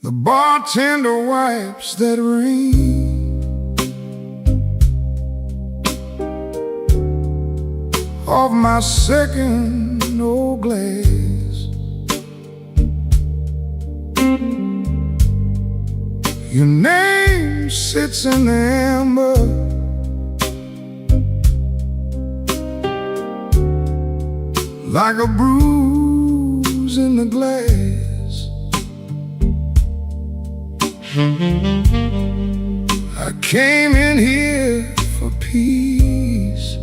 The bartender wipes that rain off my second old glass. Your name sits in the amber, like a bruise in the glass. I came in here for peace,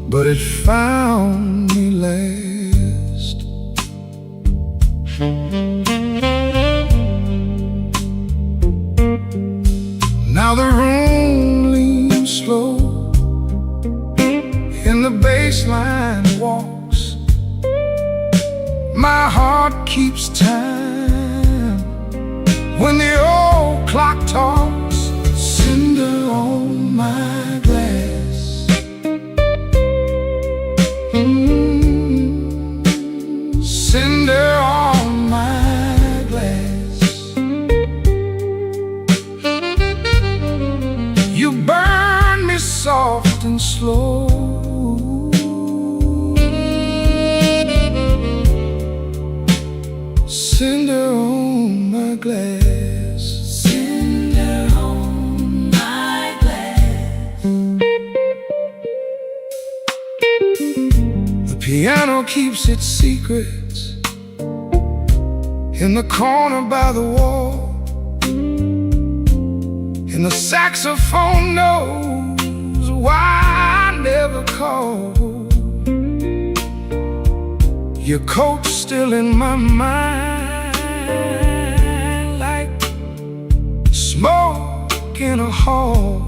but it found me last. Now the room leans slow, and the bass line walks. My heart keeps time when the old clock talks. Cinder on my glass, cinder on my glass. You burn me soft and slow, cinder on my glass, cinder on my glass. The piano keeps its secrets in the corner by the wall, and the saxophone knows why I never called. Your coat's still in my mind, like smoke in a hall.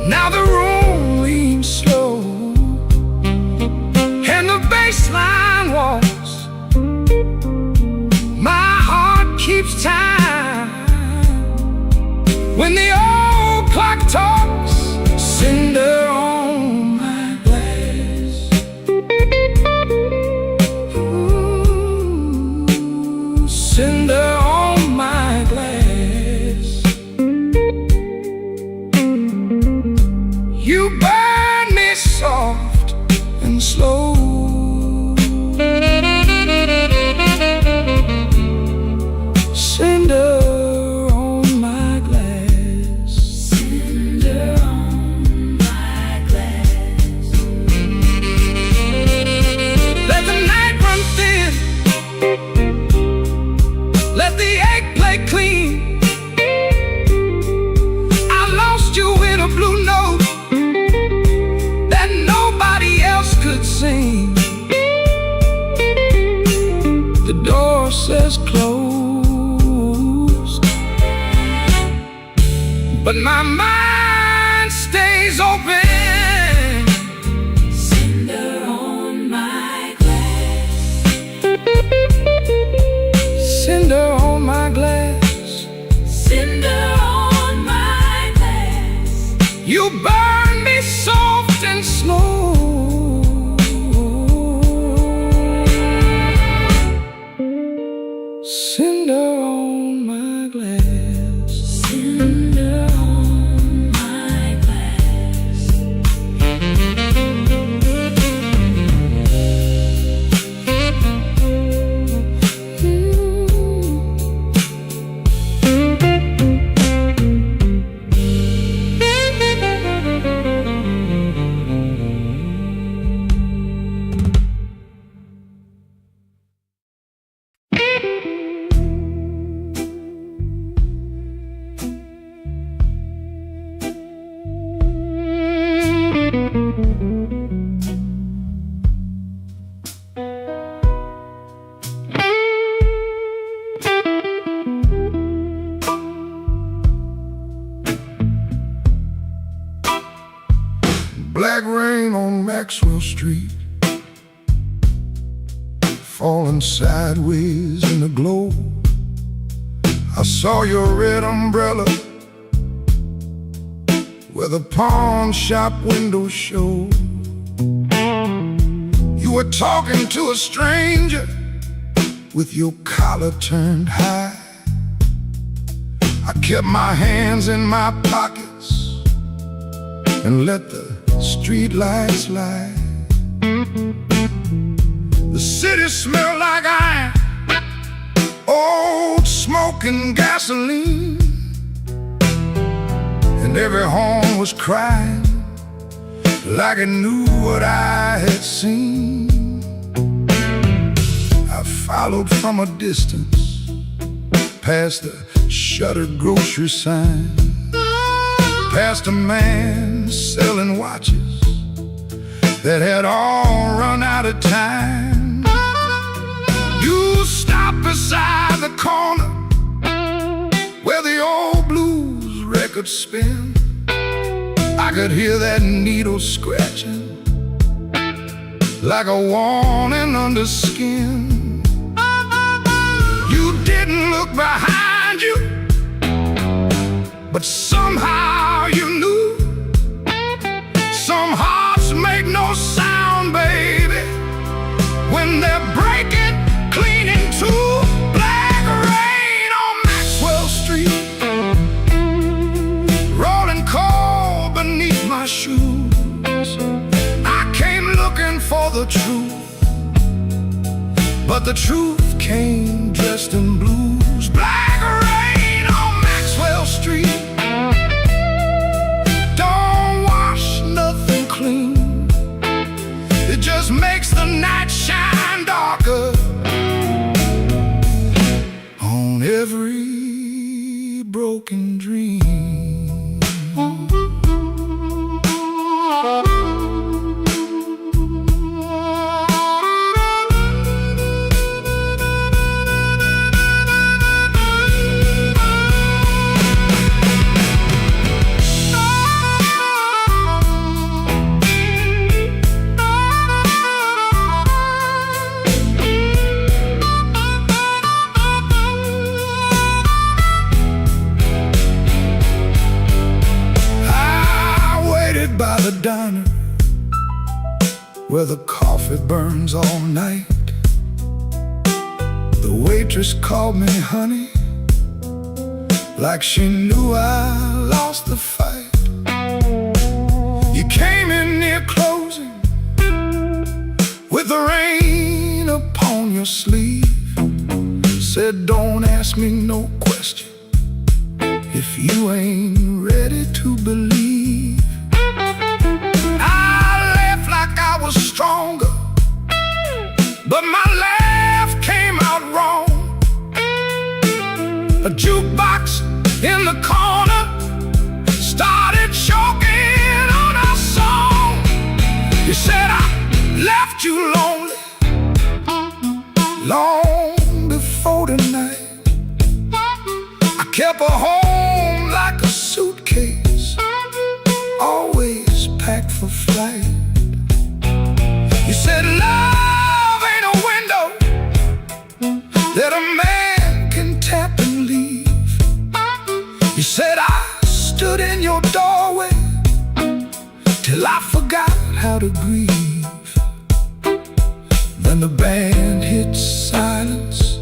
Now the room leans slow, and the bass line walks. My heart keeps time when the old clock talks. Cinder on my glass, ooh, cinder on my glass. You burn me soft and slow, cinder on my glass, cinder on my glass. Let the night run thin, let the ache play clean. I lost you in a blue note that nobody else could sing. The door says closed, but my mind stays open. Cinder on my glass, cinder on my glass, cinder on my glass. You burn me soft and slow, cinder on my glass, cinder on my glass. Black rain on Maxwell Street, falling sideways in the glow. I saw your red umbrella where the pawn shop window showed. You were talking to a stranger with your collar turned high. I kept my hands in my pockets and let the street lights lie. The city smelled like iron, old smoke and gasoline, and every horn was crying like it knew what I had seen. I followed from a distance past the shuttered grocery sign, past a man selling watches that had all run out of time. You stopped beside the corner where the old blues records spin. I could hear that needle scratching like a warning under skin. You didn't look behind you, but somehow you knew. Some hearts make no sound, baby, when they're breaking clean in two. Black rain on Maxwell Street, rolling cold beneath my shoes. I came looking for the truth, but the truth came dressed in blues. Black rain on Maxwell Street, don't wash nothing clean. It just makes the night shine darker on every broken dream. By the diner where the coffee burns all night, the waitress called me honey, like she knew I lost the fight. You came in near closing with the rain upon your sleeve, said don't ask me no question if you ain't ready to believe. I was stronger, but my laugh came out wrong. A jukebox in the corner started choking on our song. You said I left you lonely long before the night. I kept her home like a suitcase, always packed for flight. You said love ain't a window that a man can tap and leave. You said I stood in your doorway till I forgot how to grieve. Then the band hit silence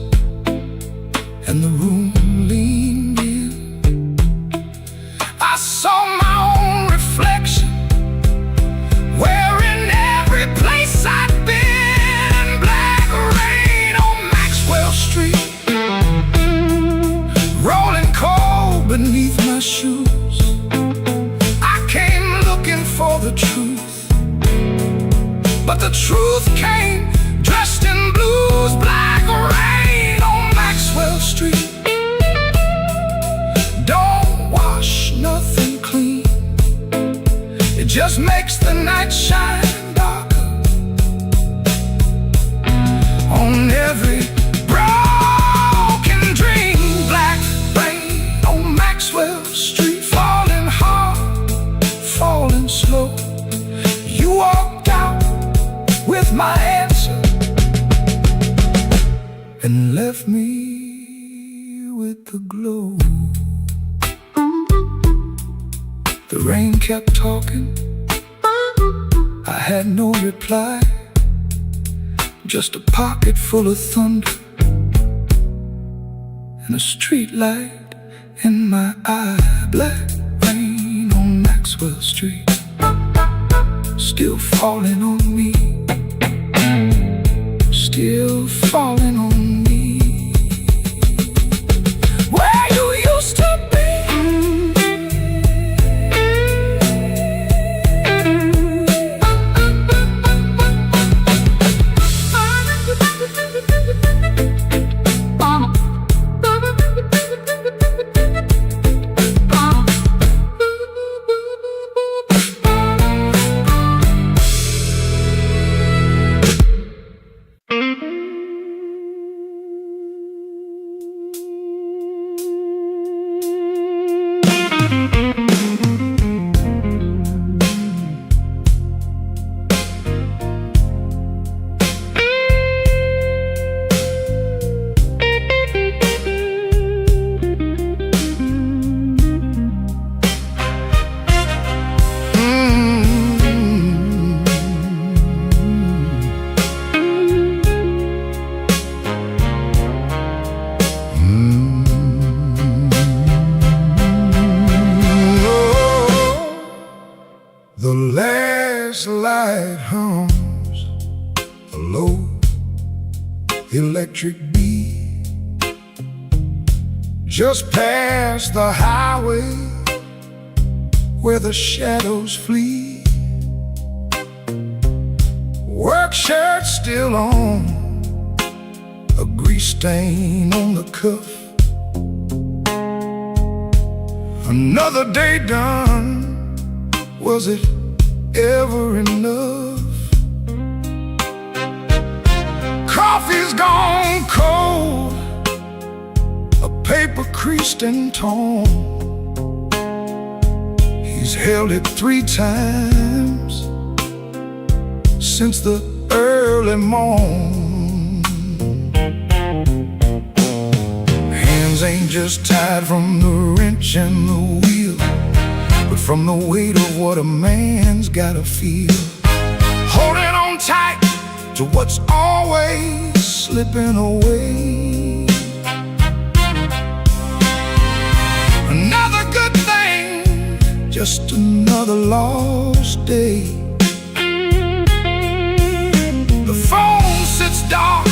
and the room leaned in. I saw my own reflection wearing every place I'd been. Black rain on Maxwell Street, rolling cold beneath my shoes. I came looking for the truth, but the truth came dressed in blues. Black rain on Maxwell Street, don't wash nothing clean. It just makes the night shine darker on every broken dream. Black rain on Maxwell Street, falling hard, falling slow. You walked out with my answer and left me with the glow. The rain kept talking, I had no reply. Just a pocket full of thunder and a street light in my eye. Black rain on Maxwell Street, still falling on me, still falling on me. Where you used to be, the last light hums a low electric beat just past the highway where the shadows flee. Work shirt still on, a grease stain on the cuff. Another day done. Was it ever enough? Coffee's gone cold, a paper creased and torn. He's held it 3 times since the early morn. Hands ain't just tied from the wrench and the wheel, but from the weight of what a man's gotta feel. Holding on tight to what's always slipping away. Another good thing, just another lost day. The phone sits dark,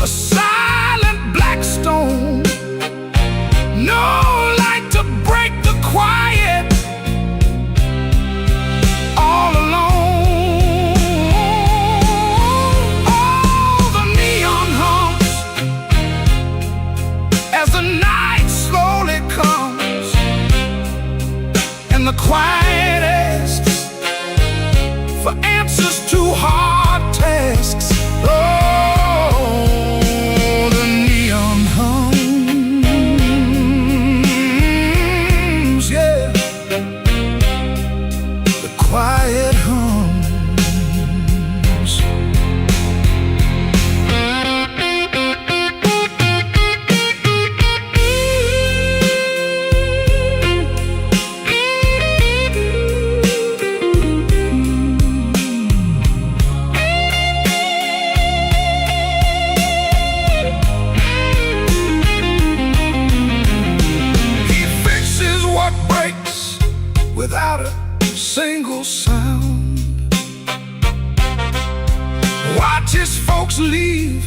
a silent black stone. No light to break the quiet, all alone. All the neon hums as the night slowly comes, and the quiet asks for answers to hard tasks. Oh, the neon hums, yeah, the quiet hums. He fixes what breaks without a single sound. Watches folks leave,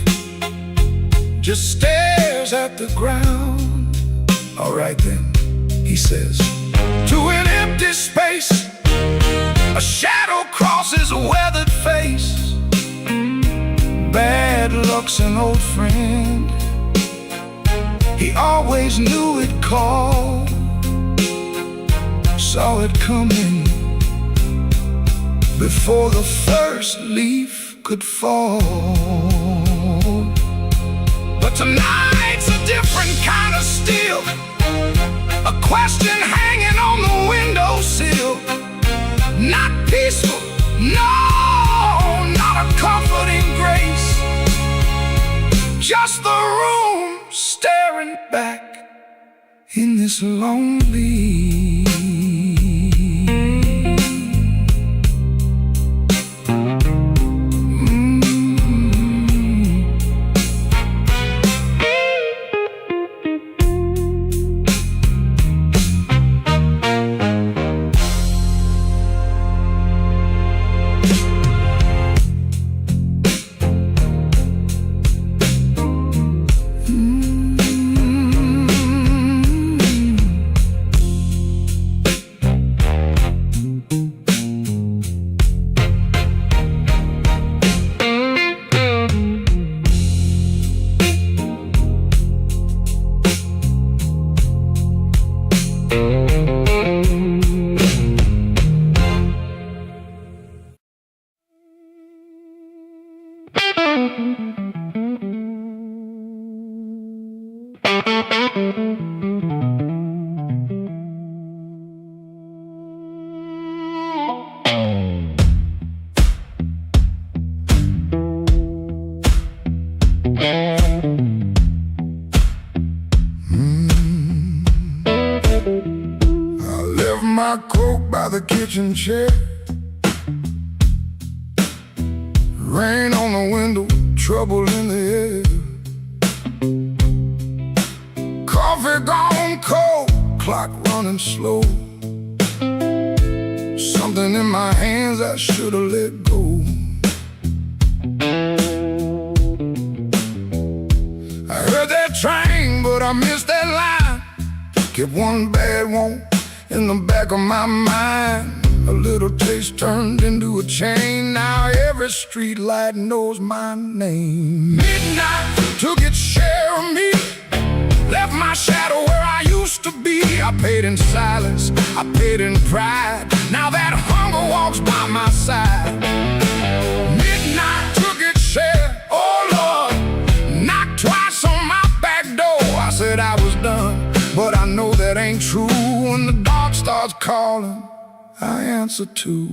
just stares at the ground. All right then, he says, to an empty space, a shadow crosses a weathered face. Bad luck's an old friend, he always knew it'd call. Saw it coming before the first leaf could fall. But tonight's a different kind of steel, a question hanging on the windowsill. Not peaceful, no, not a comforting grace. Just the room staring back in this lonely kitchen chair, rain on the window, trouble in the air. Coffee gone cold, clock running slow. Something in my hands I should've let go. I heard that train, but I missed that line. Kept one bad one in the back of my mind. A little taste turned into a chain. Now every street light knows my name. Midnight took its share of me, left my shadow where I used to be. I paid in silence, I paid in pride. Now that hunger walks by my side. Midnight took its share, oh Lord, knocked twice on my back door. I said I was done, but I know that ain't true. When the dark starts calling, I answer too.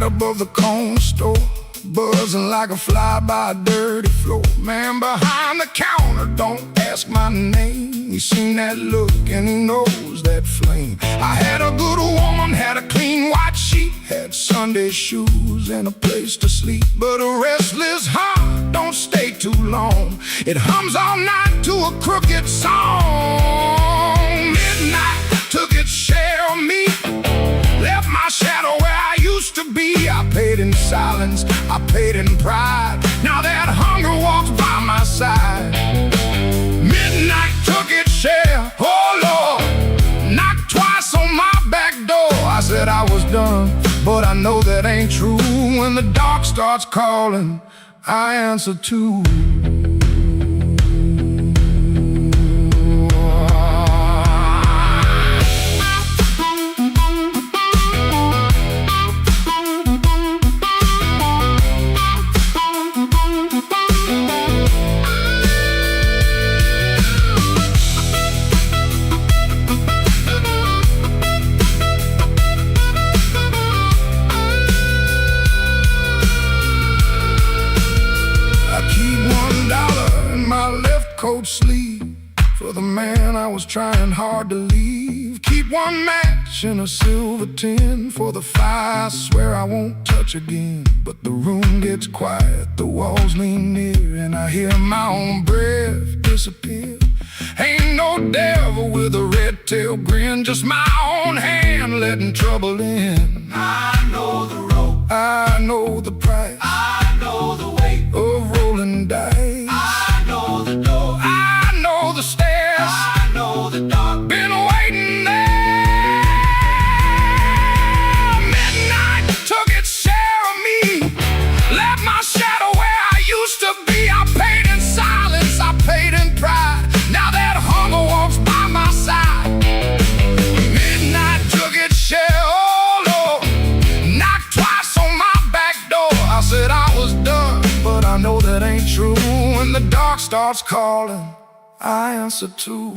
Above the corner store, buzzing like a fly by a dirty floor. Man behind the counter, don't ask my name. He's seen that look and he knows that flame. I had a good woman, had a clean white sheet, had Sunday shoes and a place to sleep. But a restless heart don't stay too long. It hums all night to a crooked song. Midnight took its share of me, left my shadow where I used to be. I paid in silence, I paid in pride. Now that hunger walks by my side. Midnight took its share, oh Lord, knocked twice on my back door. I said I was done, but I know that ain't true. When the dark starts calling, I answer too. Coat sleeve for the man I was trying hard to leave. Keep one match in a silver tin for the fire I swear I won't touch again. But the room gets quiet, the walls lean near, and I hear my own breath disappear. Ain't no devil with a red tail grin, just my own hand letting trouble in. I know the road, I know the price, I know the weight of rolling dice. I know the door, I know the stairs, I know the dark, been waiting there. Midnight took its share of me, left my shadow where I used to be. I paid in silence, I paid in pride. Now that hunger walks by my side. Midnight took its share, oh Lord, knocked twice on my back door. I said I was done, but I know that ain't true. When the dark starts calling, I answer too.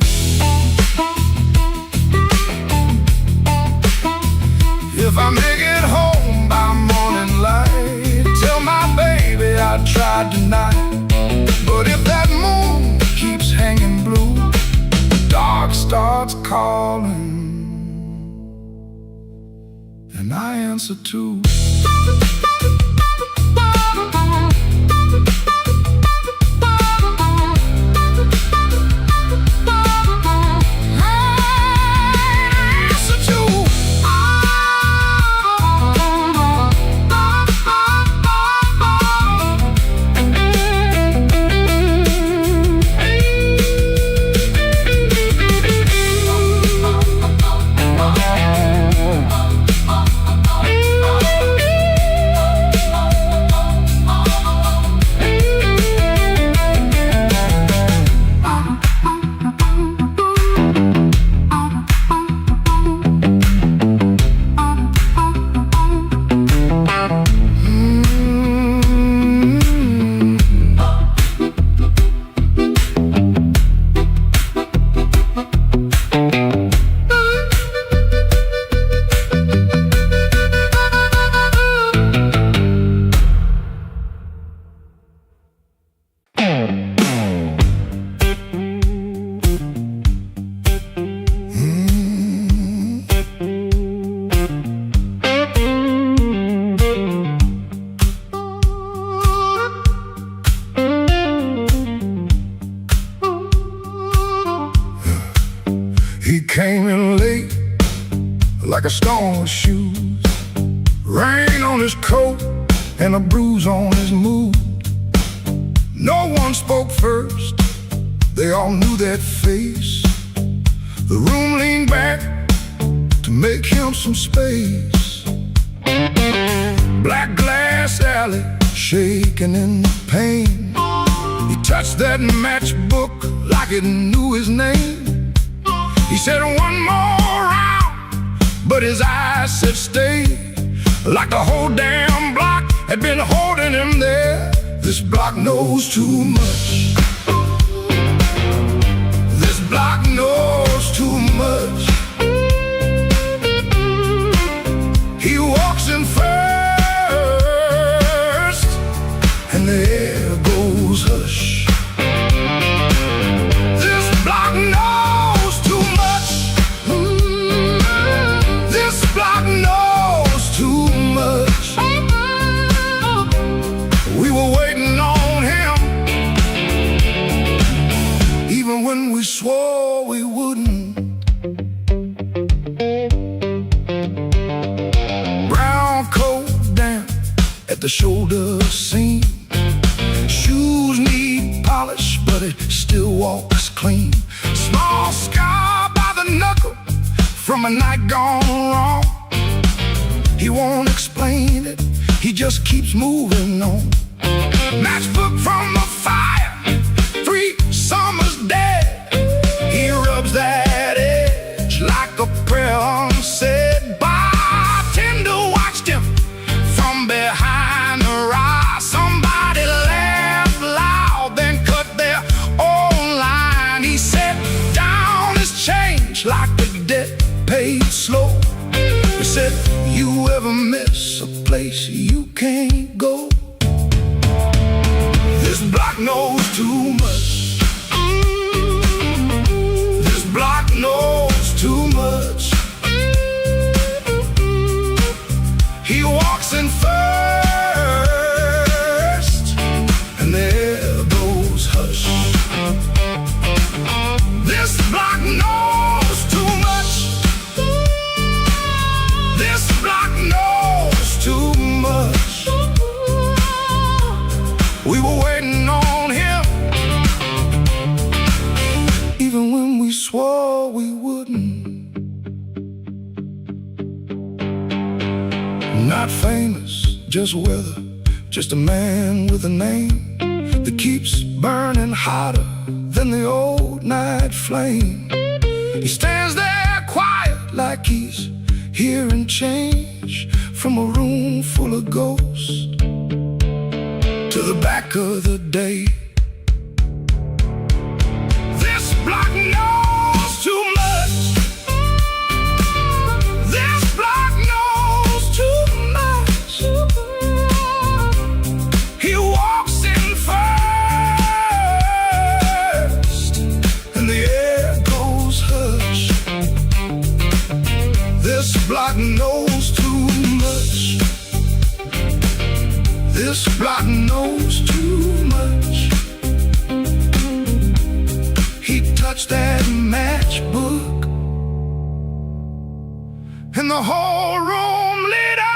If I make it home by morning light, tell my baby I tried tonight. But if that moon keeps hanging blue, the dark starts calling, and I answer too. like a stone with shoes. Rain on his coat and a bruise on his mood. No one spoke first, they all knew that face. The room leaned back to make him some space. Black glass alley, shaking in the pain. He touched that matchbook like it knew his name. He said one more round, but his eyes said stay. Like the whole damn block had been holding him there. This block knows too much. This block knows too much. He walks in first, and the air goes hush. This block knows too much. This block knows too much. We were waiting on him, even when we swore we wouldn't. Brown coat down at the shoulder seam. Shoes need polish, but it still walks clean. Small scar by the knuckle from a night gone wrong. He won't explain it, he just keeps moving on. Matchbook from the fire, 3 summers dead. He rubs that edge like a prayer unsaid. Bartender watched him from behind the rise. Somebody laughed loud, then cut their own line. He set down his change like the debt paid slow. He said, you ever miss a place you can't go? This block knows too much. This block knows too much. He walks in first, and there goes hush. This block knows too much. This block knows too much. We were waiting on him, even when we swore we wouldn't. Not famous, just weather, just a man with a name that keeps burning hotter than the old night flame. He stands there quiet like he's hearing change from a room full of ghosts to the back of the day. This block knows too much. This block knows too much. He walks in first, and the air goes hush. This block knows too much. This block knows too much. He touched that matchbook, and the whole room lit up.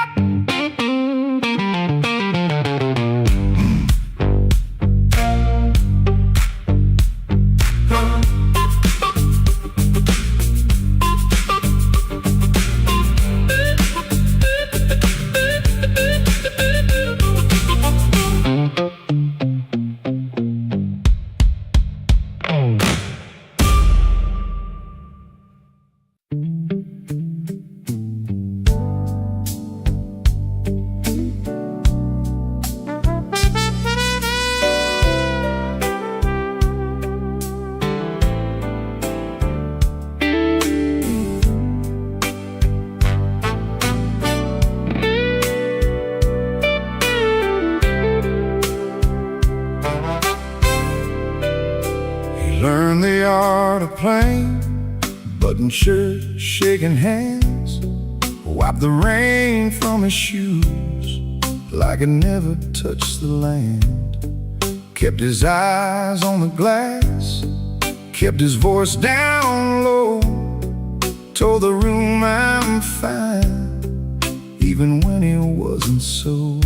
Learn the art of playing, button shirt, shaking hands, wipe the rain from his shoes like it never touched the land. Kept his eyes on the glass, kept his voice down low, told the room I'm fine, even when he wasn't so.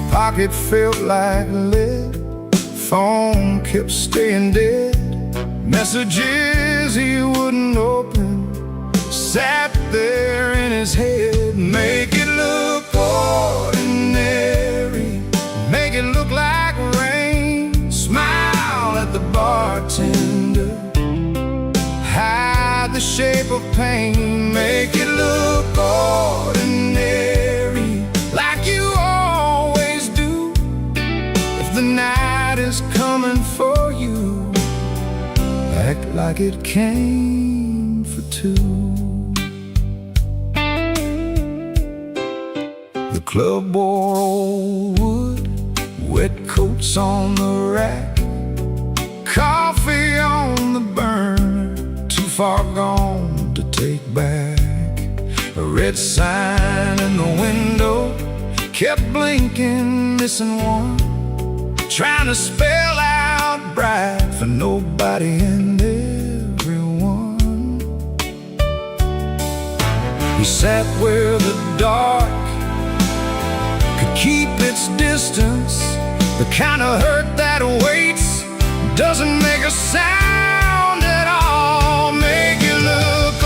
Pocket felt like lead, phone kept staying dead. Messages he wouldn't open sat there in his head. Make it look ordinary, make it look like rain. Smile at the bartender, hide the shape of pain. Make it look ordinary, like you always do. If the night is coming for you, act like it came for two. The club wore old wood, wet coats on the rack, coffee on the burner, too far gone to take back. A red sign in the window kept blinking, missing one, trying to spell out bright for nobody and everyone. He sat where the dark could keep its distance, the kind of hurt that waits, doesn't make a sound at all. Make it look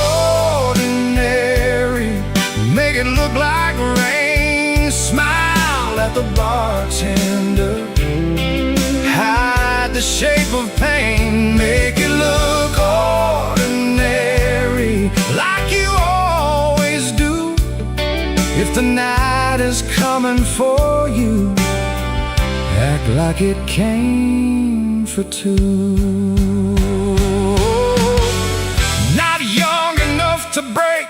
ordinary, make it look like rain. Smile at the bartender, hide the shape of pain. Make it look ordinary, like you always do. If the night is coming for you, act like it came for two. Not young enough to break,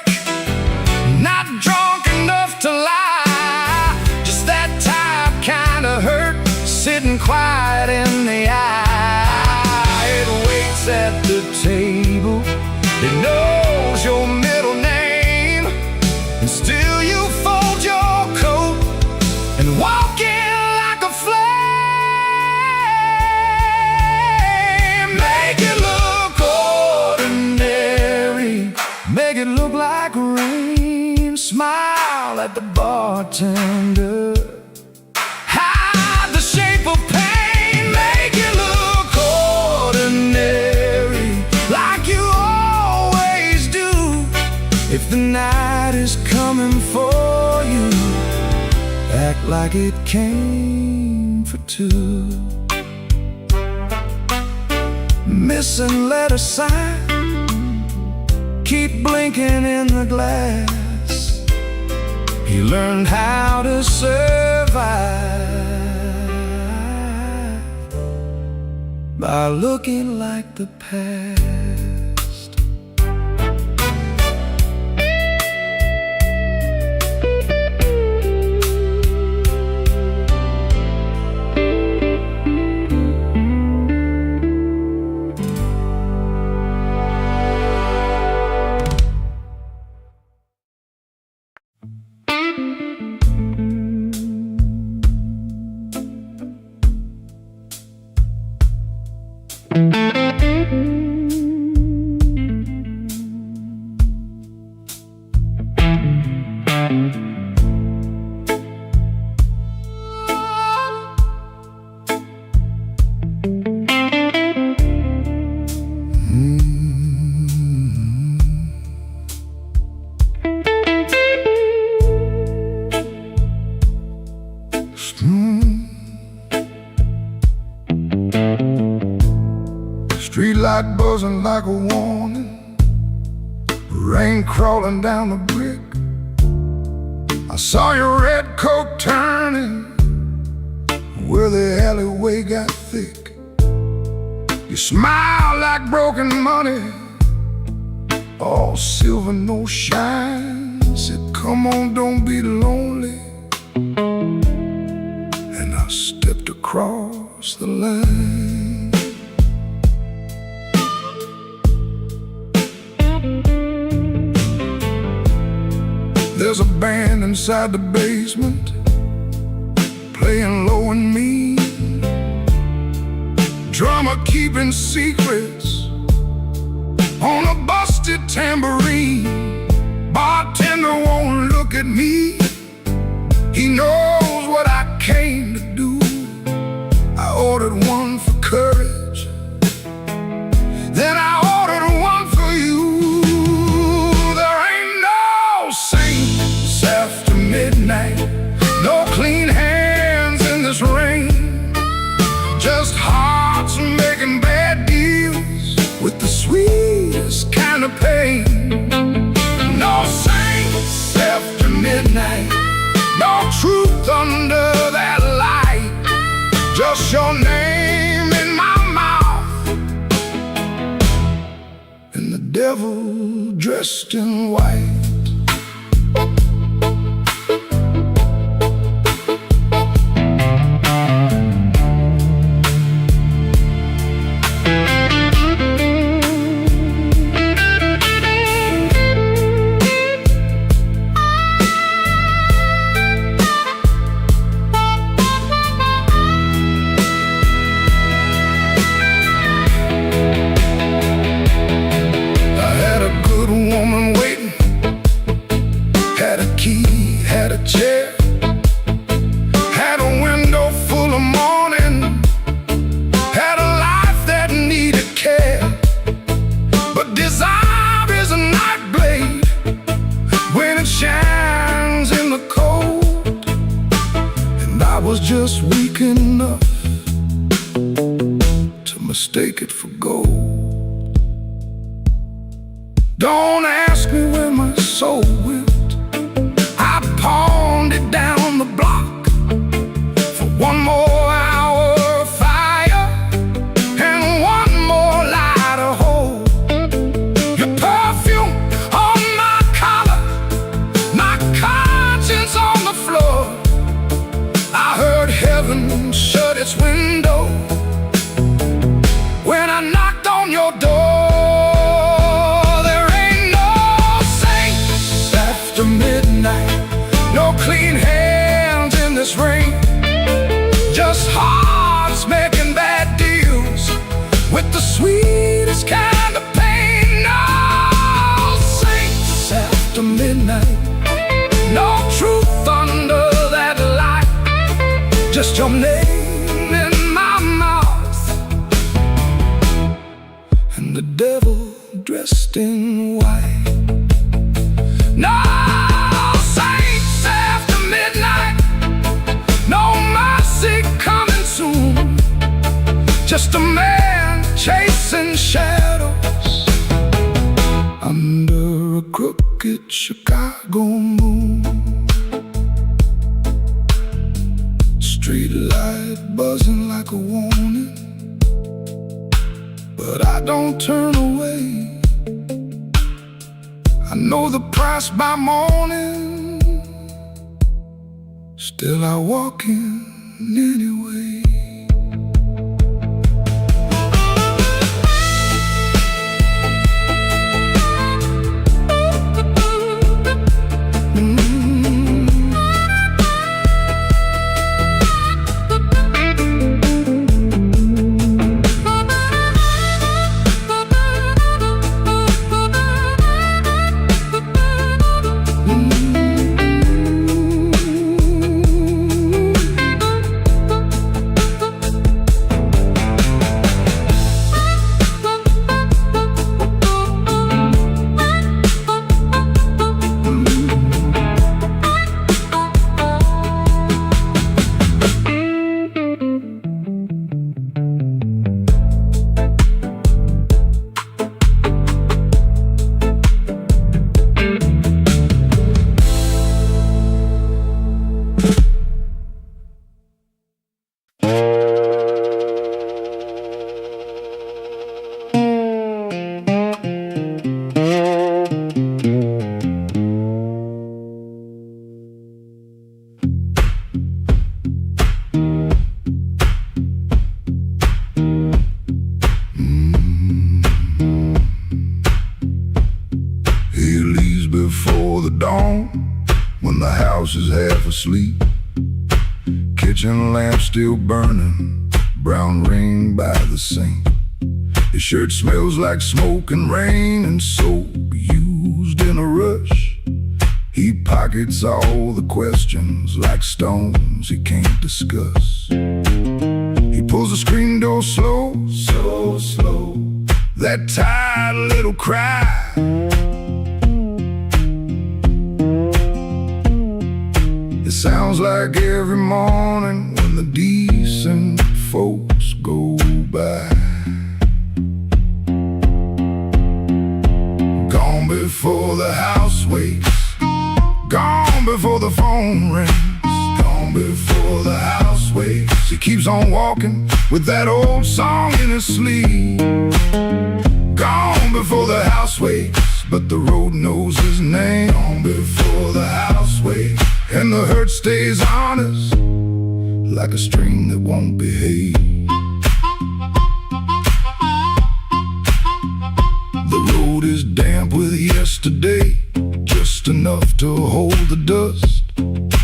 not drunk enough to lie, just that type kind of hurt, sitting quiet in the eye. It waits at the table, it knows your middle name, and still you fold your coat and walk in like a flame. Make it look ordinary, make it look like rain. Smile at the bartender, hide the shape of pain. Make it look ordinary, like you always do. If the night is coming for you, act like it came for two. Missing letter sign, keep blinking in the glass. He learned how to survive by looking like the past. Streetlight buzzing like a warning, rain crawling down the brick. I saw your red coat turning where the alleyway got thick. You smile like broken money, all silver, no shine. Said, come on, don't be lonely. And I stepped across the line. There's a band inside the basement, playing low and mean, drummer keeping secrets, on a busted tambourine. Bartender won't look at me. He knows what I came to do. I ordered one for courage, then I ordered one for you. There ain't no saints after midnight, no clean hands in this rain, just hearts making bad deals with the sweetest kind of pain. No saints after midnight, no truth under that light, just your name in my mouth, and the devil dressed in white. Had a chair, had a window full of morning, had a life that needed care. But desire is a night blade when it shines in the cold, and I was just weak enough to mistake it for gold. Don't ask me where my soul went. Pawned it down the block for one more hour of fire and one more light of hope. Your perfume on my collar, my conscience on the floor. I heard heaven shut its window when I knocked on your door. There ain't no saints after midnight, no clean hands in this rain, just hearts making bad deals with the sweetest kind of pain. No saints after midnight, no truth under that light, just your name in my mouth, and the devil dressed in white. No saints after midnight, no mercy coming soon, just a man chasing shadows under a crooked Chicago moon. Street light buzzing like a warning, but I don't turn away. I know the price by morning, still I walk in anyway. house is half asleep. Kitchen lamp still burning, brown ring by the sink. His shirt smells like smoke and rain and soap used in a rush. He pockets all the questions like stones he can't discuss. He pulls the screen door slow, so slow, that tired little cry. It sounds like every morning when the decent folks go by. Gone before the house wakes, gone before the phone rings, gone before the house wakes. He keeps on walking with that old song in his sleeve. Gone before the house wakes, but the road knows his name. Gone before the house wakes, and the hurt stays on us like a string that won't behave. The road is damp with yesterday, just enough to hold the dust.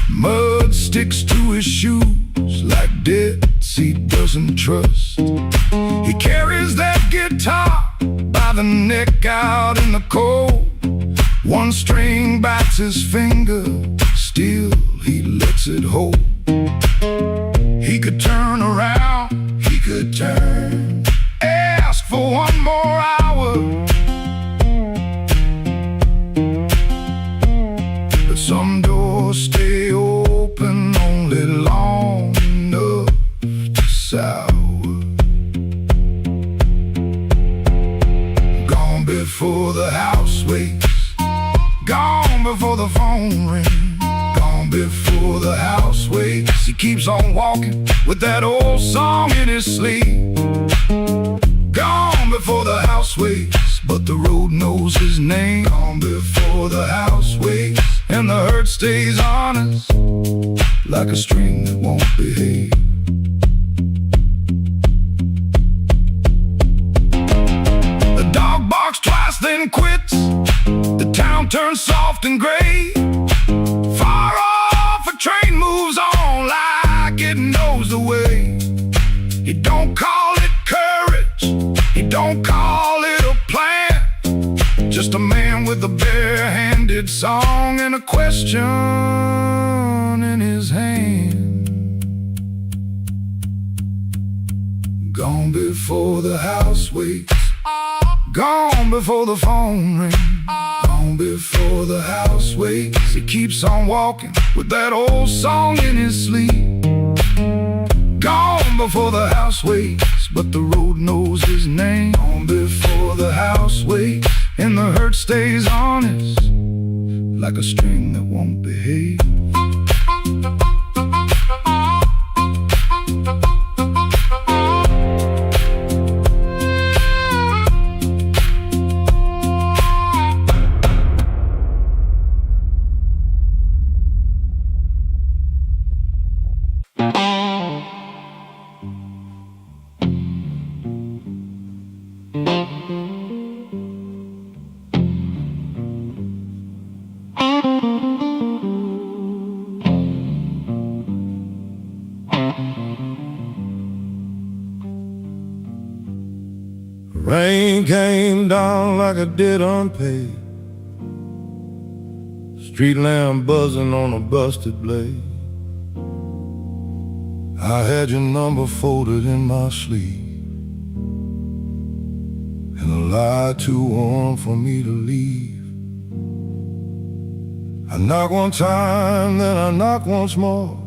Mud sticks to his shoes like debts he doesn't trust. He carries that guitar by the neck out in the cold. One string bites his finger, still he lets it hold. He could turn around, he could turn, ask for one more hour, but some doors stay open only long enough to sour. Gone before the house wakes, gone before the phone rings, gone before the house wakes. He keeps on walking with that old song in his sleeve. Gone before the house wakes, but the road knows his name. Gone before the house wakes, and the hurt stays on us like a string that won't behave. The dog barks twice then quits. The town turns soft and gray. Far off, a train moves on like it knows the way. He don't call it courage, he don't call it a plan, just a man with a bare-handed song and a question in his hand. Gone before the house wakes, gone before the phone rings, gone before the house wakes. He keeps on walking with that old song in his sleep. Gone before the house wakes, but the road knows his name. Gone before the house wakes, and the hurt stays on us like a string that won't behave. Rain came down like it did unpaid. Street lamp buzzing on a busted blade. I had your number folded in my sleeve, and a lie too warm for me to leave. I knock one time, then I knock once more.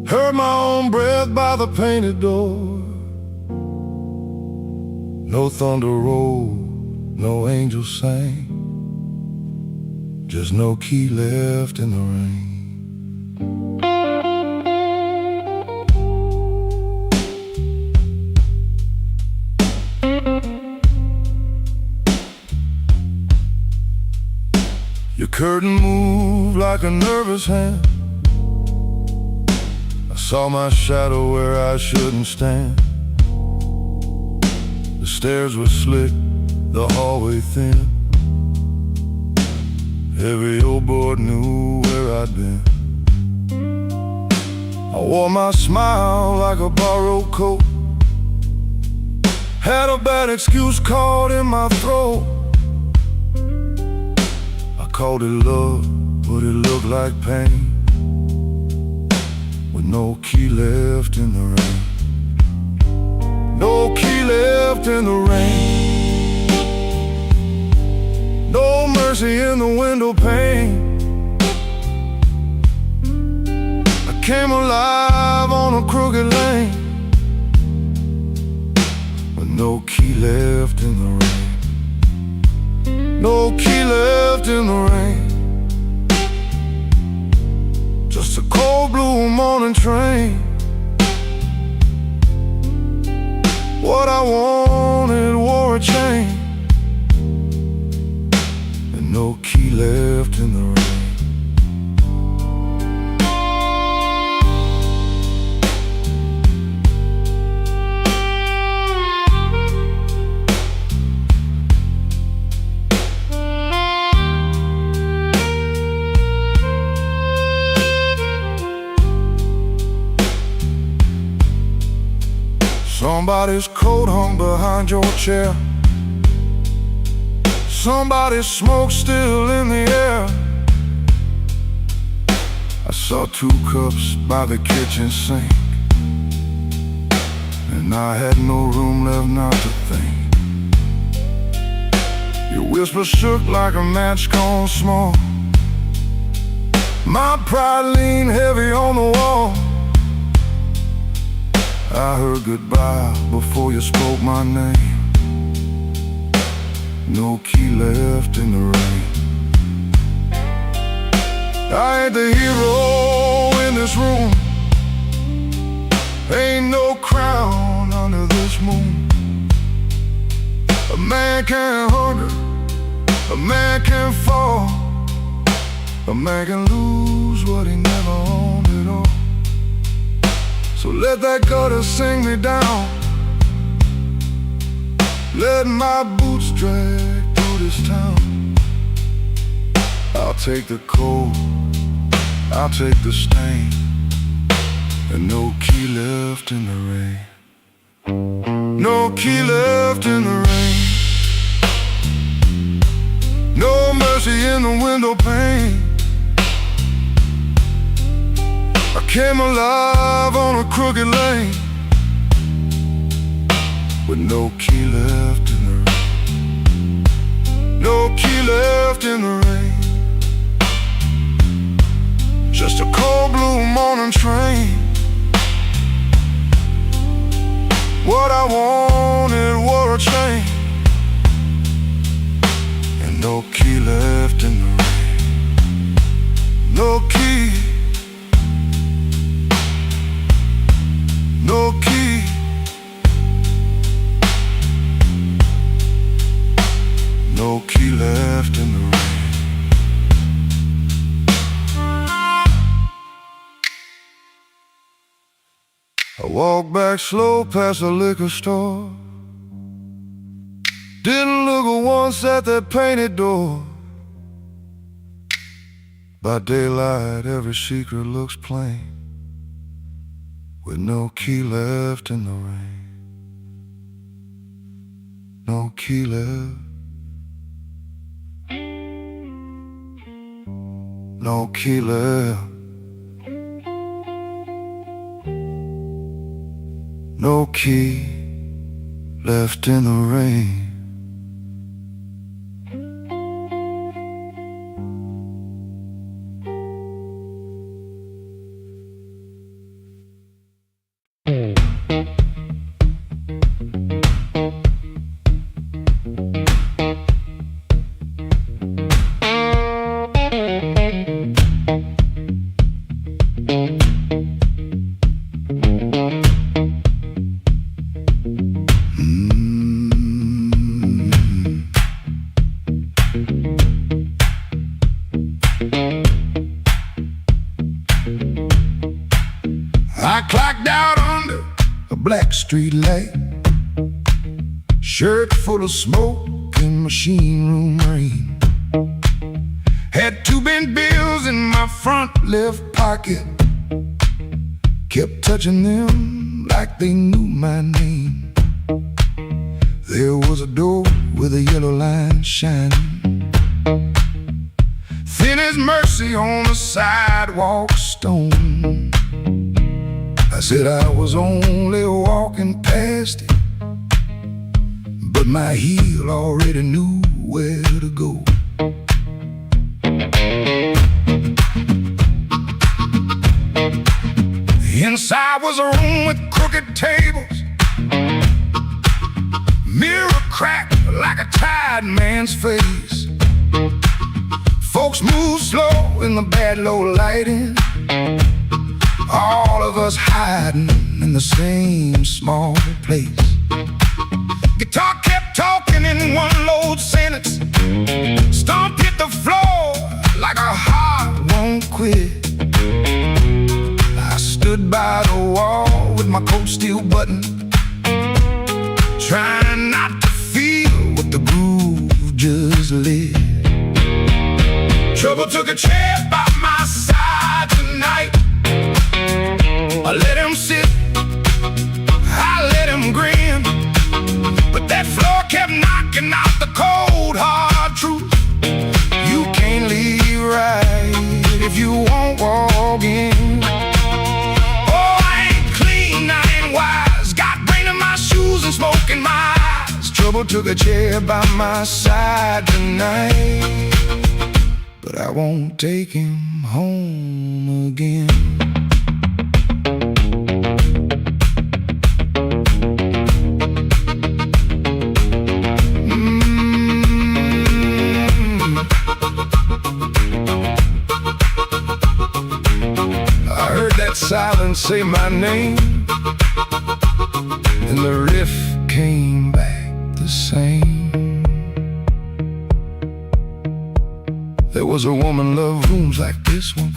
Heard my own breath by the painted door. No thunder rolled, no angel sang, just no key left in the rain. Your curtain moved like a nervous hand. I saw my shadow where I shouldn't stand. The stairs were slick, the hallway thin. Every old board knew where I'd been. I wore my smile like a borrowed coat, Had a bad excuse caught in my throat. I called it love, but it looked like pain. With no key left in the rain. No key left in the rain. No mercy in the window pane. I came alive on a crooked lane. With no key left in the rain. No key left in the rain. Just a cold blue morning train. What I wanted wore a chain. And no key left in the rain. Somebody's coat hung behind your chair. Somebody's smoke still in the air. I saw 2 cups by the kitchen sink, and I had no room left not to think. Your whisper shook like a match gone small. My pride leaned heavy on the wall. I heard goodbye before you spoke my name. No key left in the rain. I ain't the hero in this room. Ain't no crown under this moon. A man can hunger, a man can fall, a man can lose what he never owned at all. So let that gutter sing me down. Let my boots drag through this town. I'll take the cold, I'll take the stain, and no key left in the rain. No key left in the rain. No mercy in the window pane. I came alive on a crooked lane. With no key left in the rain. No key left in the rain. Just a cold blue morning train. What I wanted wore a chain. And no key left in the rain. No key. No key. No key left in the rain. I walked back slow past the liquor store. Didn't look once at that painted door. By daylight every secret looks plain. With no key left in the rain. No key left. No key left. No key left in the rain. I clocked out under a black street light, shirt full of smoke and machine room rain. Had 2 bent bills in my front left pocket, kept touching them like they knew my name. mercy on the sidewalk stone. I said I was only walking past it, but my heel already knew where to go. Inside was a room with crooked tables, mirror cracked like a tired man's face. Folks moved slow in the bad low lighting, all of us hiding in the same small place. Guitar kept talking in one low sentence, stomp hit the floor like a heart won't quit. I stood by the wall with my coat still buttoned, trying not to feel what the groove just lit. Trouble took a chair by my side tonight. I let him sit, I let him grin, but that floor kept knocking out the cold hard truth. You can't leave right if you won't walk in. Oh, I ain't clean, I ain't wise, got brain in my shoes and smoke in my eyes. Trouble took a chair by my side tonight, but I won't take him home again. I heard that silence say my name, and the riff came back the same. There was a woman loved rooms like this one,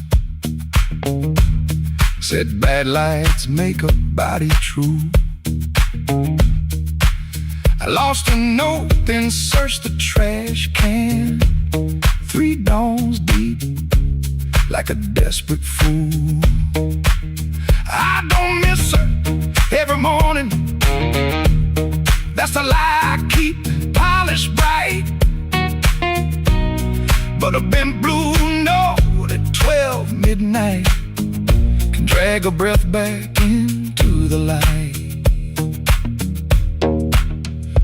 said bad lights make a body true. I lost a note, then searched the trash can, 3 dawns deep, like a desperate fool. I don't miss her every morning, that's the lie I keep polished bright. But a bent blue note at 12 midnight can drag a breath back into the light.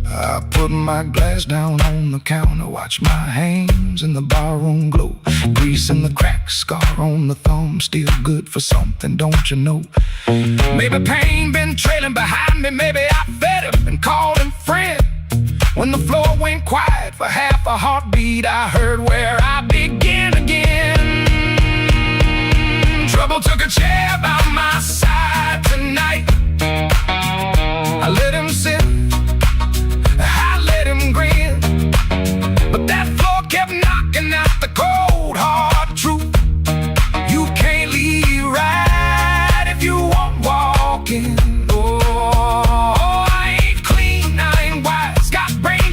I put my glass down on the counter, watch my hands in the barroom glow, grease in the crack, scar on the thumb, still good for something, don't you know? Maybe pain been trailing behind me, maybe I fed him and called him friend. When the floor went quiet for half a heartbeat, I heard where I begin again. Trouble took a chair by my side tonight. I let him sit, I let him grin, but that floor kept knocking out the cold hard truth. You can't leave right if you won't walk in.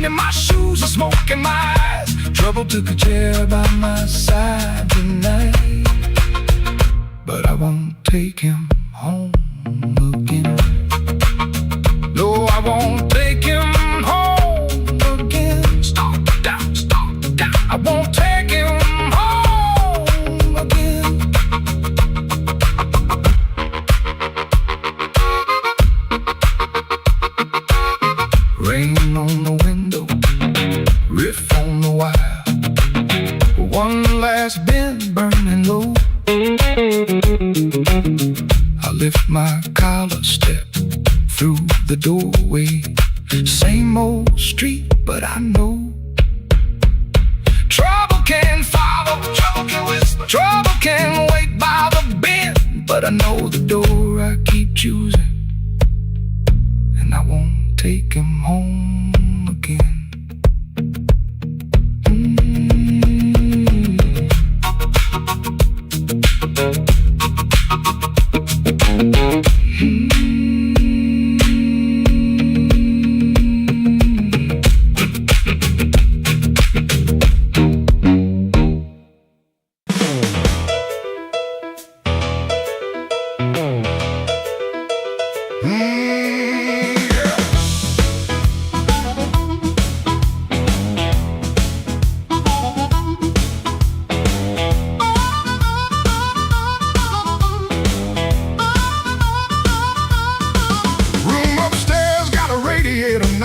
In my shoes and smoke in my eyes. Trouble took a chair by my side tonight, but I won't take him home again. No, I won't take him home again. Stop down, I won't take him home again. Rain on the window, riff on the wire, one last bend burning low. I lift my collar, step through the doorway. Same old street, but I know trouble can follow, trouble can whisper, trouble can wait by the bend, but I know the door I keep choosing, and I won't take him home again.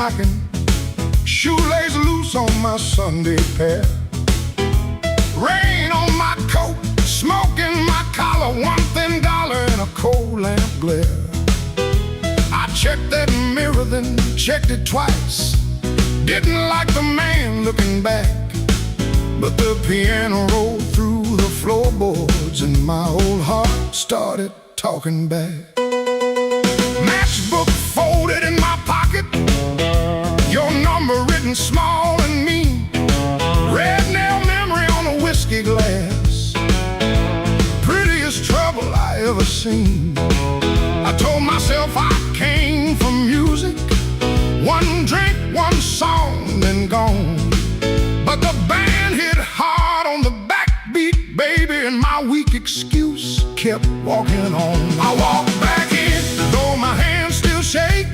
knocking, shoelace loose on my Sunday pair. Rain on my coat, smoke in my collar, one thin dollar in a cold lamp glare. I checked that mirror, then checked it twice. Didn't like the man looking back, but the piano rolled through the floorboards and my old heart started talking back. Matchbook folded in my pocket, your number written small and mean. Red nail memory on a whiskey glass, prettiest trouble I ever seen. I told myself I came from music, one drink, one song, then gone. But the band hit hard on the backbeat, baby, and my weak excuse kept walking on. I walked back in, though my hands still shake.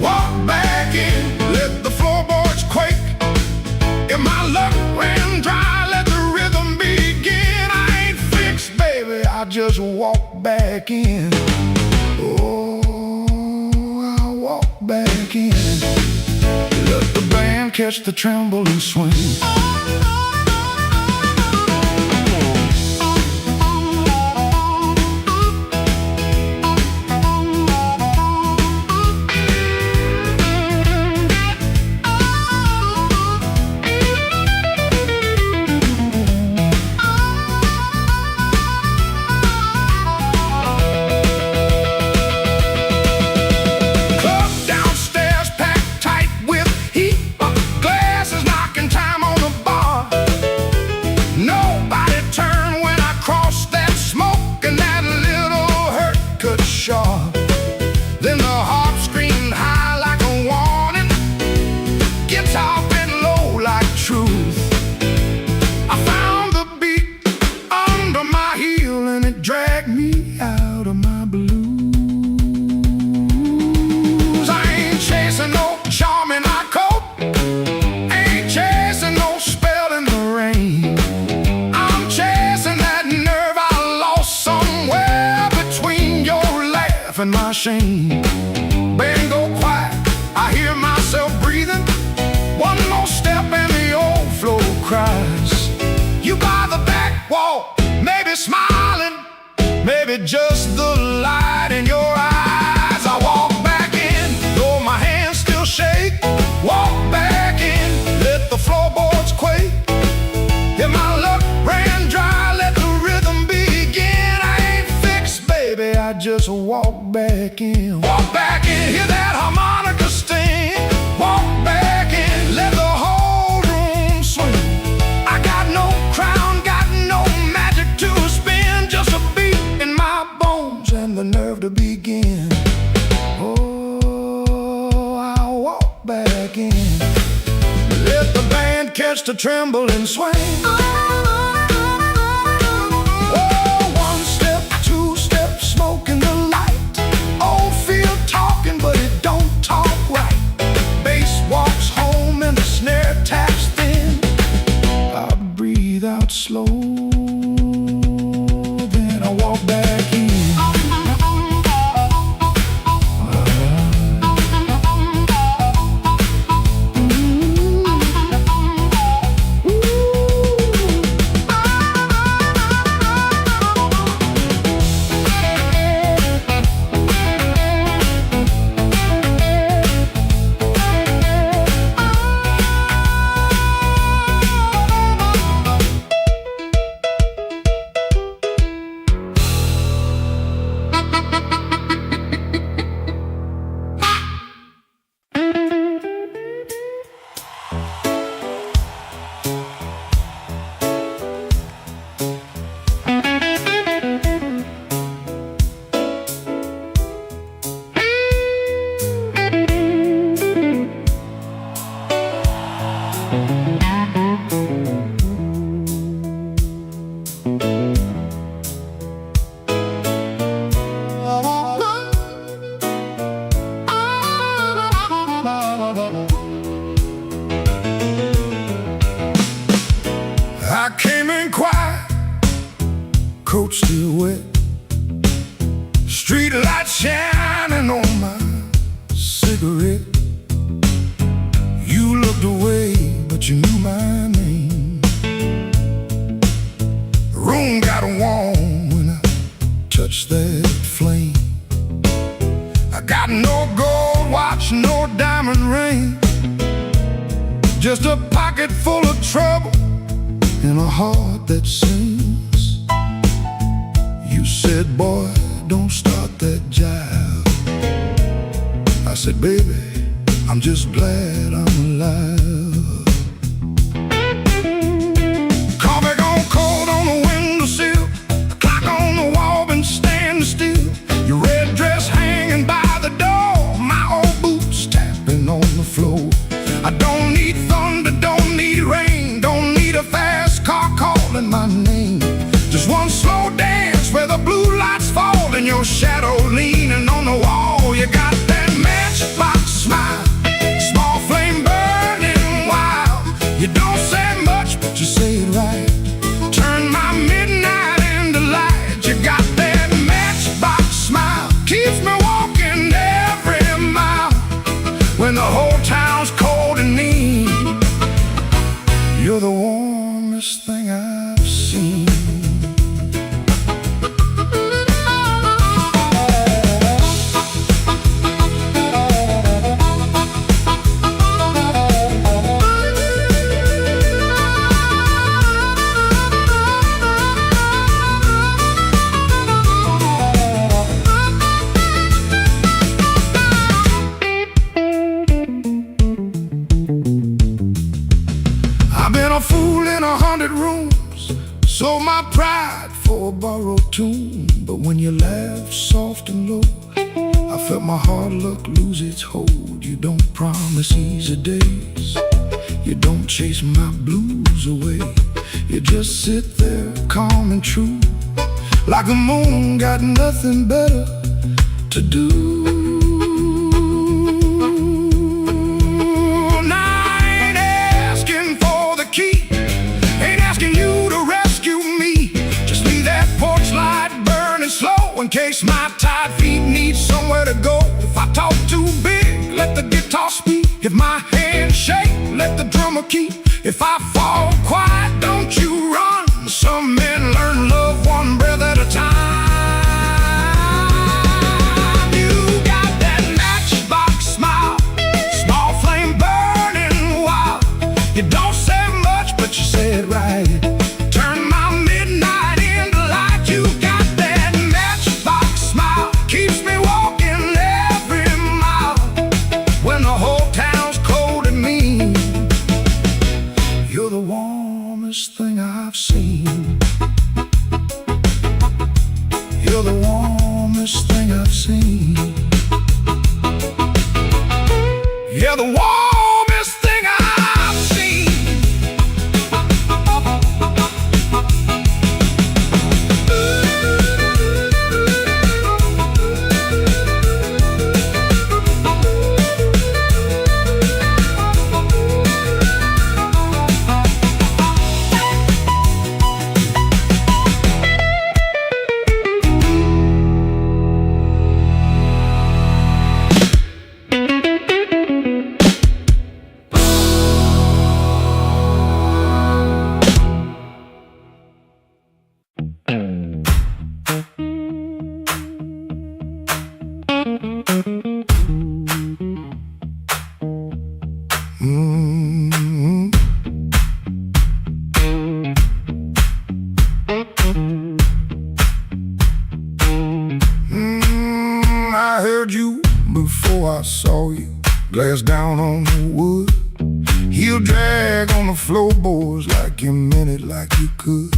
Walk back in, let the floorboards quake. If my luck ran dry, let the rhythm begin. I ain't fixed, baby, I just walk back in. Oh, I walk back in. Let the band catch the tremble and swing. Then the harp screamed high like a warning, guitar bent low like truth. I found the beat under my heel and it dragged me out of my blues. I ain't chasing no charm in my coat, ain't chasing no spell in the rain. I'm chasing that nerve I lost somewhere between your laugh and my shame. Band go quiet, I hear myself breathing. One more step and the old floor cries. You by the back wall, maybe smiling, maybe just the light in your eyes. I walk back in, though my hands still shake. Walk back in, let the floorboards quake. If my luck ran dry, let the rhythm begin. I ain't fixed, baby, I just walk back in. Walk back in, hear that harmonica sting. Walk back in, let the whole room swing. I got no crown, got no magic to spin, just a beat in my bones and the nerve to begin. Oh, I walk back in, let the band catch the tremble and swing. But it don't talk right. Bass walks home and the snare taps thin. I breathe out slow, then I walk back in. I came in quiet, coat still wet, street light shining on my cigarette. no gold watch, no diamond ring, just a pocket full of trouble and a heart that sings. You said, boy, don't start that jive. I said, baby, I'm just glad I'm alive. Coffee gone cold on the windowsill, a clock on the wall been standing still, your red dress hanging by the door, my old boots tapping on the floor. I don't need thunder, don't need rain, don't need a fast car calling my name. Just one slow dance where the blue lights fall and your shadow leaning on the wall. You got that matchbox smile, small flame burning wild. You don't say much, but you say it right. Turn my midnight into light. You got that matchbox smile, keeps me walking every mile. When the whole town's cold and mean, you're the warmest thing I've seen. I've been a fool in 100 rooms, sold my pride for a borrowed tune. But when you laugh soft and low, I felt my hard luck lose its hold. You don't promise easy days, you don't chase my blues away. You just sit there calm and true, like the moon got nothing better to do. In case my tired feet need somewhere to go. If I talk too big, let the guitar speak. If my hands shake, let the drummer keep. If I fall quiet, don't you run. Some men learn love one breath at a time. You got that matchbox smile, small flame burning wild. You don't say much, but you say it right. Turn my midnight into light. You got keeps me walking every mile. When the whole town's cold and mean, you're the warmest thing I've seen. You're the warmest thing I've seen. You're the warmest thing I've seen. I heard you before I saw you. Glass down on the wood, heel drag on the floorboards like you meant it, like you could.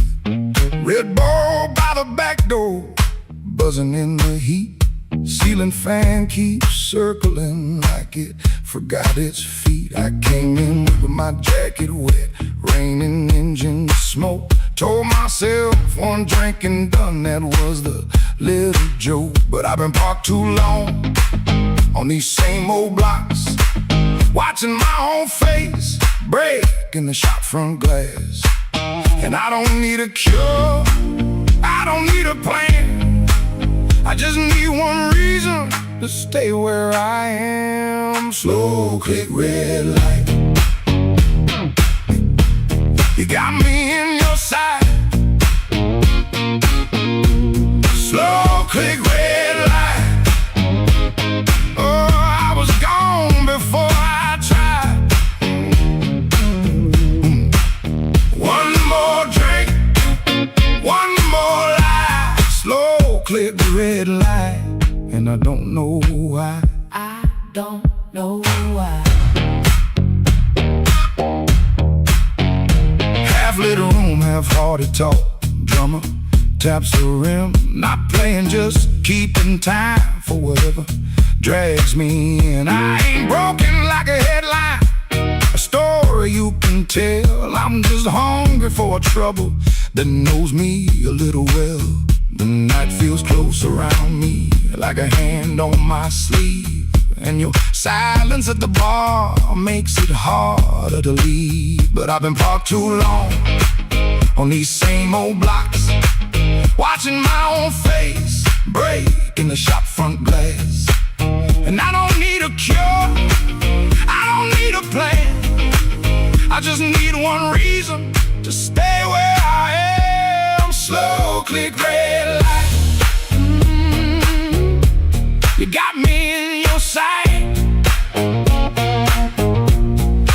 Red ball by the back door, buzzing in the heat. Ceiling fan keeps circling like it forgot its feet. I came in with my jacket wet, raining engine smoke. Told myself one drink and done, that was the little joke. But I've been parked too long on these same old blocks, watching my own face break in the shop front glass. And I don't need a cure, I don't need a plan, I just need one reason to stay where I am. Slow click red light, you got me in your sight. Slow click red light, oh. don't know why. Half lit room, half-hearted talk. Drummer taps the rim, not playing, just keeping time for whatever drags me in. I ain't broken like a headline, a story you can tell. I'm just hungry for a trouble that knows me a little well. The night feels close around me, like a hand on my sleeve, and your silence at the bar makes it harder to leave. But I've been parked too long on these same old blocks, watching my own face break in the shop front glass. And I don't need a cure, I don't need a plan, I just need one reason to stay where I am. Slow click red light, you got me in your sight.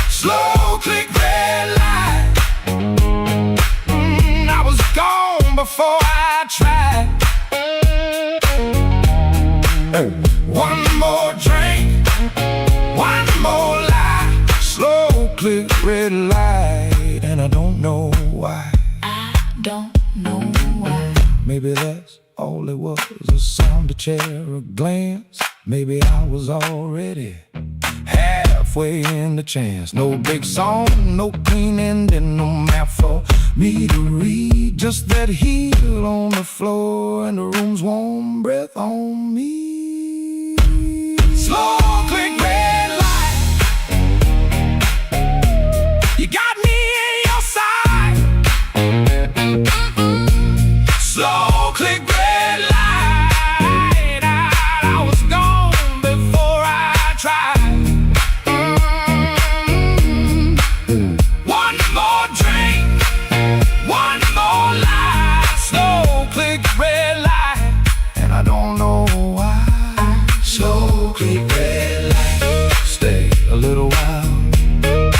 Slow click red light, I was gone before I tried. One more drink, one more lie. Slow click red light, and I don't know why. I don't know why. Maybe that's all it was, a sound, a chair, a glance. Maybe I was already halfway in the chance. No big song, no clean ending, no map for me to read. Just that heel on the floor and the room's warm breath on me. Slow click red light, you got me in your sight. Slow click red light, I was gone before I tried. One more drink, one more lie. Slow click red light, and I don't know why. Slow click red light, stay a little while.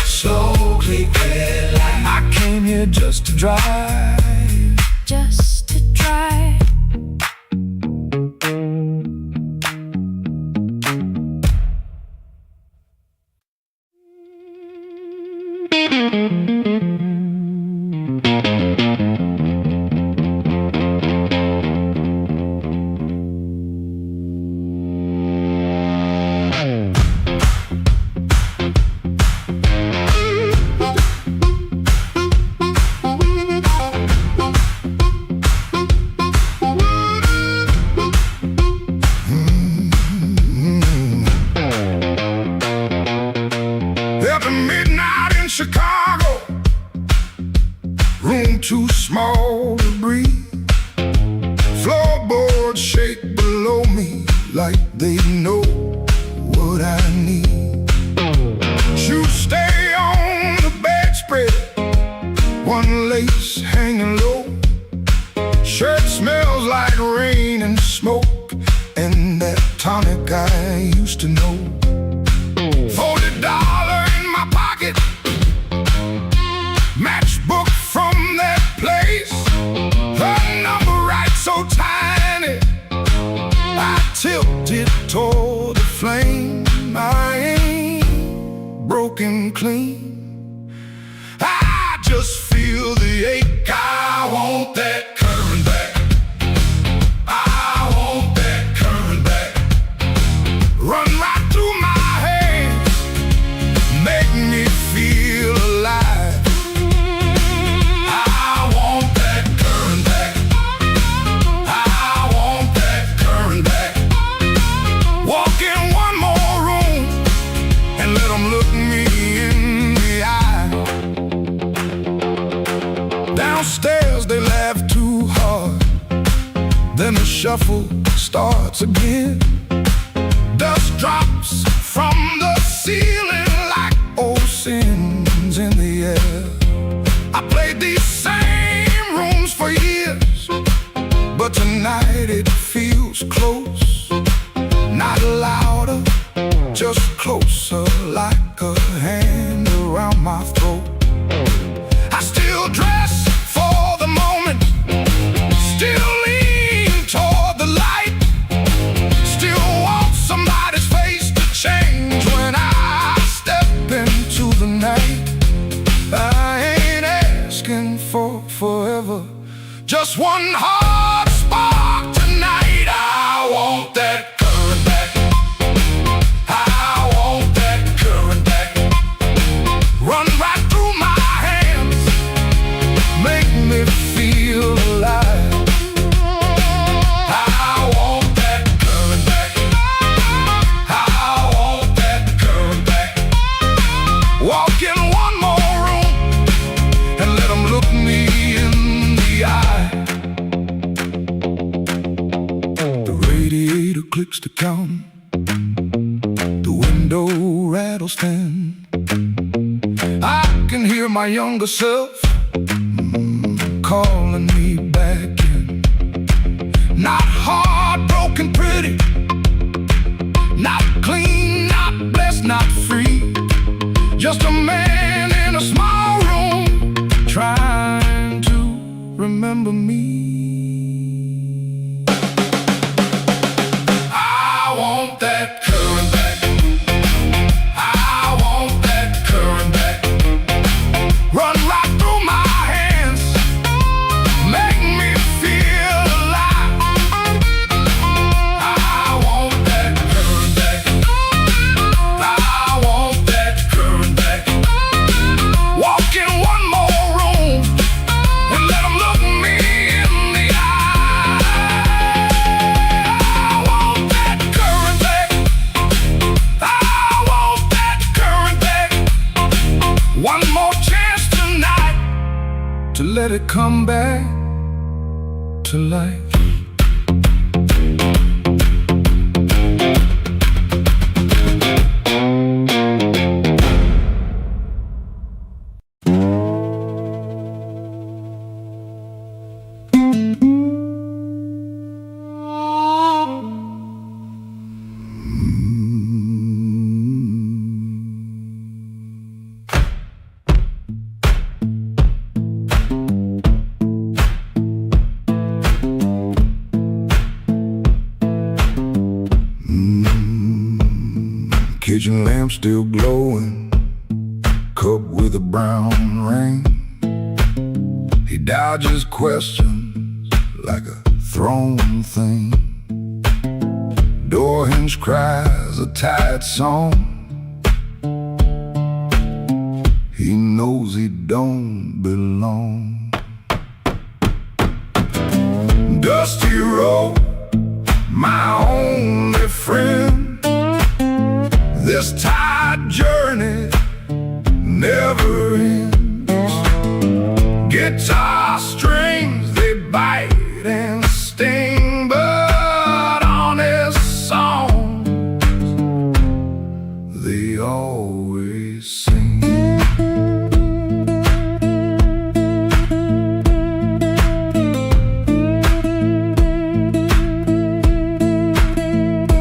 Slow click red light, I came here just to drive. Just to try. After midnight in Chicago, room too small to breathe. Floorboards shake below me like they know what I need. Shoes stay on the bedspread, one lace hanging low. Shirt smells like rain and smoke, and that tonic I used to know. $40 in my pocket, matchbook from that place. Her number right so tiny, I tilted toward the flame. I ain't broken clean, I just feel the ache. I want that current back, I want that current back. Run right through my hands, make me feel alive. I want that current back, I want that current back. Walk in one more room and let them look me in the eye. Downstairs they laugh too hard, then the shuffle starts again. Dust drops from the ceiling like old sins in the air. I played these same rooms for years, but tonight it feels close. Not louder, just closer, like a hand around my throat. I still dress for the moment, still lean toward the light, still want somebody's face to change just one hot spark tonight. I want that current back. I want that current back. Run right through my hands, make me feel alive. I want that current back. I want that current back. Walk in one more room and let them look me in the eye. The radiator clicks to count, the window rattles 10. I can hear my younger self calling me back in. Not heartbroken pretty, not clean, not blessed, not free. Just a man in a small room trying to remember me. I want that current back. I want that current back. Run right through my hands, make me feel alive. I want that current back. I want that current back. Walk in one more room and let them look me in the eye. I want that current back. I want that current back. One more chance tonight to let it come back to life. Kitchen lamp still glowing, cup with a brown ring. He dodges questions like a thrown thing. Door hinge cries a tired song. He knows he don't belong. Dusty road, my only friend. This tired journey never ends. Guitar strings, they bite and sting, but honest songs, they always sing.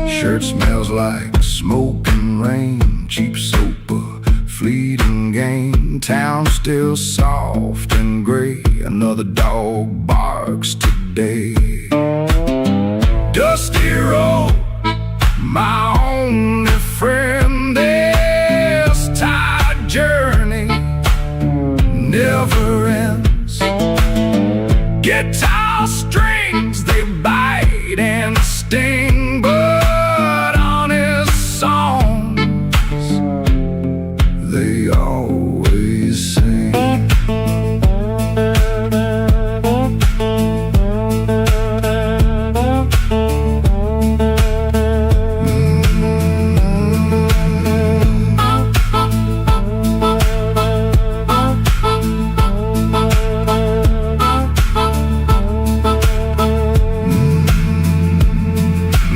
Shirt smells like smoke and rain, cheap soap, a fleeting game. Town still soft and gray, another dog barks today. Dusty road, my only friend. This tired journey never ends. Guitar strings, they bite and sting, but honest songs, they always sing.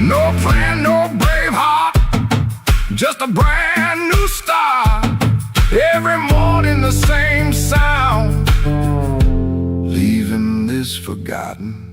No plan, no brave heart, just a brand new start. Every morning the same sound, leaving this forgotten.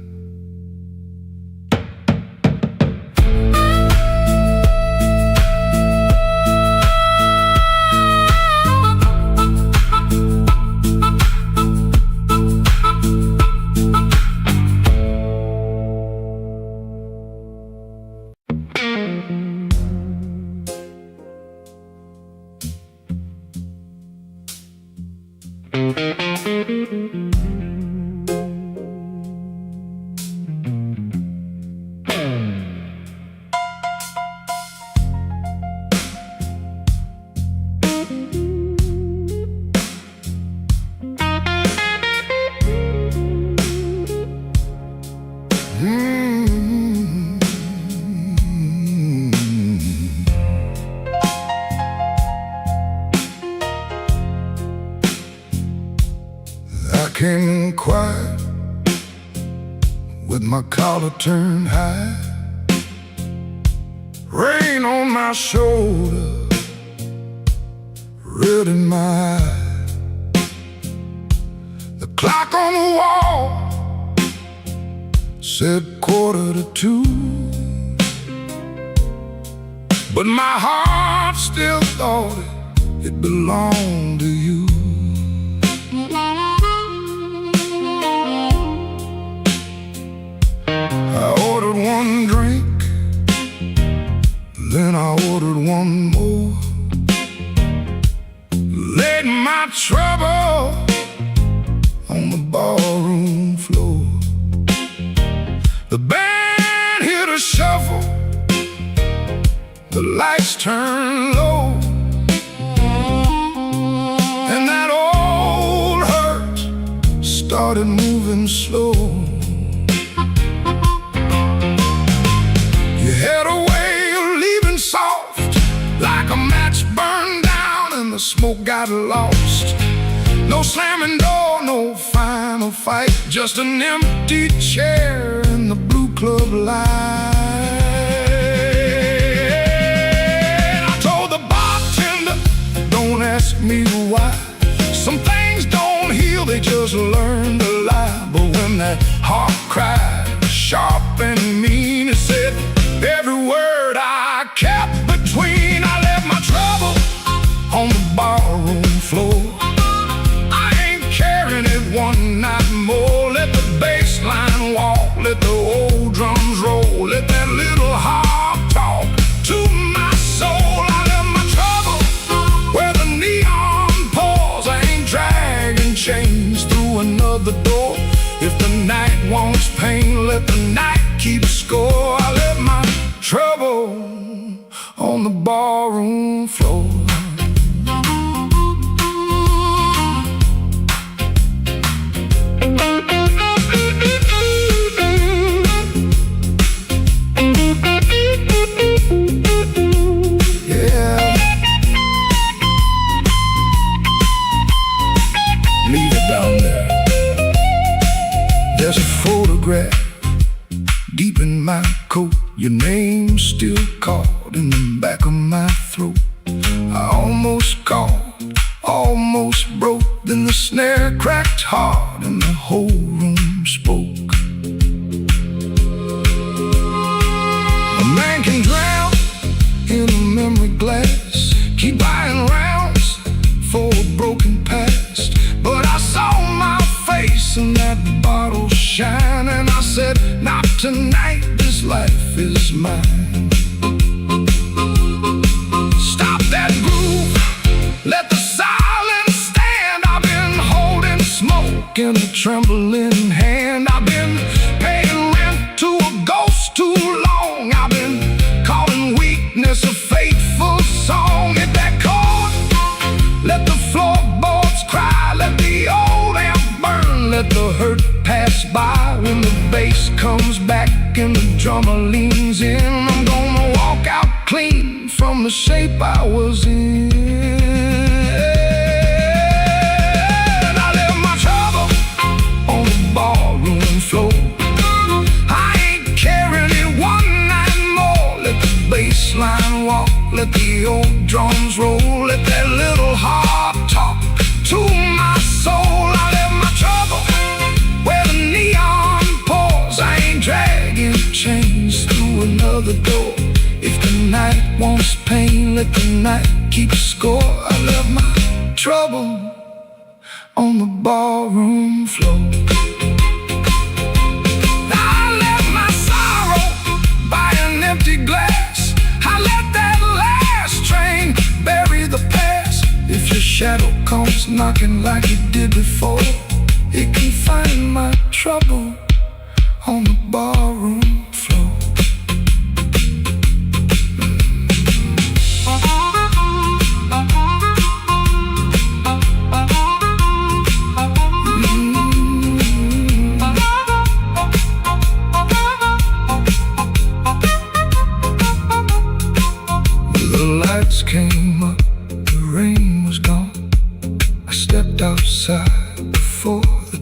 came in quiet with my collar turned high, rain on my shoulder, red in my eye. The clock on the wall said 1:45, but my heart still thought it belonged to you. I ordered one drink, then I ordered one more, laid my trouble on the barroom floor. The band hit a shuffle, the lights turned low, and that old hurt started moving slow. You had a way of leaving soft, like a match burned down and the smoke got lost. No slamming door, no final fight, just an empty chair in the blue club light. I told the bartender, don't ask me why. Some things don't heal, they just learn to lie. But when that heart cried, sharp and mean, it said every word I kept between. I left my trouble on the barroom floor. I ain't carrying it one night more. Let the bass line walk, let the old drums roll, let that little heart talk to my soul. I left my trouble where the neon pours. I ain't dragging chains through another door. If the night wants pain, let the night keep score. I left my trouble on the barroom floor. Yeah, leave it down there. There's a photograph deep in my coat, your name still caught in the back of my throat. I almost called, almost broke, then the snare cracked hard and the whole room spoke. A man can drown in a memory glass, keep buying rounds for a broken past. But I saw my face in that bottle shine, and I said, not tonight, this life is mine. Stop that groove, let the silence stand. I've been holding smoke in a trembling hand. I've been paying rent to a ghost too long. I've been calling weakness a fateful song. Hit that chord, let the floorboards cry, let the old amp burn, let the hurt pass by. When the bass comes back and the drummer leans in, I'm gonna walk out clean from the shape I was in. I left my trouble on the barroom floor. I ain't carrying it one night more. Let the bass line walk, let the old drums roll, let that little heart talk to my soul. I left my trouble where the neon pours. I ain't dragging chains through another door. If the night wants pain, let the night keep score. I left my trouble on the barroom floor. I left my sorrow by an empty glass. I let that last train bury the past. If your shadow comes knocking like it did before, it can find my trouble on the barroom floor. Came up, the rain was gone. I stepped outside before the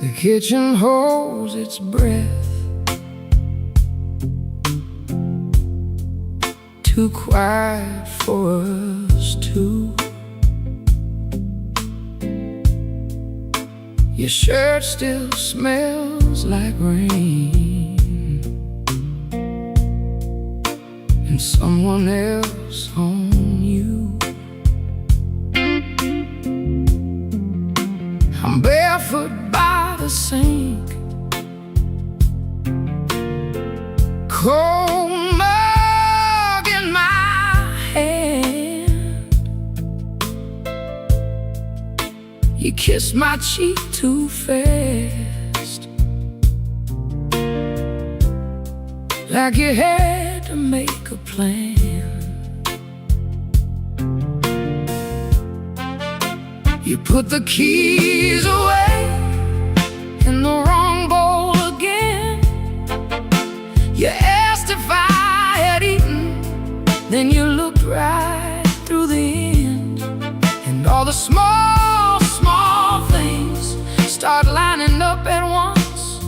The kitchen holds its breath, too quiet for us two. Your shirt still smells like rain, and someone else on you. I'm barefoot by the sink, cold mug in my hand. You kissed my cheek too fast, like you had to make a plan. You put the keys away in the wrong bowl again. You asked if I had eaten, then you looked right through the end. And all the small, small things start lining up at once.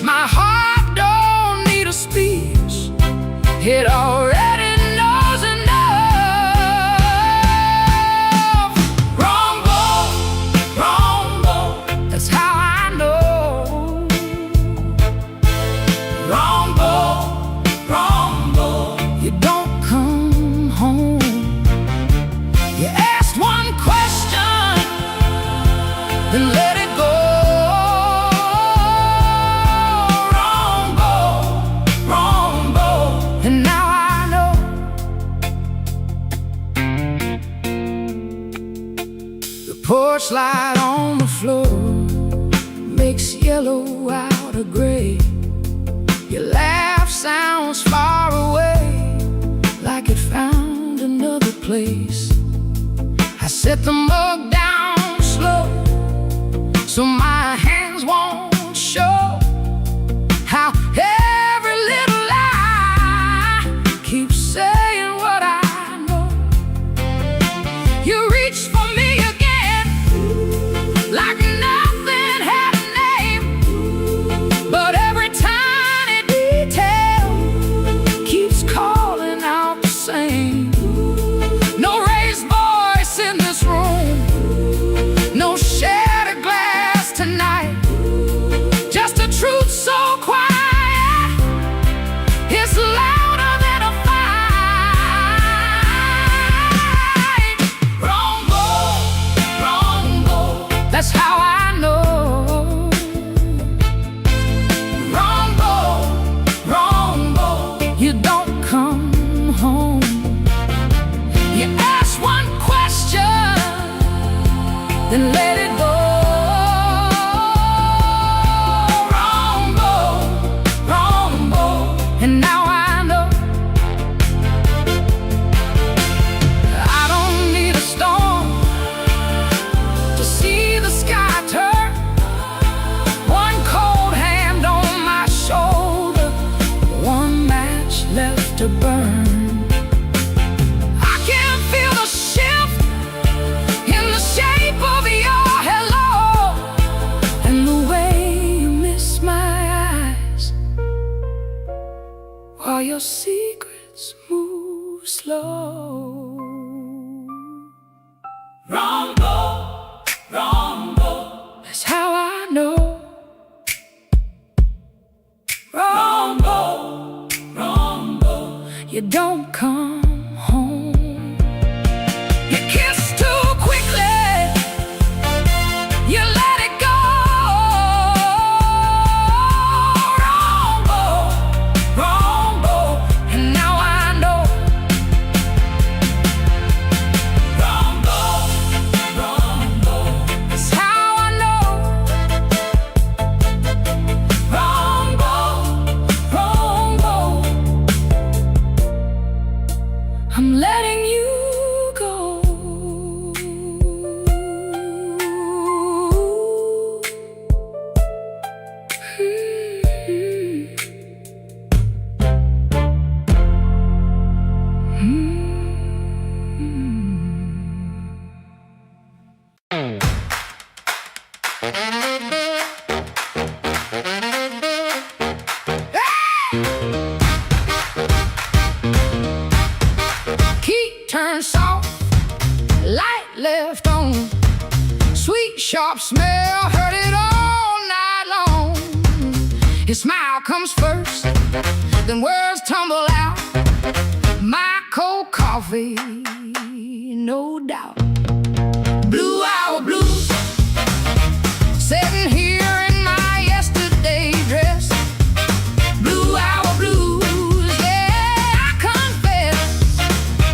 My heart don't need a speech, it already knows enough. Wrong bowl, that's how I know. Wrong bowl, you don't come home. You asked one question, then let it go. Wrong bowl, and now I know. The porch light on the floor makes yellow out of gray. Your laugh sounds far away, like it found another place. I set the mug down slow, so my hands won't show how every little lie keeps saying what I know. You reach for me again, like nothing had a name, but every tiny detail keeps calling out the same. No raised voice in this room, no shattered glass tonight, just a truth so quiet, it's louder than a fight. Wrong bowl, that's how I know. Wrong bowl, you don't come home. You ask one question, then let it go. Wrong bowl, and now I know. I don't need a storm to see the sky turn. One cold hand on my shoulder, one match left to burn. I can feel the shift in the shape of your hello, and the way you miss my eyes while your secrets move slow. Wrong bowl, that's how I know. Wrong bowl, you don't come home. You kiss too quickly, you let it go. Wrong bowl, and now I know. Wrong bowl, that's how I know. Wrong bowl, I'm letting you go. sharp smell, heard it all night long. His smile comes first, then words tumble out. My cold coffee, no doubt. Blue hour blues, sitting here in my yesterday dress. Blue hour blues, yeah, I confess.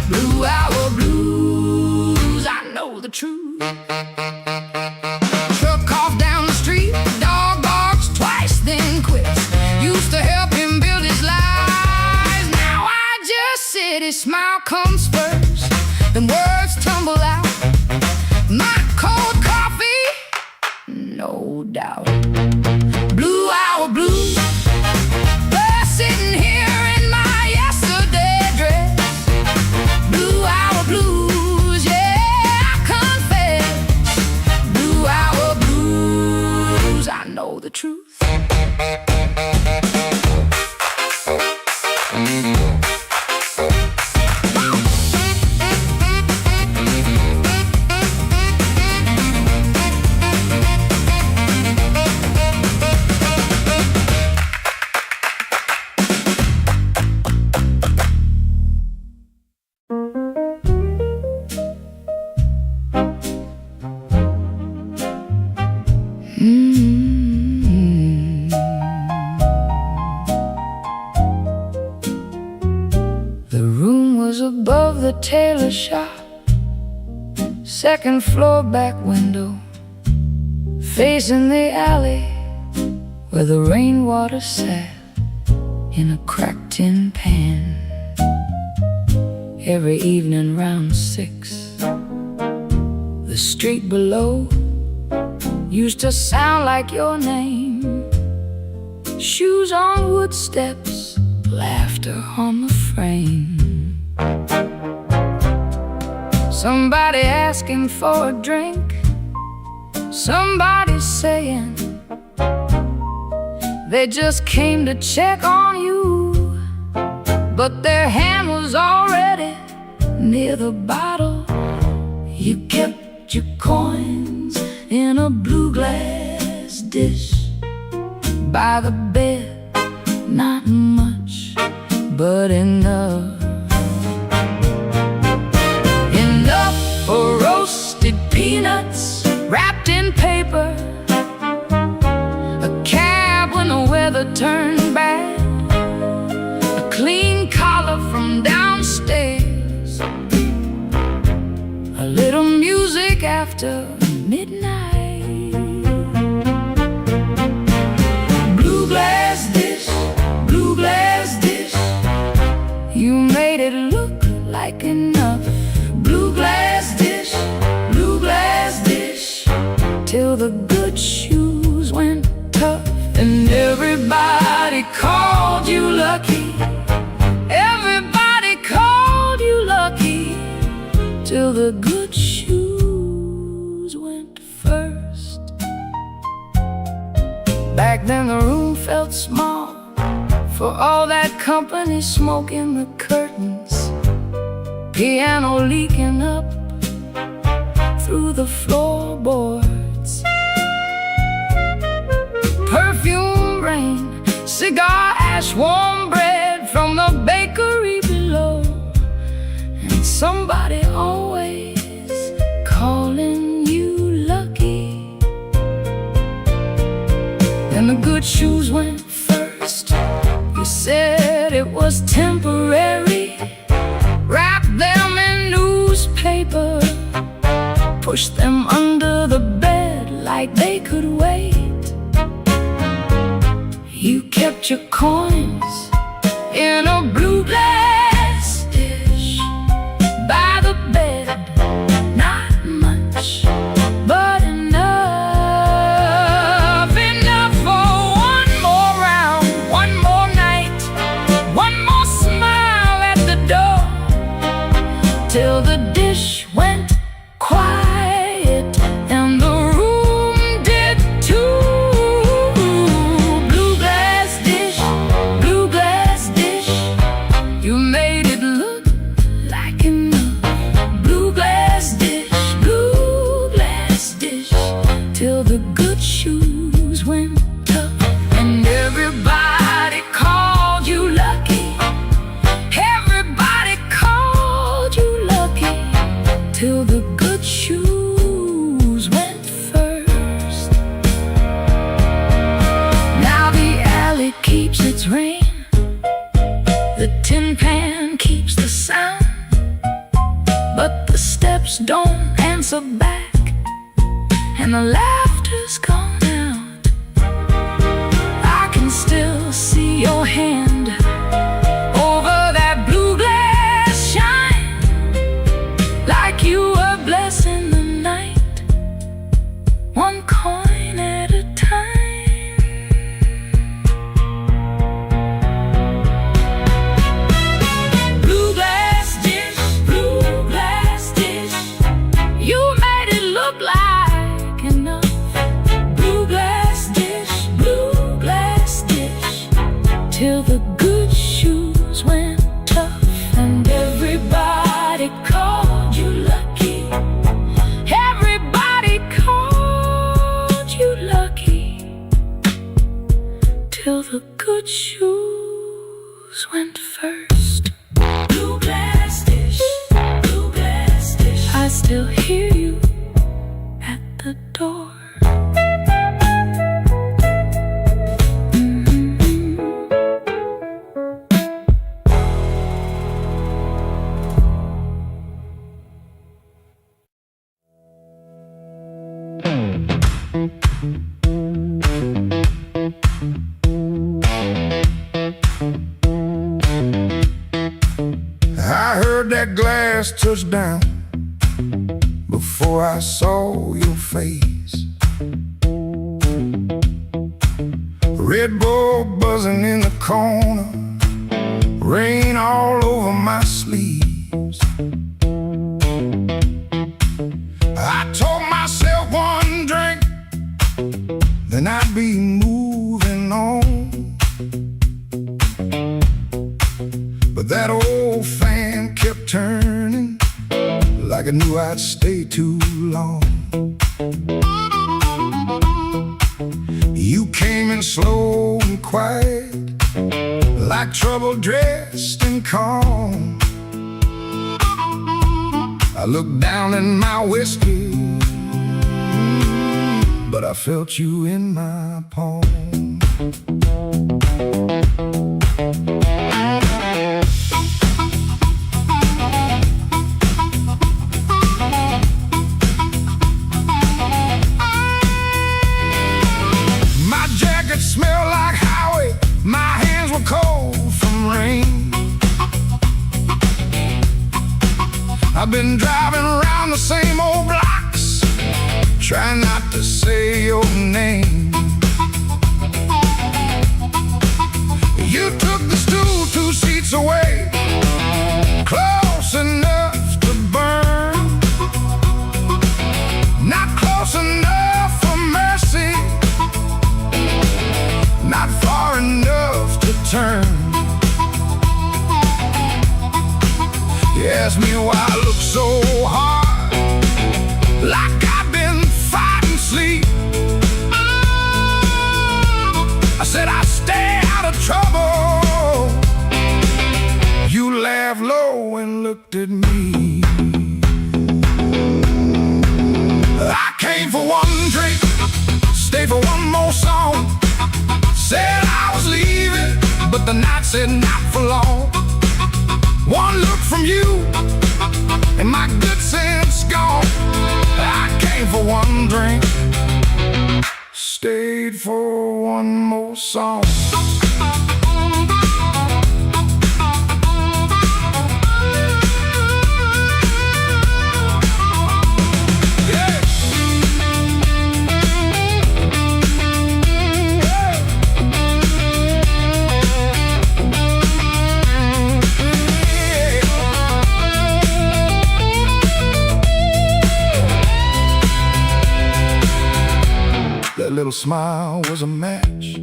Blue hour blues, I know the truth. Truck off down the street, dog barks twice, then quits. Used to help him build his life, now I just sit. His smile comes first, then words tumble out. My cold coffee, no doubt. Blue hour blues, sitting here in my yesterday dress. Blue hour blues, yeah, I confess. Blue hour blues, I know the truth. The room was above the tailor shop, second floor back window, facing the alley where the rainwater sat in a cracked tin pan. Every evening round 6, the street below used to sound like your name. Shoes on wood steps, laughter on the frame. Somebody asking for a drink, somebody saying they just came to check on you, but their hand was already near the bottle. You kept your coins in a blue glass dish by the bed, not much, but enough. Enough for roasted peanuts wrapped in paper, a cab when the weather turned bad, a clean collar from downstairs, a little music after midnight. Blue glass dish, blue glass dish, you made it look like enough. Blue glass dish, till the good shoes went tough. And everybody called you lucky, everybody called you lucky, till the good shoes went first. Back then the room felt small, for all that company smoking the curtains, piano leaking up through the floorboards, perfume rain, cigar ash, warm bread from the bakery below, and somebody always calling you lucky. Then the good shoes went first. You said it was temporary, wrap them in newspaper, push them under the bed like they could wait. You kept your coins in a blue glass dish by the bed, not much, but enough. Enough for one more round, one more night, one more smile at the door, till the dish went quiet and the room did too. Blue glass dish, till the good shoes went tough. And everybody called you lucky. Everybody called you lucky till the good shoes went first. Now the alley keeps its rain, the tin pan keeps the sound, but the steps don't answer back, and the laughter's gone out. I can still see your hand over that blue glass shine, like you were blessing the night, one coin at a time. Blue glass dish, you made it look like enough. Blue glass dish, till the good shoes went tough. And everybody called you lucky. Everybody called you lucky till the good shoes went first. Blue glass dish, I still hear you at the door. I heard that glass touch down before I saw your face. Red Bull buzzing in the corner, rain all over my sleeves. I told myself one drink, then I'd be moving on. But that old fan kept turning, like I knew I'd stay too long. You came in slow and quiet, like trouble dressed in calm. I looked down in my whiskey, but I felt you in my palm. Smelled like highway, my hands were cold from rain. I've been driving around the same old blocks, trying not to say your name. You took the stool 2 seats away, close enough to burn, not close enough for mercy, not far enough to turn. You asked me why I look so hard, like I've been fighting sleep. I said I stay out of trouble. You laughed low and looked at me. I came for one drink, stayed for one more song. Said I was leaving, but the night said not for long. One look from you, and my good sense gone. I came for one drink, stayed for one more song. That little smile was a match,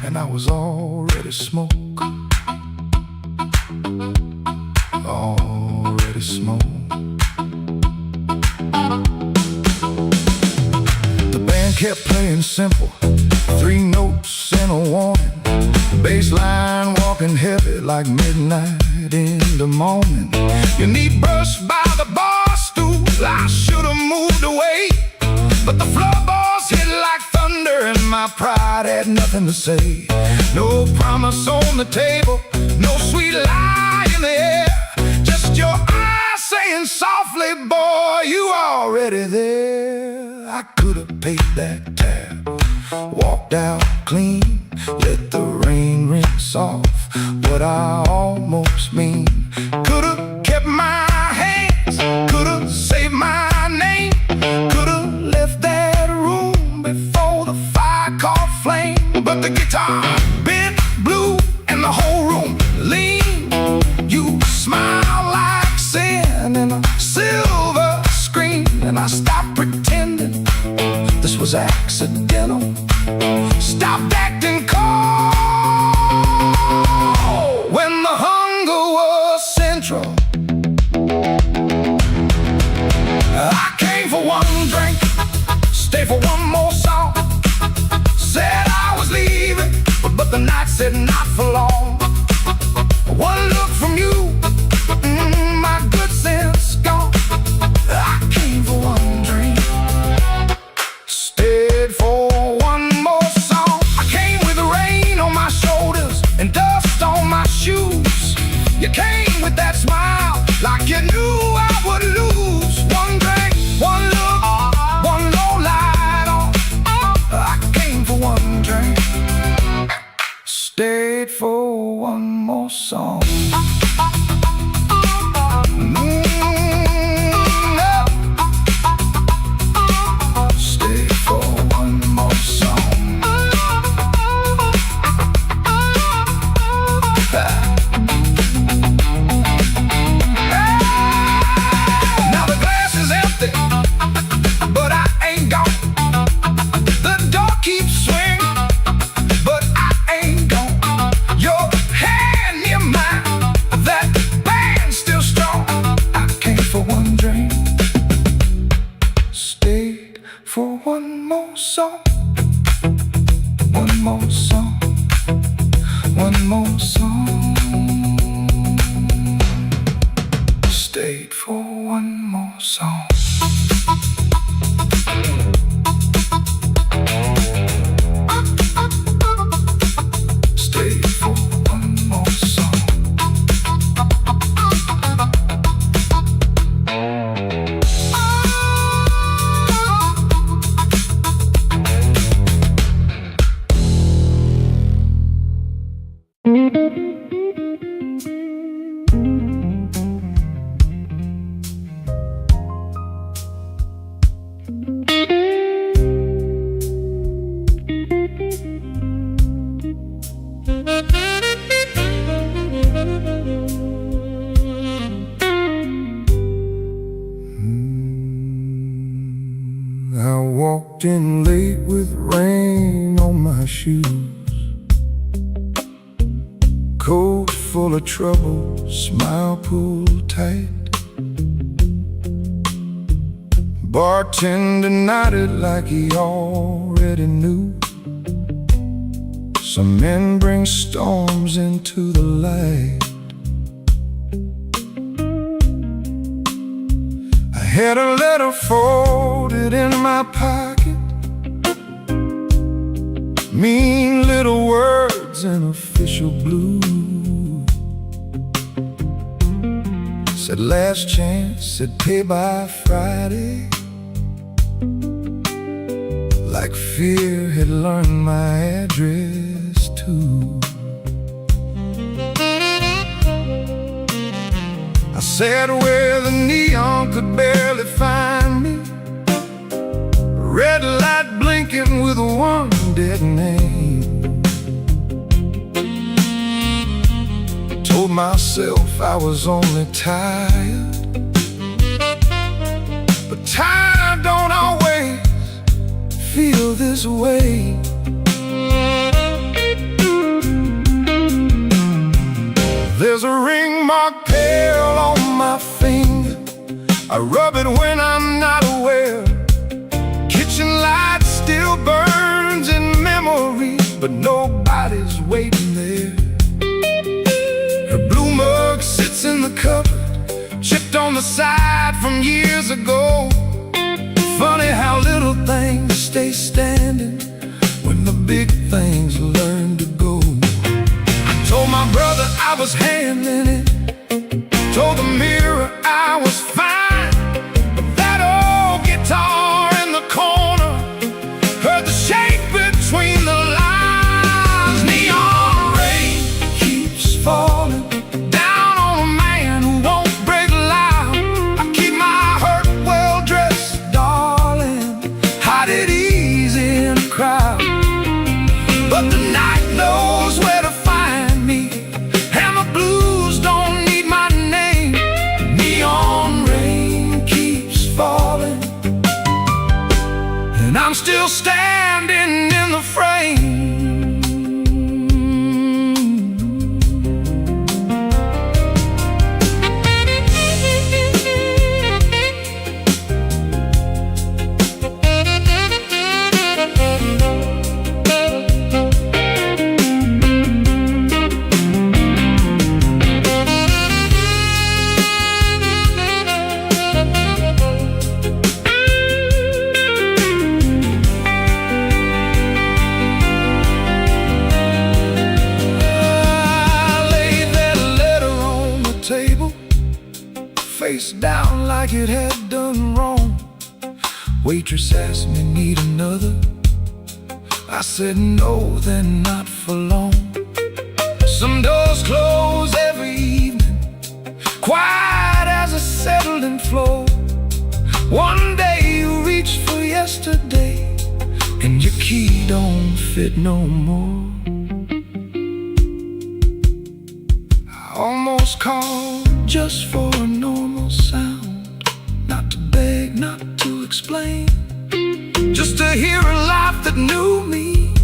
and I was already smoke, already smoke. kept playing simple, 3 notes and a warning. Bass line walking heavy like midnight in the morning. Your knee brushed by the bar stool, I should've moved away, but the floorboards hit like thunder and my pride had nothing to say. No promise on the table, no sweet lie in the air, just your eyes saying softly, boy, you already there. I could've paid that tab, walked out clean, let the rain rinse off what I almost mean. Could've kept my hands, could've saved my name, could've left that room before the fire caught flame. But the guitar bent blue and the whole room leaned. You smile like sin in a silver screen, and I stopped pretending this was accidental. Stopped acting cold when the hunger was central. I came for one drink, stay for one more song. Said I was leaving, but the night said not for long. One look from you, my good sense gone. I came for one drink, stayed for one more song. I came with rain on my shoulders and dust on my shoes. You came with that smile, like you knew I would lose. One drink, one look, one low light on. I came for one drink, stayed for one more song. Stayed for one more song. Now the glass is empty, but I ain't gone. The door keeps swinging, but I ain't gone. Your hand near mine, that band's still strong. I came for one drink, stayed for one more song. One more song, one more song. Stayed for one more song. Stayed for one more song. I walked in late with rain on my shoes, coat full of trouble, smile pulled tight. Bartender nodded like he already knew. Some men bring storms into the light. I had a letter folded in my pocket, mean little words in official blue. Said last chance, said pay by Friday. Like fear had learned my address too. I sat where the neon could barely find me, red light blinking with one dead name. Told myself I was only tired, but tired don't always feel this way. There's a ring marked pale on my finger. I rub it when I'm not aware. Kitchen lights still funny how little things stay standing when the big things learn to go. Told my brother I was handling it, told the mirror I was fine. But that old guitar in the corner heard the shake between the lines. Neon rain keeps falling down on a man who won't break loud. I keep my hurt well dressed, darling, hide it easy in a crowd. But the night knows where to find me, and the blues don't need my name. Neon rain keeps falling, and I'm still standing in the frame. Face down like it had done wrong. Waitress asked me, need another? I said no, then not for long. Some doors close every evening, quiet as a settling floor. One day you reach for yesterday, and your key don't fit no more. I almost called just for a normal sound, not to beg, not to explain, just to hear a laugh that knew me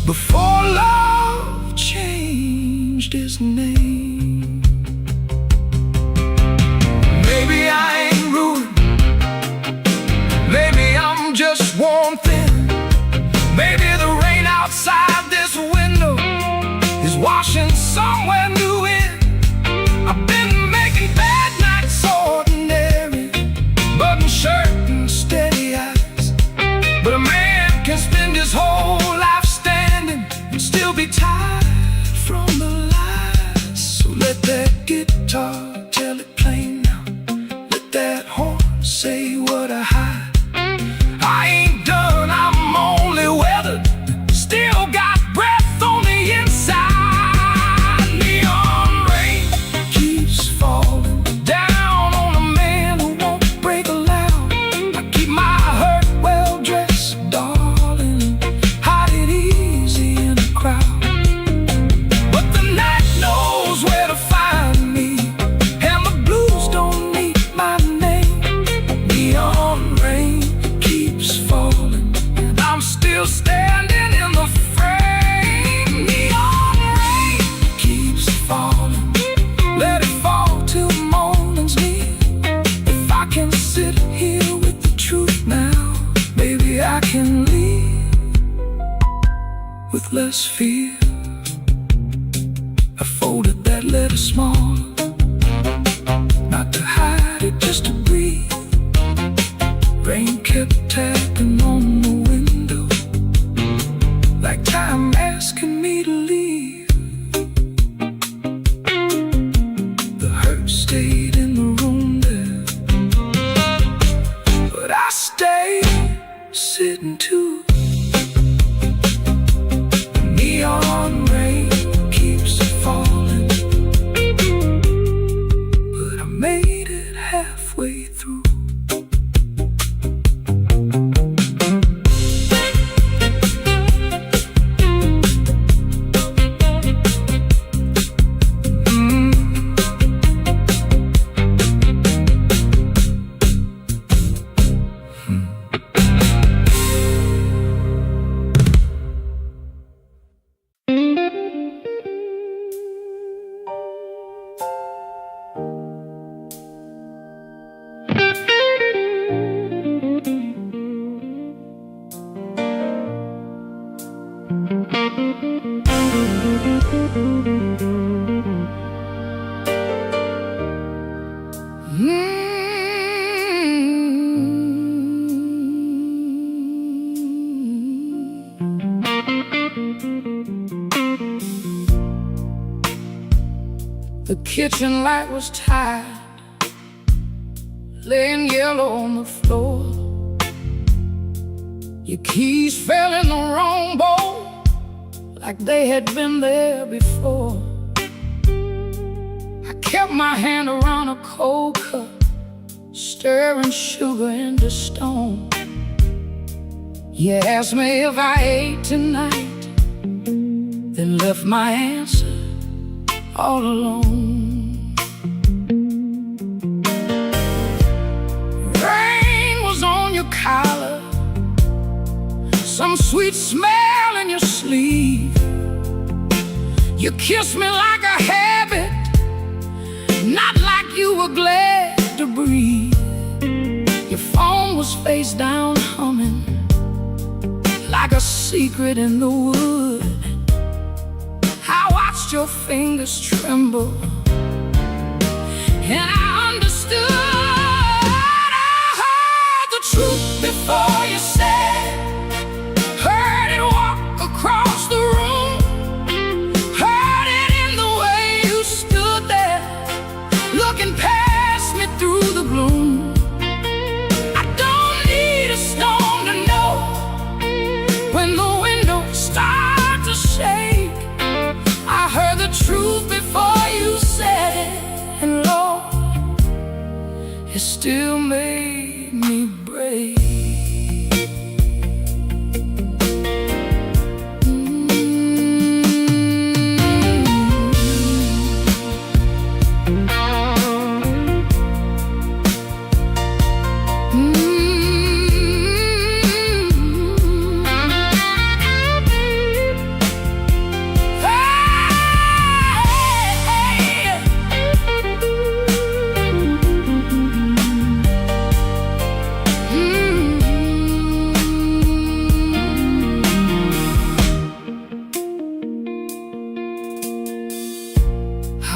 before love changed its name. Maybe I ain't ruined, maybe I'm just worn thin. Maybe the rain outside this window is washing somewhere new in. I've been making bad nights ordinary, button shirt and steady eyes. But a man can spend his whole life standing and still be tired from the lies. So let that guitar tell it plain now, let that horn say what I hide. I ain't done, I'm only weathered, still got breath on the inside. Standing in the frame. Neon rain keeps falling, let it fall till morning's near. If I can sit here with the truth now, maybe I can live with less fear. I folded that letter smaller, not to hide it, just to breathe. Rain kept tapping on the window, like time asking me to leave. The hurt stayed in the room there, but I stayed sitting too. Neon rain keeps falling, but I made it halfway through. The kitchen light was tired, laying yellow on the floor. Your keys fell in the wrong bowl, like they had been there before. I kept my hand around a cold cup, stirring sugar into stone. You asked me if I ate tonight, then left my answer all alone. Rain was on your collar, some sweet smell in your sleeve. You kissed me like a habit, not like you were glad to breathe. Your phone was face down humming, like a secret in the wood. I watched your fingers tremble, and I understood. I heard the truth before you said it, heard it walk across the room, heard it in the way you stood there, looking past me through the gloom. I don't need a stone to know when the windows start to shake. I heard the truth before you said it, and Lord, it still made me break.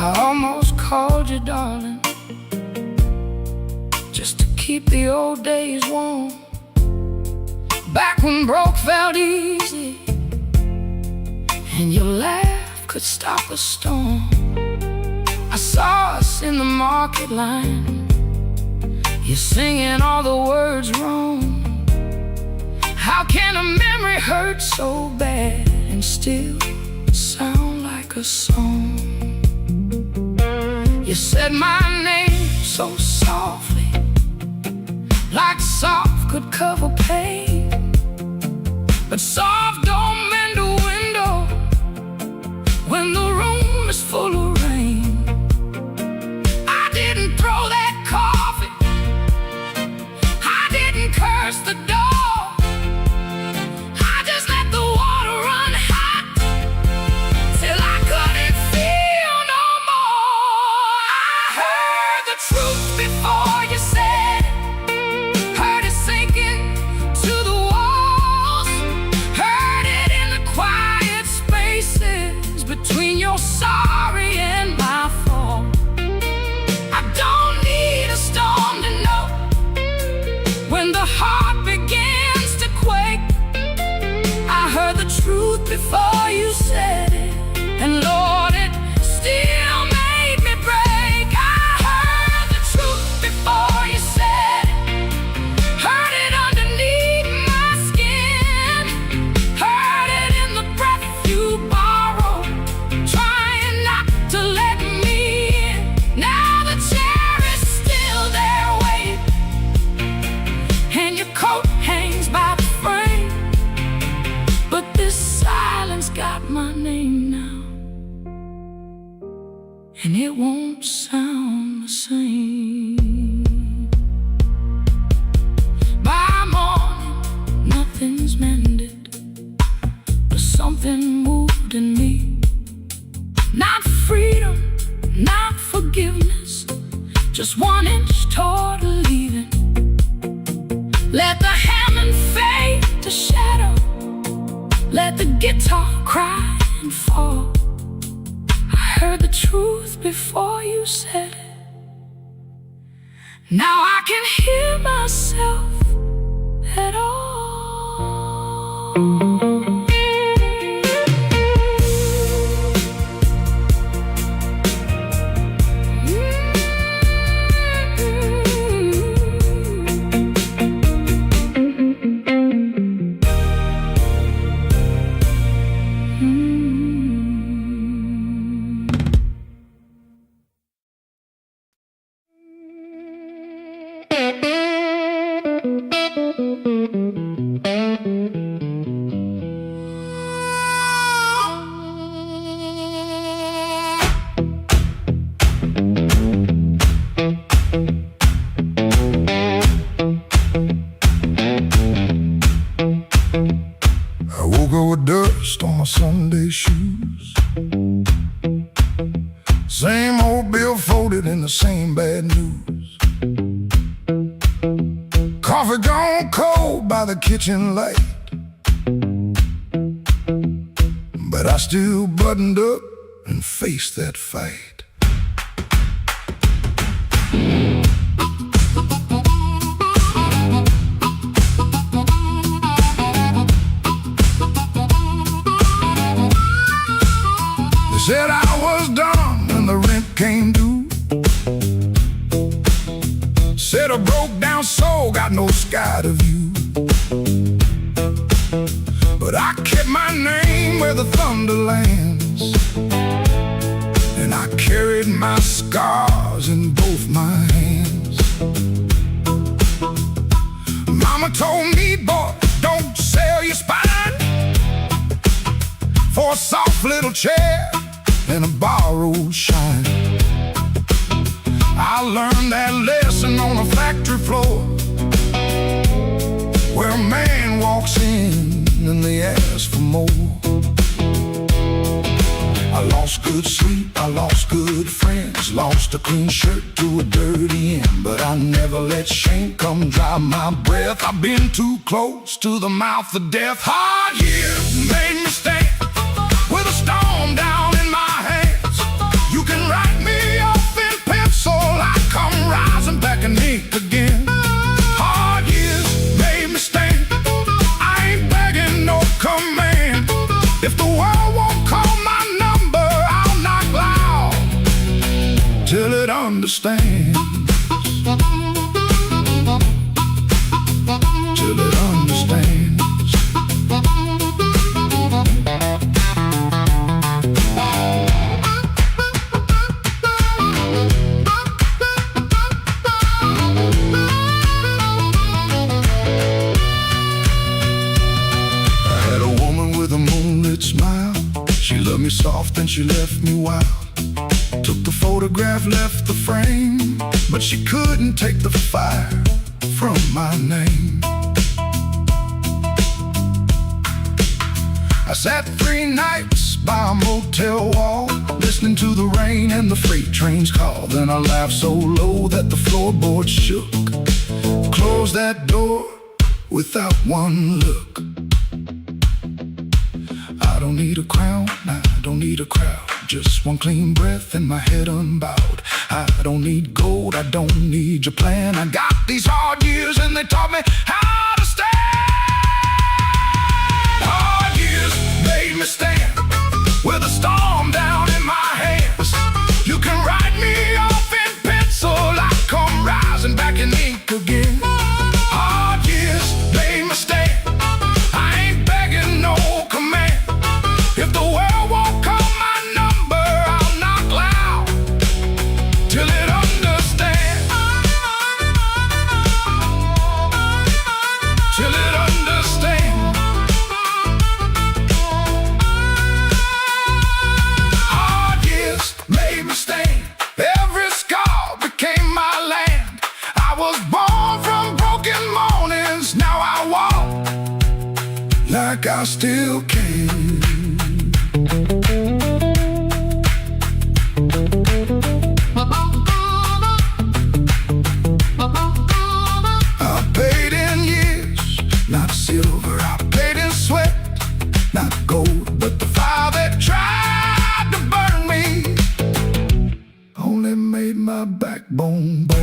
I almost called you darling, just to keep the old days warm. Back when broke felt easy, and your laugh could stop a storm. I saw us in the market line, you're singing all the words wrong. How can a memory hurt so bad and still sound like a song? You said my name so softly, like soft could cover pain. But soft don't mend a window when the room is full of rain. I didn't throw that coffee, I didn't curse the dog, I just let the water run hot till I couldn't feel no more. I heard the truth before you said it, heard it sinking to the walls, heard it in the quiet spaces between your sorry and my fault. I don't need a storm to know when the heart begins to quake. I heard the truth before you said it, and Lord, it still made me break. I heard the truth before you said it, heard it underneath my skin, heard it in the breath you borrow, trying not to let me in. Now the chair is still there waiting, and your coat hangs by the frame, but this silence got my name now, and it won't sound the same. By morning, nothing's mended, but something moved in me. Not freedom, not forgiveness, just 1 inch toward leaving. Let the Hammond fade to shadow, let the guitar cry and fall. I heard the truth before you said it, now I can hear myself at all. Sunday shoes. Same old bill folded in the same bad news. Coffee gone cold by the kitchen light, but I still buttoned up and faced that fight. They said I was done when the rent came due. Said a broke down soul got no sky to view. But I kept my name where the thunder lands, and I carried my scars in both my hands. Mama told me, boy, don't sell your spine for a soft little chair and a borrowed shine. I learned that lesson on a factory floor, where a man walks in and they ask for more. I lost good sleep, I lost good friends, lost a clean shirt to a dirty end, but I never let shame come dry my breath. I've been too close to the mouth of death. Hard years made me stand with a storm down in my hands. You can write me off in pencil, I come rising back and ink again. Hard years made me stand, I ain't begging no command. If the world won't call my number, I'll knock loud till it understands. Till it understands. Smile, she loved me soft and she left me wild. Took the photograph, left the frame, but she couldn't take the fire from my name. I sat 3 nights by a motel wall, listening to the rain and the freight trains call. Then I laughed so low that the floorboards shook. Closed that door without one look. I don't need a crown, I don't need a crowd, just one clean breath and my head unbowed. I don't need gold, I don't need your plan. I got these hard years and they taught me how to stand. Hard years made me stand with a storm down in my hands. You can write me off in pencil, I come rising back in ink again. Hard years made me stand, I ain't begging no command. If the world won't call my number, I'll knock loud till it understands. Till it understands. Hard years made me stand, every scar became my land. I was born from broken mornings, now I walk like I still can. I paid in years, not silver. I paid in sweat, not gold. But the fire that tried to burn me only made my backbone bold.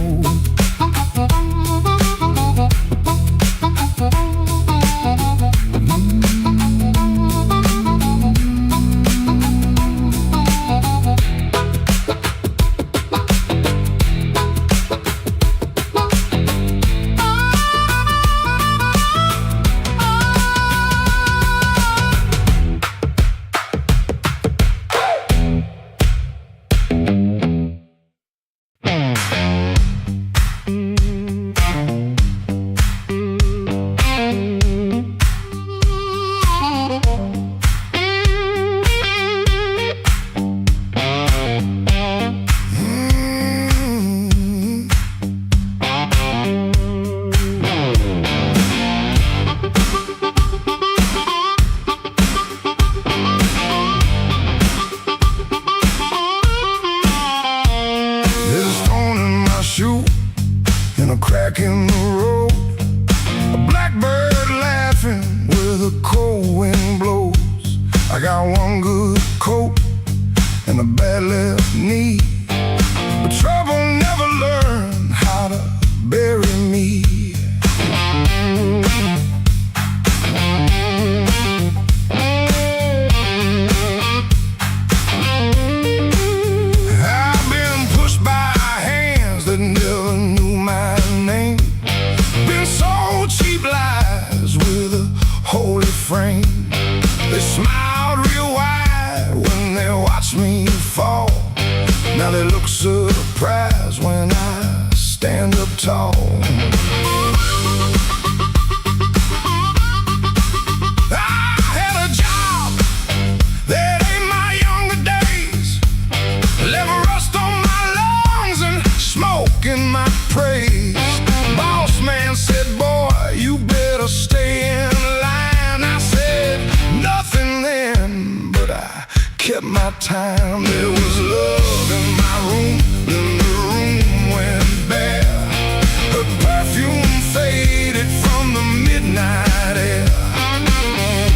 get my time. There was love in my room, then the room went bare. Her perfume faded from the midnight air.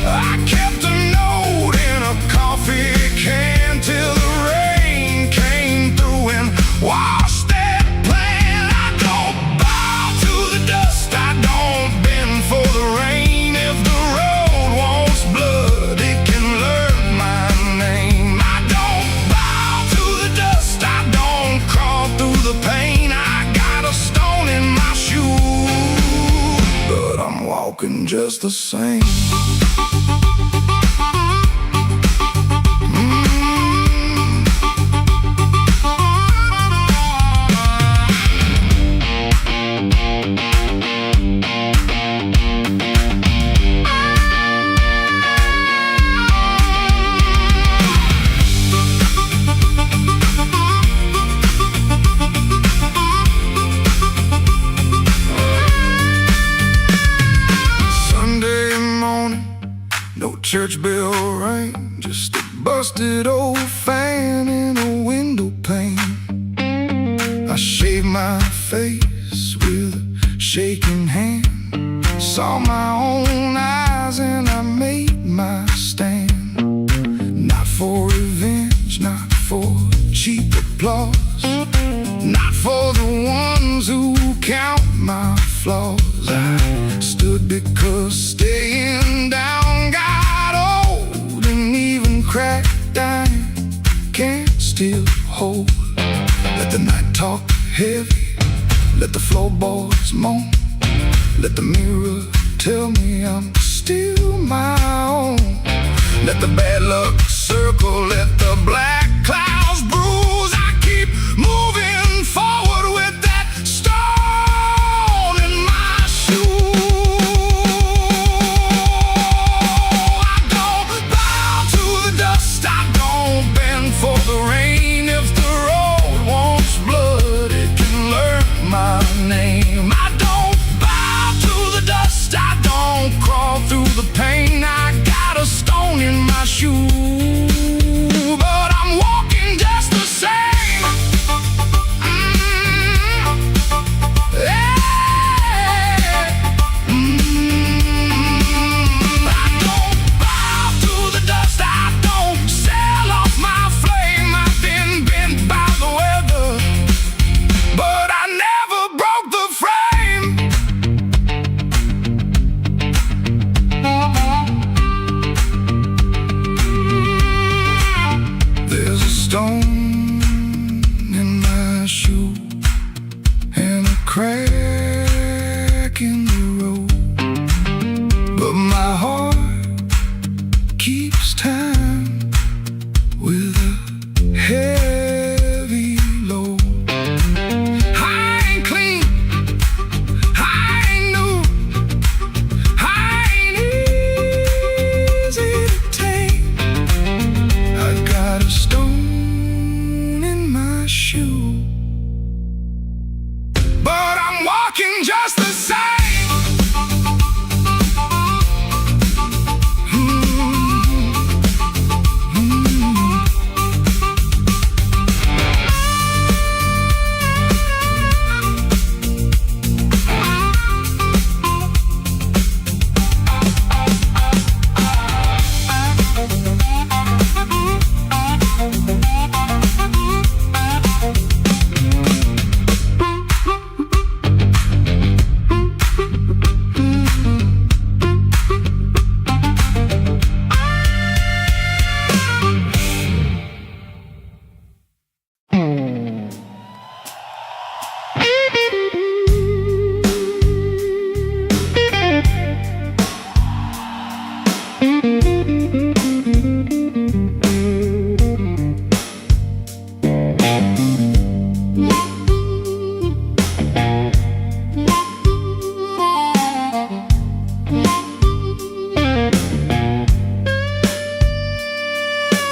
I kept a note in a coffee can till the rain came through and washed that plan. I don't bow to the dust, I don't bend for the rain. If the road wants blood, it can learn my name. I don't bow to the dust, I don't crawl through the pain. I got a stone in my shoe, but I'm walking just the same. Church bell rang, just a busted old fan in a window pane. I shaved my face with a shaking hand, saw my own eyes and I made my stand. Not for revenge, not for cheap applause, not for the ones who count my flaws. I stood because staying down got cracked iron can't still hold. Let the night talk heavy, let the floorboards moan, let the mirror tell me I'm still my own. Let the bad luck circle, let the black clouds bruise. I keep moving forward with that stone in my shoe. I don't bow to the dust, I don't bend for the rain. If the road wants blood, it can learn my name. I don't bow to the dust, I don't crawl through the pain. I got a stone in my shoe, but I'm walking just the same. I don't bow to the dust, I don't sell off my flame. I've been bent by the weather, but I never broke the frame. There's a stone in my shoe and a crack in the road, but my heart keeps time with a heavy load. I ain't clean, I ain't new, I ain't easy to tame. I got a stone in my shoe, but I'm walking just the same.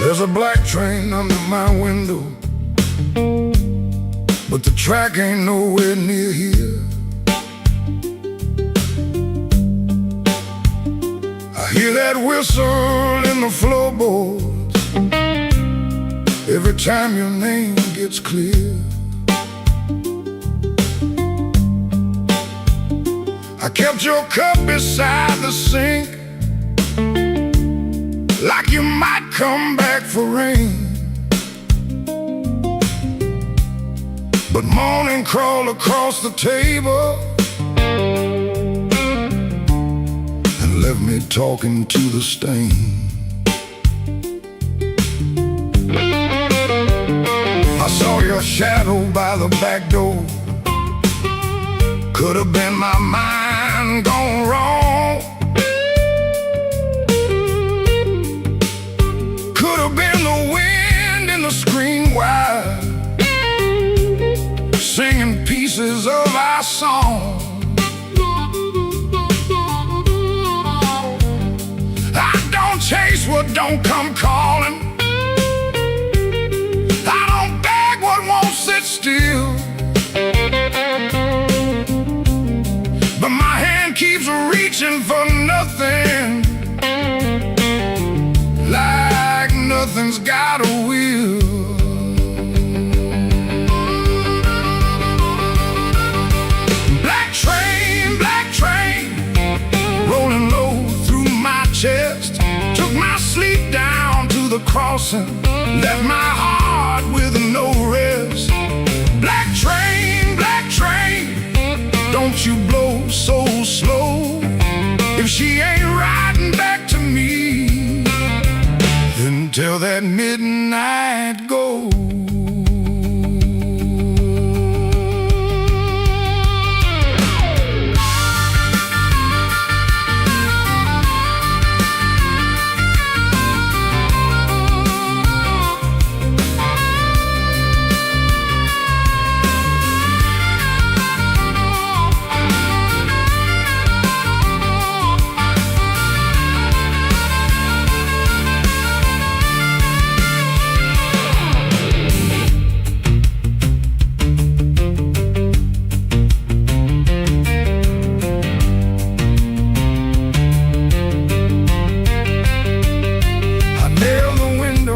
There's a black train under my window, but the track ain't nowhere near here. I hear that whistle in the floorboards, every time your name gets clear. I kept your cup beside the sink, like you might come back for rain. But morning crawled across the table and left me talking to the stain. I saw your shadow by the back door. Could have been my mind gone wrong. Could have been the wind in the screen wire, singing pieces of our song. I don't chase what don't come calling. I don't beg what won't sit still. But my hand keeps reaching for nothing, like nothing's got a will. Black train, rolling low through my chest, took my sleep down to the crossing, left my heart with no rest. Black train, don't you blow so slow. If she ain't riding back to me, then till that midnight goes.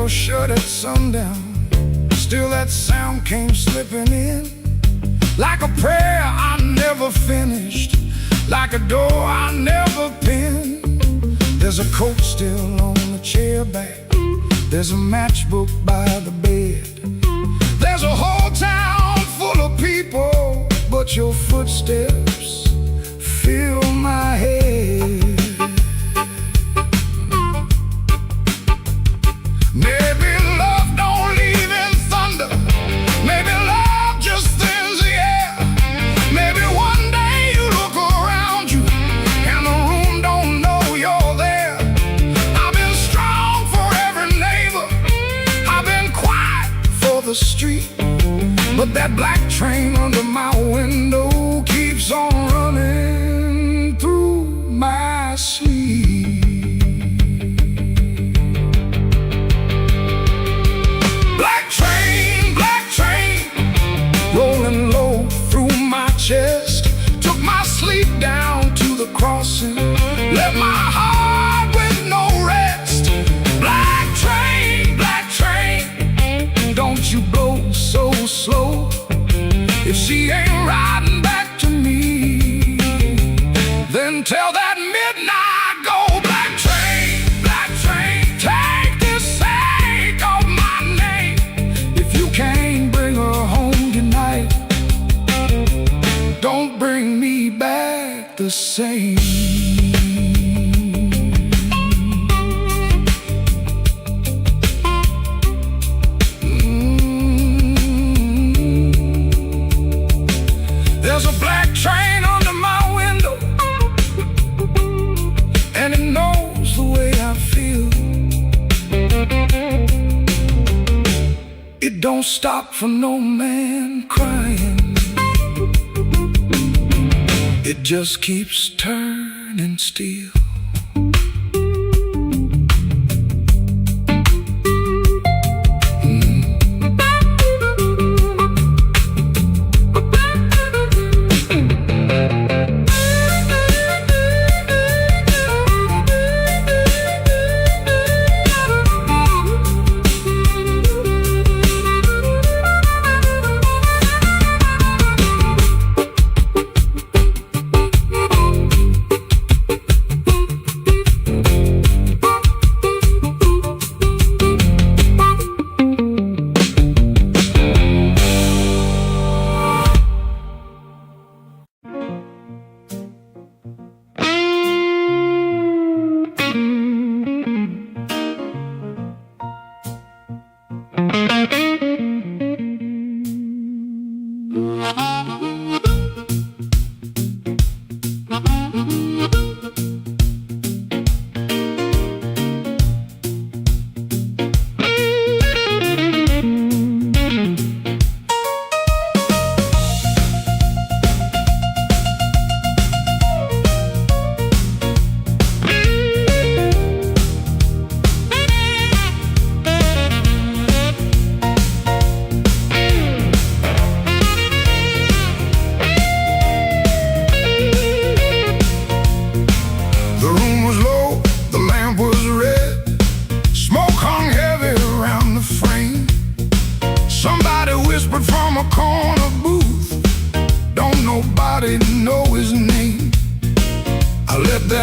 Shut at sundown, still that sound came slipping in, like a prayer I never finished, like a door I never pinned. There's a coat still on the chair back, there's a matchbook by the bed, there's a whole town full of people, but your footsteps fill my head. Maybe love don't leave in thunder, maybe love just thins the air. Maybe one day you look around you and the room don't know you're there. I've been strong for every neighbor, I've been quiet for the street, but that black train under my window keeps on running through my sleep. Rolling low through my chest, took my sleep down to the crossing, left my heart with no rest. Black train, don't you blow so slow. If she ain't riding back to me, then tell that midnight go. Black train, take this sake of my name. If you can't bring her home tonight, don't bring me back the same. There's a black train under my window, and it knows the way I feel. It don't stop for no man crying, it just keeps turning steel.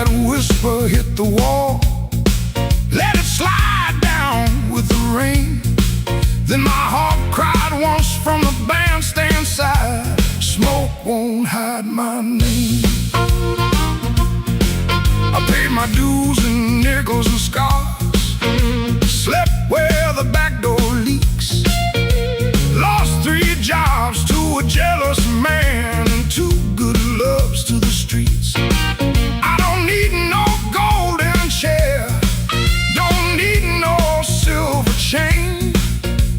that whisper hit the wall, let it slide down with the rain. Then my heart cried once from the bandstand side, smoke won't hide my name. I paid my dues in nickels and scars, slept where the back door leaks, lost 3 jobs to a jealous man and 2 good loves to the streets. I don't need no golden chair, don't need no silver chain,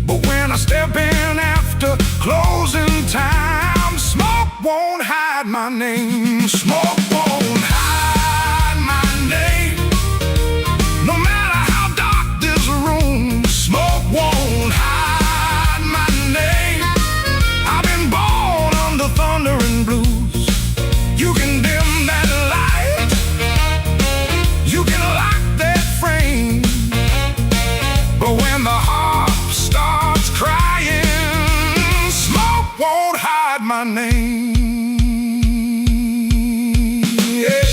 but when I step in after closing time, smoke won't hide my name. Smoke won't hide my name. No matter how dark this room, smoke won't hide my name. I've been born under thunder and blues. You can dim that light, you can lock that frame, but when the heart starts crying, smoke won't hide my name. Yeah.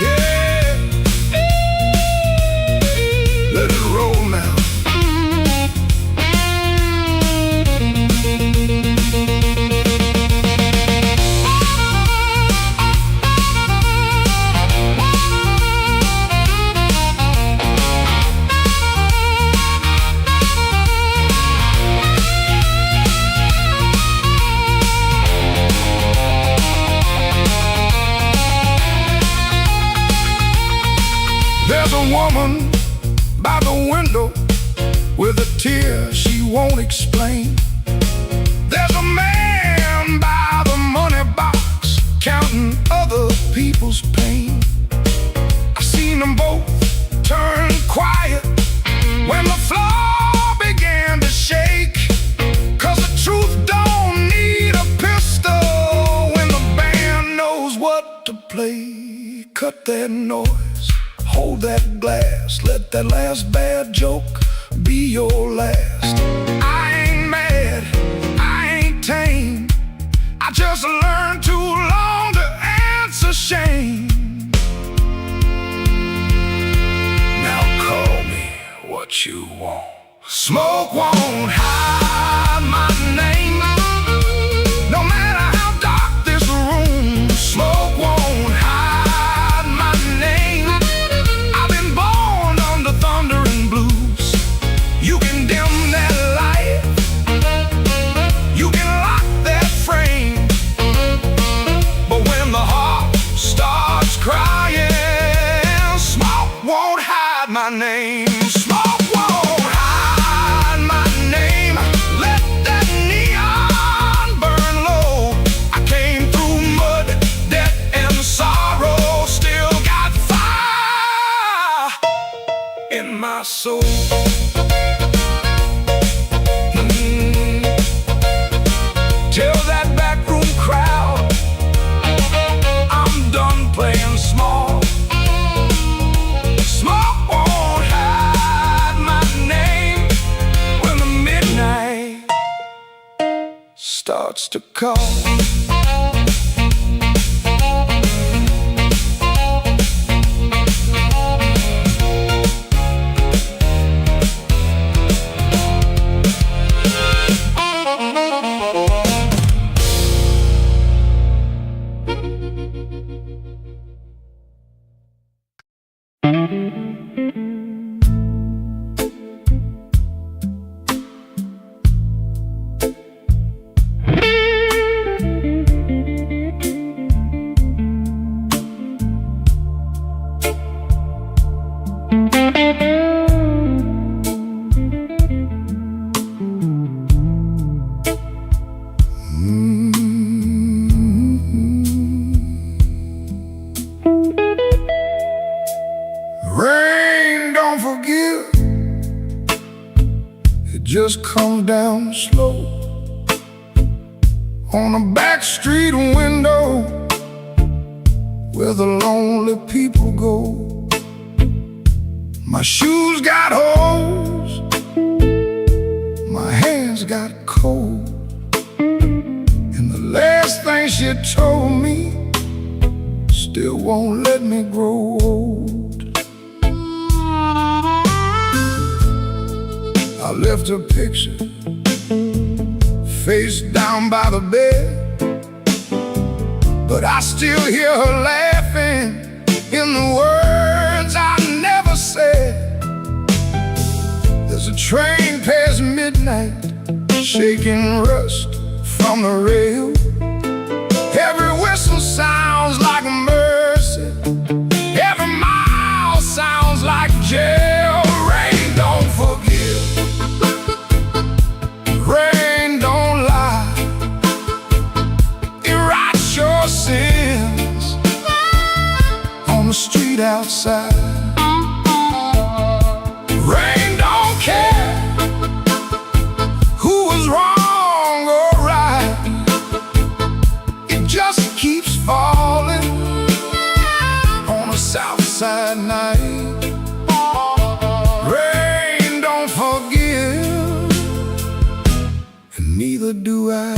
Yeah. Let it roll now. There's a woman by the window with a tear she won't explain. There's a man by the money box counting other people's pain. I seen them both turn quiet when the floor began to shake, 'cause the truth don't need a pistol when the band knows what to play. Cut that noise, hold that glass, let that last bad joke be your last. I ain't mad, I ain't tame, I just learned too long to answer shame. Now call me what you want. Smoke won't hide my name. No matter how dark this room, smoke won't hide my name. I've been born under thunder and blues. You can dim that light, you can lock that frame, but when the heart starts crying, smoke won't hide my name. Smoke won't hide my name. Let that neon burn low. I came through mud, debt, and sorrow, still got fire in my soul. Tell that backroom crowd I'm done playing small. Smoke won't hide my name when the midnight starts to call. Rain don't forgive, it just comes down slow on a back street window where the lonely people go. My shoes got holes hands got cold, and the last thing she told me still won't let me grow old. I left her picture face down by the bed, but I still hear her laughing in the words I never said. There's a train past midnight, shaking rust from the rail. Every whistle sounds like mercy, every mile sounds like jail. Rain don't forgive, rain don't lie, it writes your sins on the street outside. Rain don't care who was wrong or right, it just keeps falling on a south side night. Rain don't forgive, and neither do I.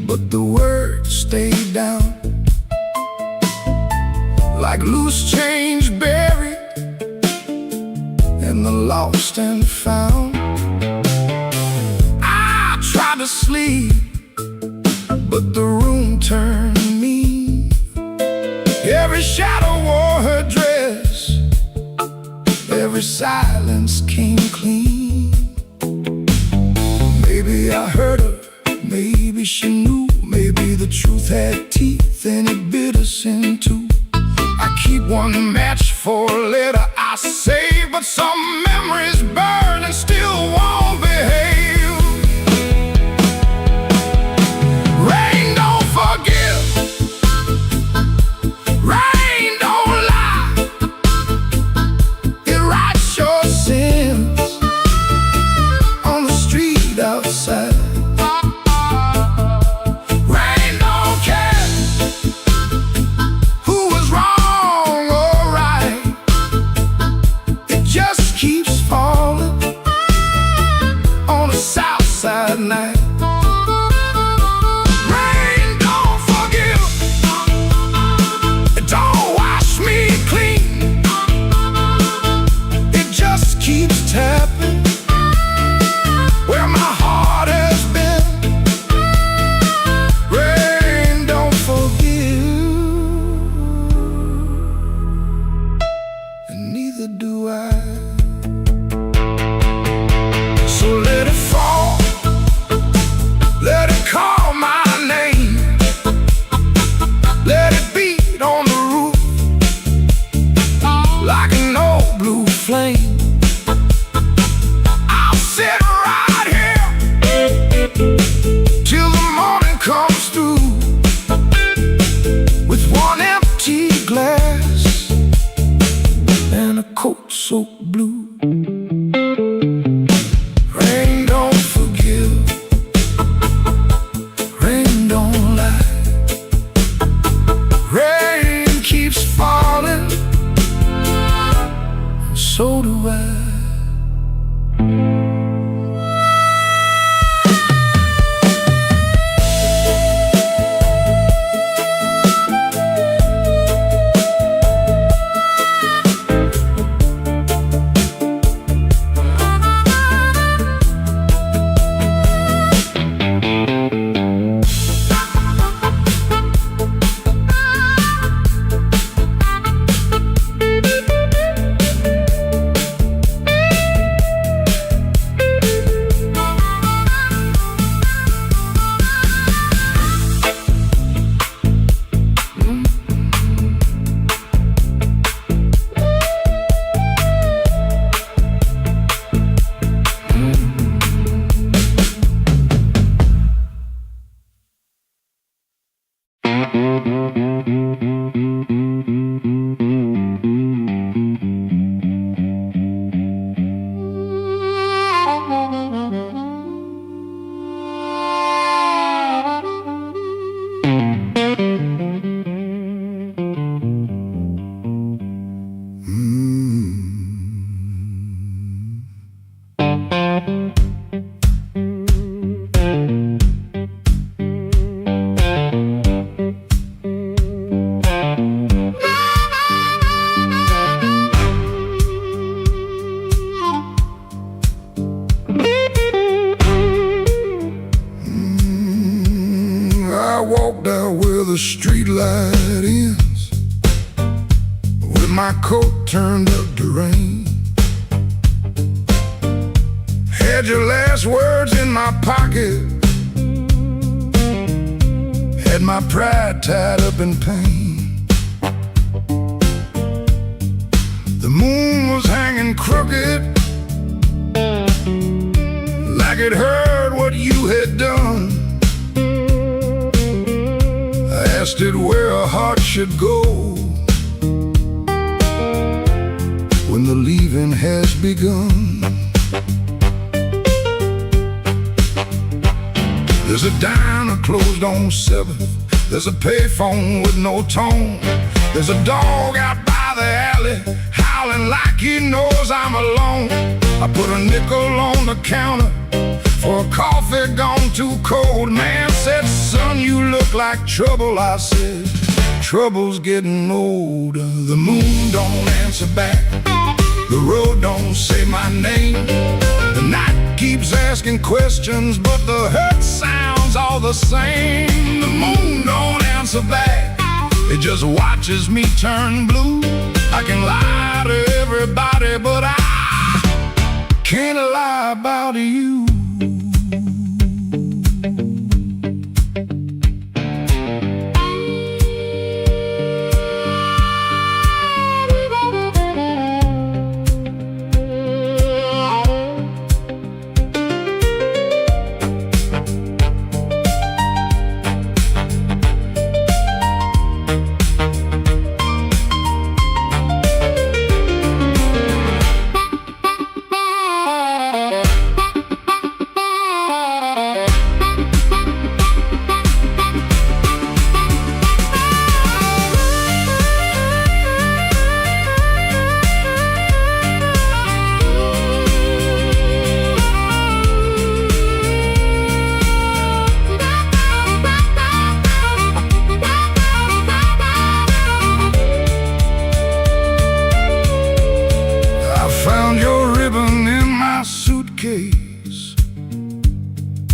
But the words stayed down like loose change buried in the lost and found. I tried to sleep, but the room turned mean. Every shadow wore her dress, every silence came clean. Maybe I hurt her, maybe she knew, maybe the truth had teeth and it bit us in two. I keep one match for a letter I save, but some memories burn and still won't behave. Rain don't forgive, rain don't lie, it writes your sins on the street outside. Night. Rain don't forgive, it don't wash me clean, it just keeps tapping where my heart has been. Rain don't forgive, and neither do I. Had your last words in my pocket, had my pride tied up in pain. The moon was hanging crooked, like it heard what you had done. I asked it where a heart should go when the leaving has begun. There's a diner closed on 7th. There's a payphone with no tone. There's a dog out by the alley howling like he knows I'm alone. I put a nickel on the counter for a coffee gone too cold. Man said, son, you look like trouble. I said, trouble's getting older. The moon don't answer back, the road don't say my name. The night keeps asking questions, but the hurt sounds all the same. The moon don't answer back, it just watches me turn blue. I can lie to everybody, but I can't lie about you.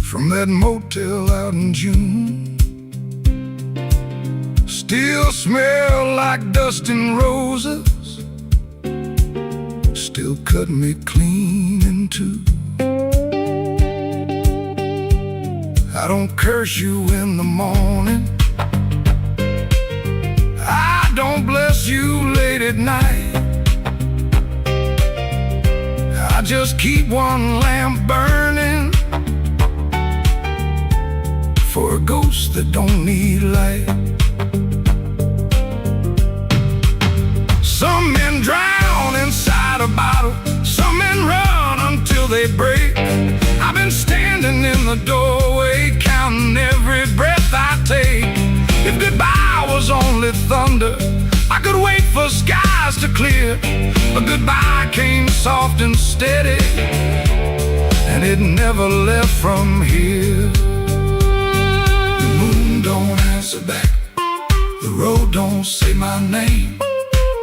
From that motel out in June, still smell like dust and roses, still cut me clean in two. I don't curse you in the morning, I don't bless you late at night. I just keep one lamp burning for a ghost that don't need light. Some men drown inside a bottle, some men run until they break. I've been standing in the doorway, counting every breath I take. If goodbye was only thunder, I could wait for skies to clear. But goodbye came soft and steady, and it never left from here. The moon don't answer back, the road don't say my name.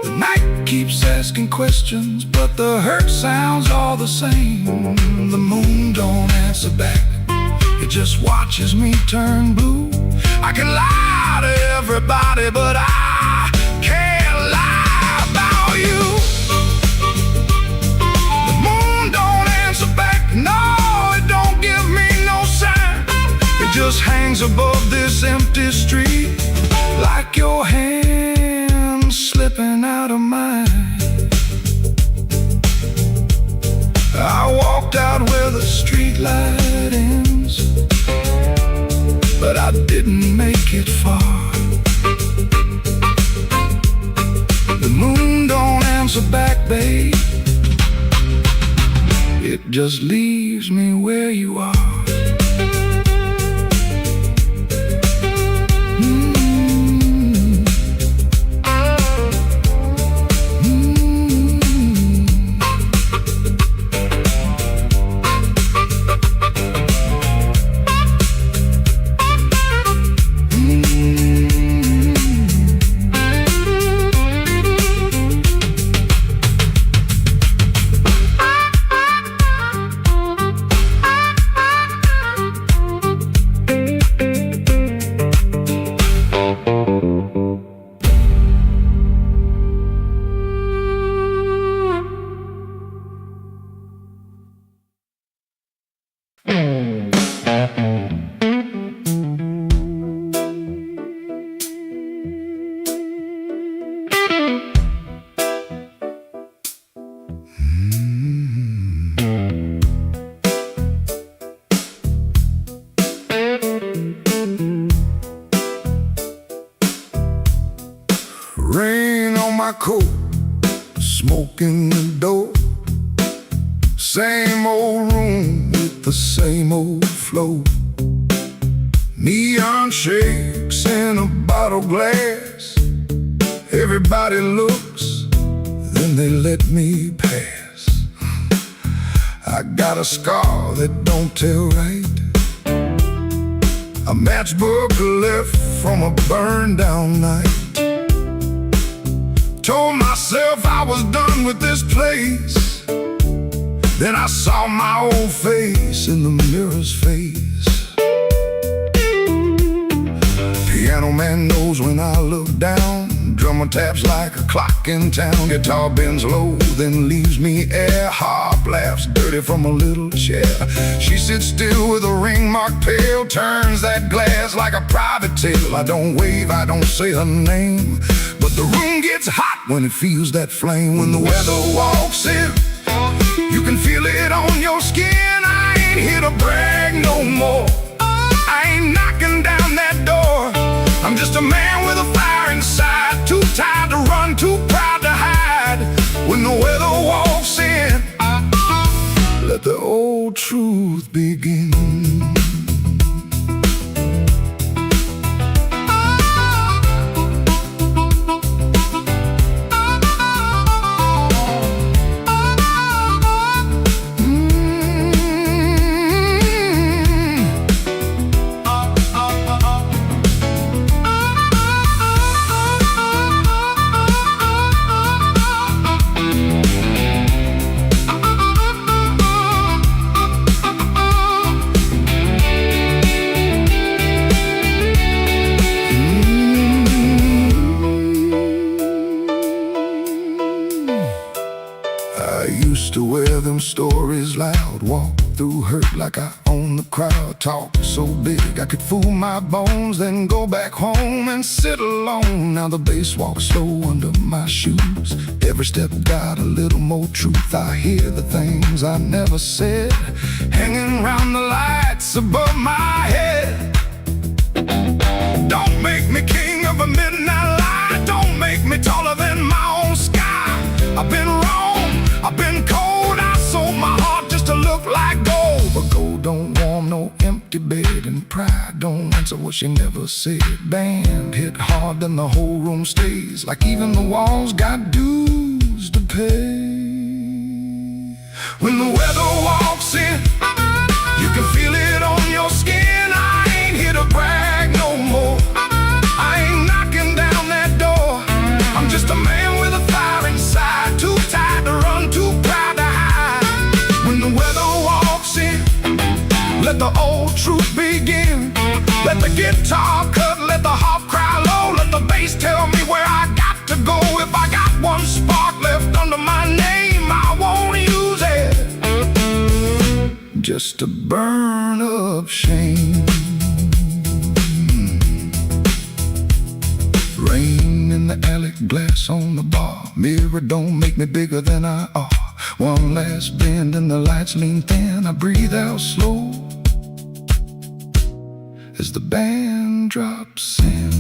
The night keeps asking questions, but the hurt sounds all the same. The moon don't answer back, it just watches me turn blue. I can lie to everybody, but I can't lie about you. The moon don't answer back, no, it don't give me no sign. It just hangs above this empty street, like your hand slipping out of mine. I walked out where the street light ends, but I didn't make it far. The moon don't answer back, babe, it just leaves me where you are. coat, smoke in the door. Same old room with the same old flow. Neon shakes in a bottle glass. Everybody looks, then they let me pass. I got a scar that don't tell right. A matchbook left from a burned down night. Told myself I was done with this place. Then I saw my old face in the mirror's face. Piano man knows when I look down. Drummer taps like a clock in town. Guitar bends low, then leaves me air. Harp laughs dirty from a little chair. She sits still with a ring marked pale. Turns that glass like a private tale. I don't wave, I don't say her name, but the room gets hot when it feels that flame. When the weather walks in, you can feel it on your skin. I ain't here to brag no more. I ain't knocking down that door. I'm just a man with a fire inside. Too tired to run, too proud to hide. When the weather walks in, let the old truth begin. To wear them stories loud, walk through hurt like I own the crowd. Talk so big I could fool my bones, then go back home and sit alone. Now the bass walks slow under my shoes. Every step got a little more truth. I hear the things I never said, hanging round the lights above my head. Don't make me king of a midnight light. Don't make me taller than my own sky. I've been wrong, I've been cold. I sold my heart just to look like gold. But gold don't warm no empty bed, and pride don't answer what she never said. Band hit hard, then the whole room stays, like even the walls got dues to pay. When the weather walks in, you can feel it on your skin. I ain't here to brag no more. I ain't knocking down that door. I'm just a man with a fire inside. Too tired to run, too proud to hide. When the weather walks in, let the old truth begin. Let the guitar cut, let the harp cry low. Let the bass tell me where I got to go. If I got one spark left under my name, I won't use it just to burn up shame. Rain in the alley, glass on the bar. Mirror don't make me bigger than I are. One last bend and the lights lean thin. I breathe out slow as the band drops in.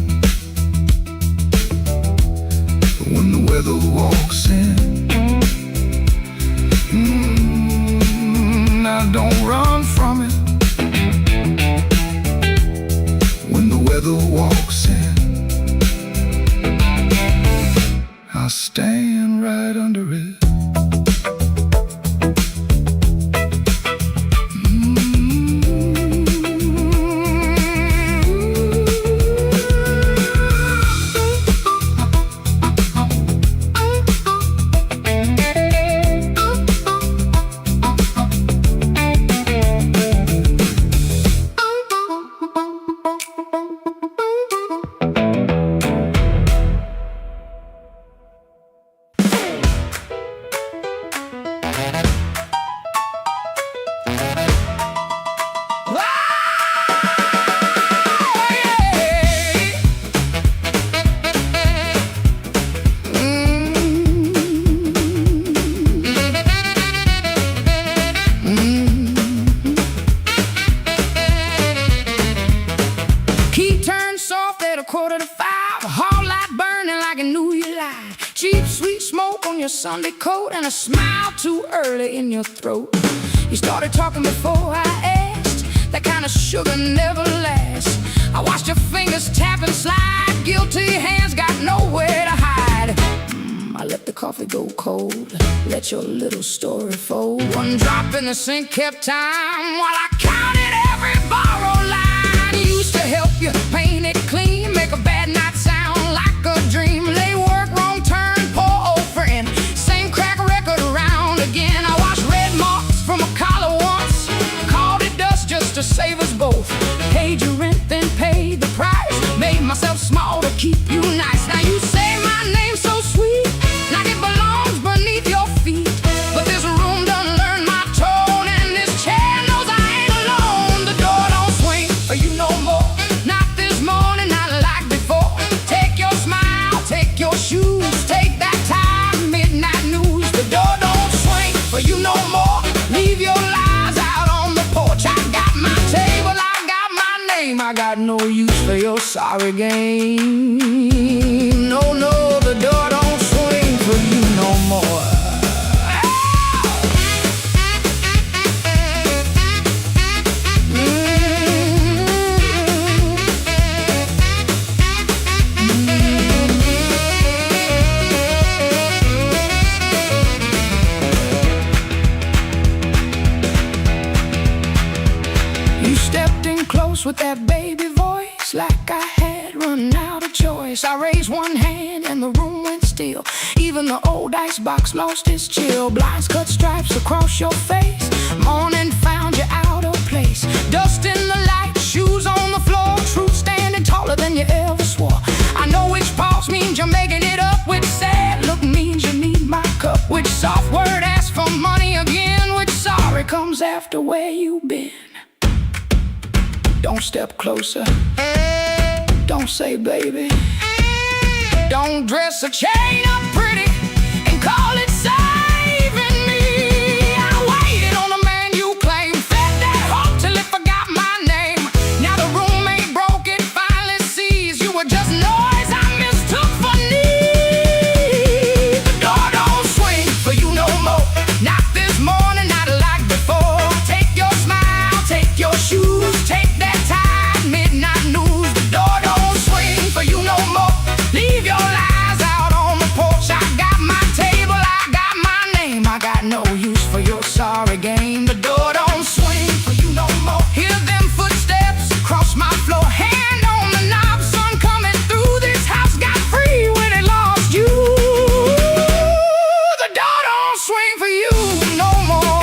When the weather walks in, I don't run from it. When the weather walks in, I stand right under it. your Sunday coat and a smile too early in your throat. You started talking before I asked. That kind of sugar never lasts. I watched your fingers tap and slide. Guilty hands got nowhere to hide. I let the coffee go cold. Let your little story fold. One drop in the sink kept time while I counted every borrowed line. Used to help you paint it clean, make a bad night sound like a dream. Lay work, wrong turn, poor old friend. Same crack record around again. I washed red marks from a collar once. Called it dust just to save us both. Paid your rent, then paid the price. Made myself small to keep you nice. Now you say my name so sweet, like it belongs beneath your feet. But this room done learned my tone, and this chair knows I ain't alone. The door don't swing for you no more. Not this morning, not like before. Take your smile, take your shoes, take that time, midnight news. The door don't swing for you no more. Leave your lies out on the porch. I got my table, I got my name. I got no use for your sorry game. No, no, the door don't swing for you no more. You stepped in close with that baby voice, like I had run out of choice. I raised one hand and the room went still. Even the old icebox lost its chill. Blinds cut stripes across your face. Morning found you out of place. Dust in the light, shoes on the floor. Truth standing taller than you ever swore. I know which pause means you're making it up. Which sad look means you need my cup. Which soft word asks for money again. Which sorry comes after where you've been. Don't step closer. Don't say baby. Don't dress a chain up pretty and call it saving me. I waited on the man you claim, fed that hope till it forgot my name. Now the roommate broke it, finally sees you were just noise I mistook for need. The door don't swing for you no more. Not this morning, not like before. Take your smile, take your shoes, take that tide, midnight news. The door don't swing for you no more. Leave your lies out on the porch. I got my table, I got my name. I got no use for your sorry game. The door don't swing for you no more. Hear them footsteps cross my floor. Hand on the knob, sun coming through. This house got free when it lost you. The door don't swing for you no more.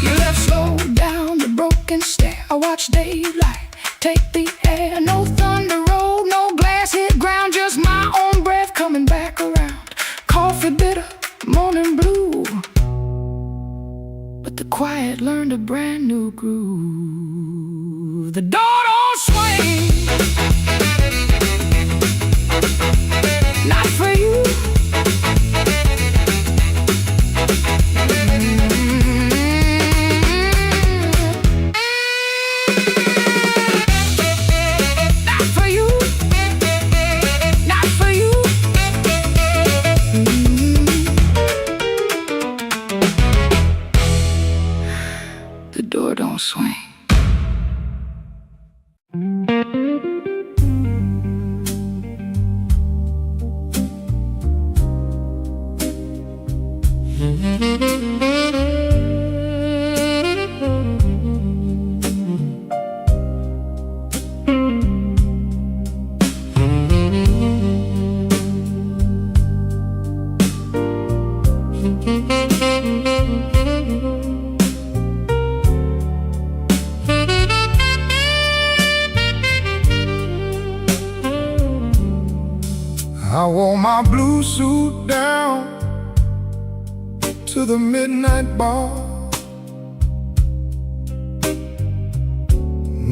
You left slow down the broken stair. I watched daylight take the air. No thunder roll, no glass hit ground. Just my own breath coming back around. Coffee bitter, morning blue. But the quiet learned a brand new groove. The door don't swing. Not for you. Not for you. Not for you. The door don't swing. I wore my blue suit down to the midnight bar.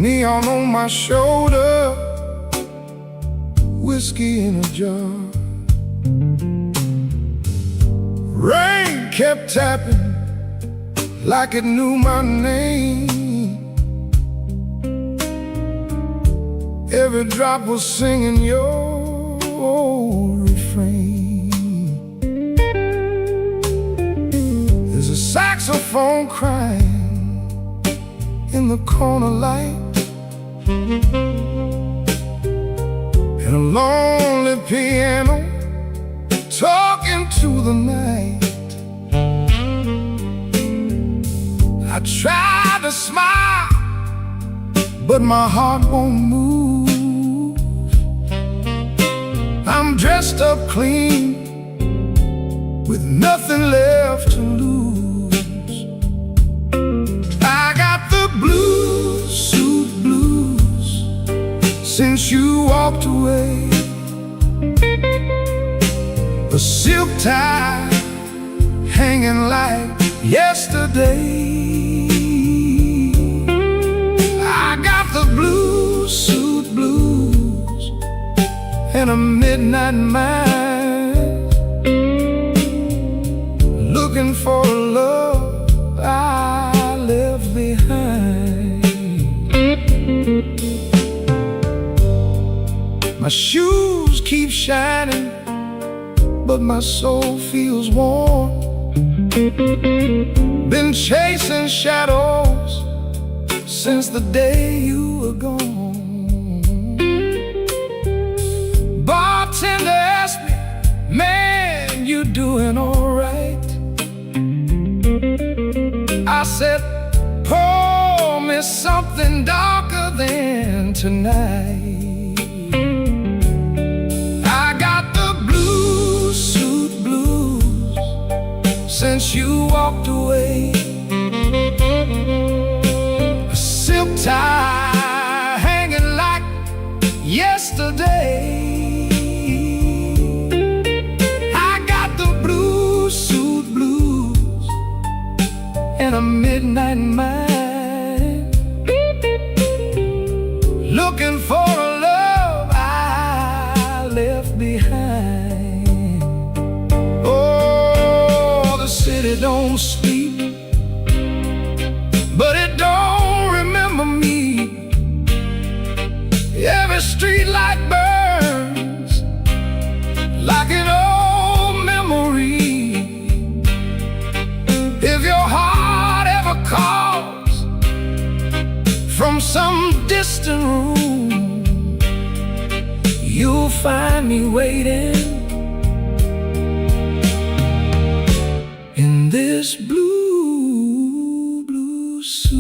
Neon on my shoulder, whiskey in a jar. Rain kept tapping like it knew my name. Every drop was singing your refrain. There's a saxophone crying in the corner light, and a lonely piano talking to the night. I try to smile, but my heart won't move. I'm dressed up clean, with nothing left to lose. I got the blues, suit blues, since you walked away. A silk tie hanging like yesterday. I got the blues, suit blues, and a midnight mind, looking for a love I left behind. My shoes keep shining, but my soul feels warm. Been chasing shadows since the day you were gone. Bartender asked me, man, you doing alright? I said, pour me something darker than tonight. Since you walked away, a silk tie hanging like yesterday. I got the blue suit blues and a midnight mind, looking for a love I left behind. It don't sleep, but it don't remember me. Every street light burns like an old memory. If your heart ever calls from some distant room, you'll find me waiting in this blue, blue suit.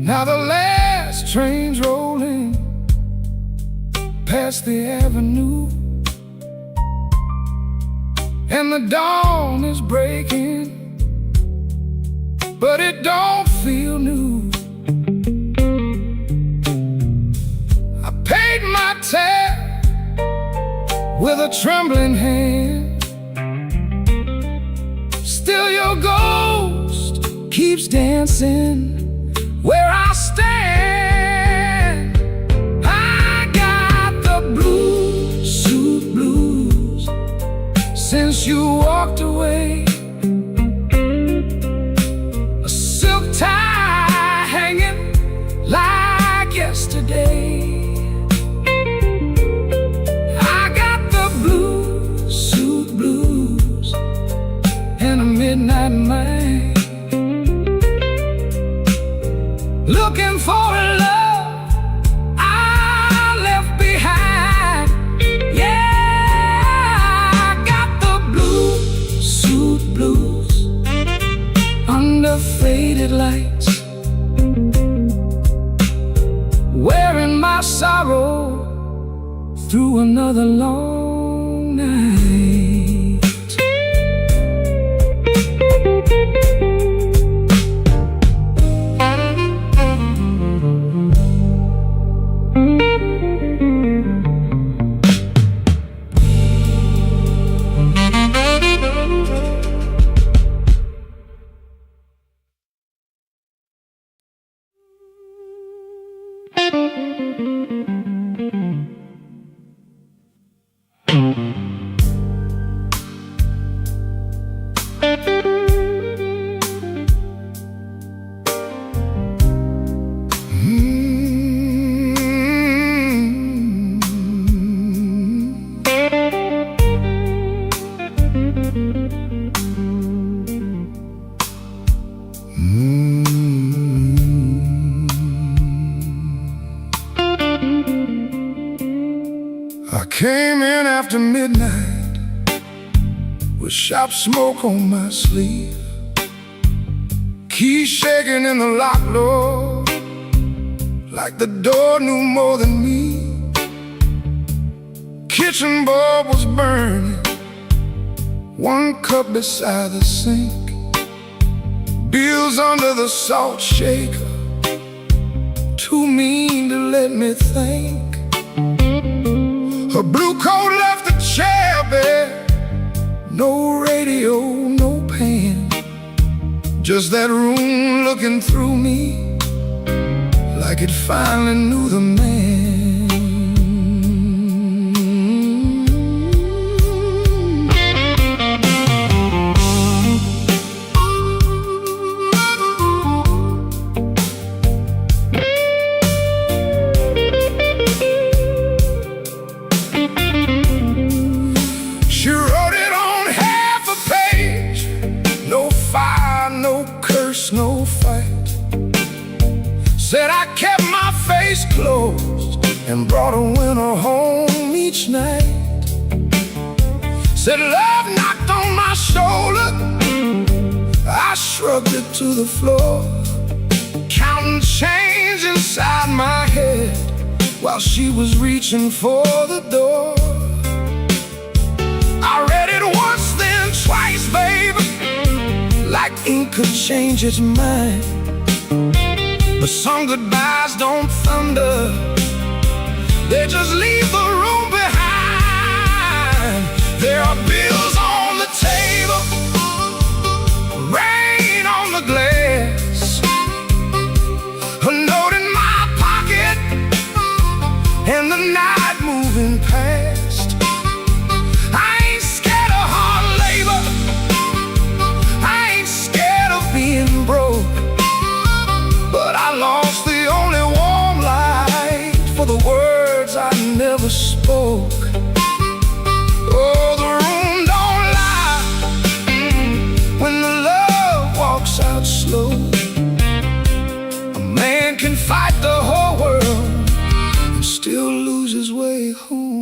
Now the last train's rolling past the avenue, and the dawn is breaking, but it don't feel new. I paid my tab with a trembling hand. Still your ghost keeps dancing where I stand. I got the blue suit blues since you walked away. A silk tie hanging like yesterday. I got the blue suit blues and a midnight mind, looking for a love I left behind. Yeah, I got the blue suit blues under faded lights, wearing my sorrow through another long night. I came in after midnight with sharp smoke on my sleeve, keys shaking in the lock, Lord, like the door knew more than me. Kitchen bulb was burning, one cup beside the sink, bills under the salt shaker, too mean to let me think. Her blue coat left the chair bare, no radio, no pan, just that room looking through me like it finally knew the man. She wrote it on half a page, no fire, no curse, no fight. Said I kept my face closed and brought a winner home each night. Said love knocked on my shoulder, I shrugged it to the floor, counting change inside my head while she was reaching for the door. I read it once, then twice, baby, like ink could change its mind. But some goodbyes don't thunder, they just leave the room behind. There are bills on the table, rain on the glass, a note in my pocket, and the night moving past. I ain't scared of hard labor, I ain't scared of being broke, but I lost the only warm light for the words I never spoke. Oh, the room don't lie when the love walks out slow. A man can fight the whole world and still lose his way home.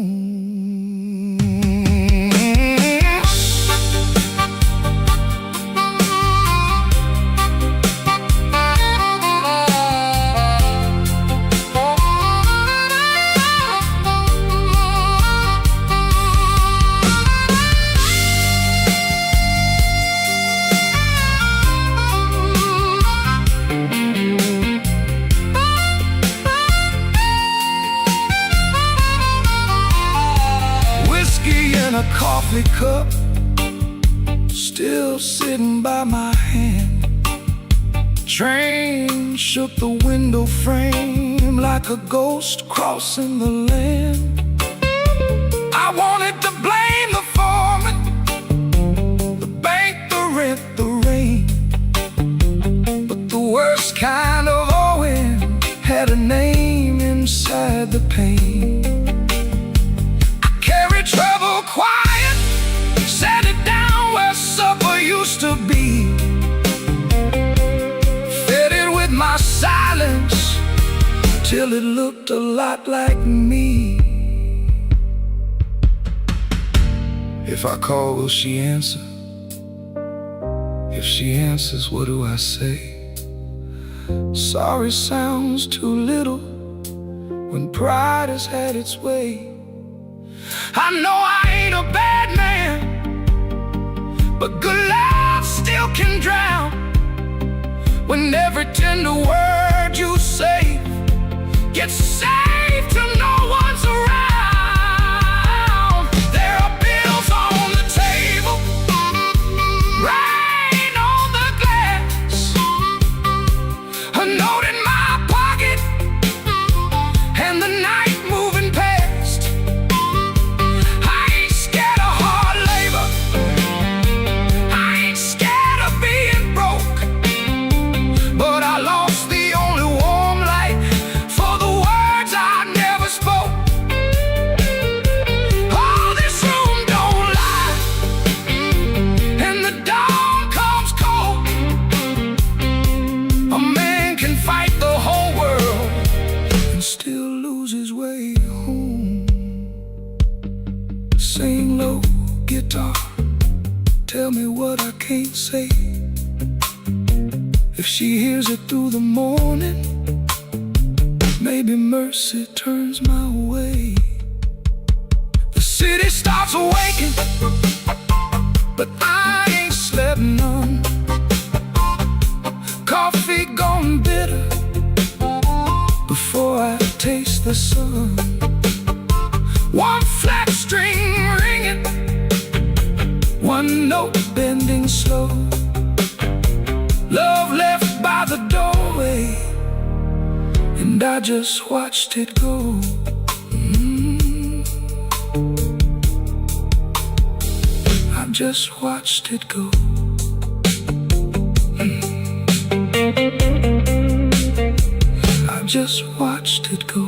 A coffee cup still sitting by my hand. Train shook the window frame like a ghost crossing the land. I wanted to blame the foreman, the bank, the rent, the rain, but the worst kind of owing had a name inside the pain. Trouble quiet, set it down where supper used to be, fed it with my silence till it looked a lot like me. If I call, will she answer? If she answers, what do I say? Sorry sounds too little when pride has had its way. I know I ain't a bad man, but good love still can drown when every tender word you say gets saved till no one's around. There are bills on the table, rain on the glass, a note in my pocket, tell me what I can't say. If she hears it through the morning, maybe mercy turns my way. The city starts awaking, but I ain't slept none. Coffee gone bitter before I taste the sun. One flat string ringing, one note bending slow. Love left by the doorway, and I just watched it go. I just watched it go. I just watched it go.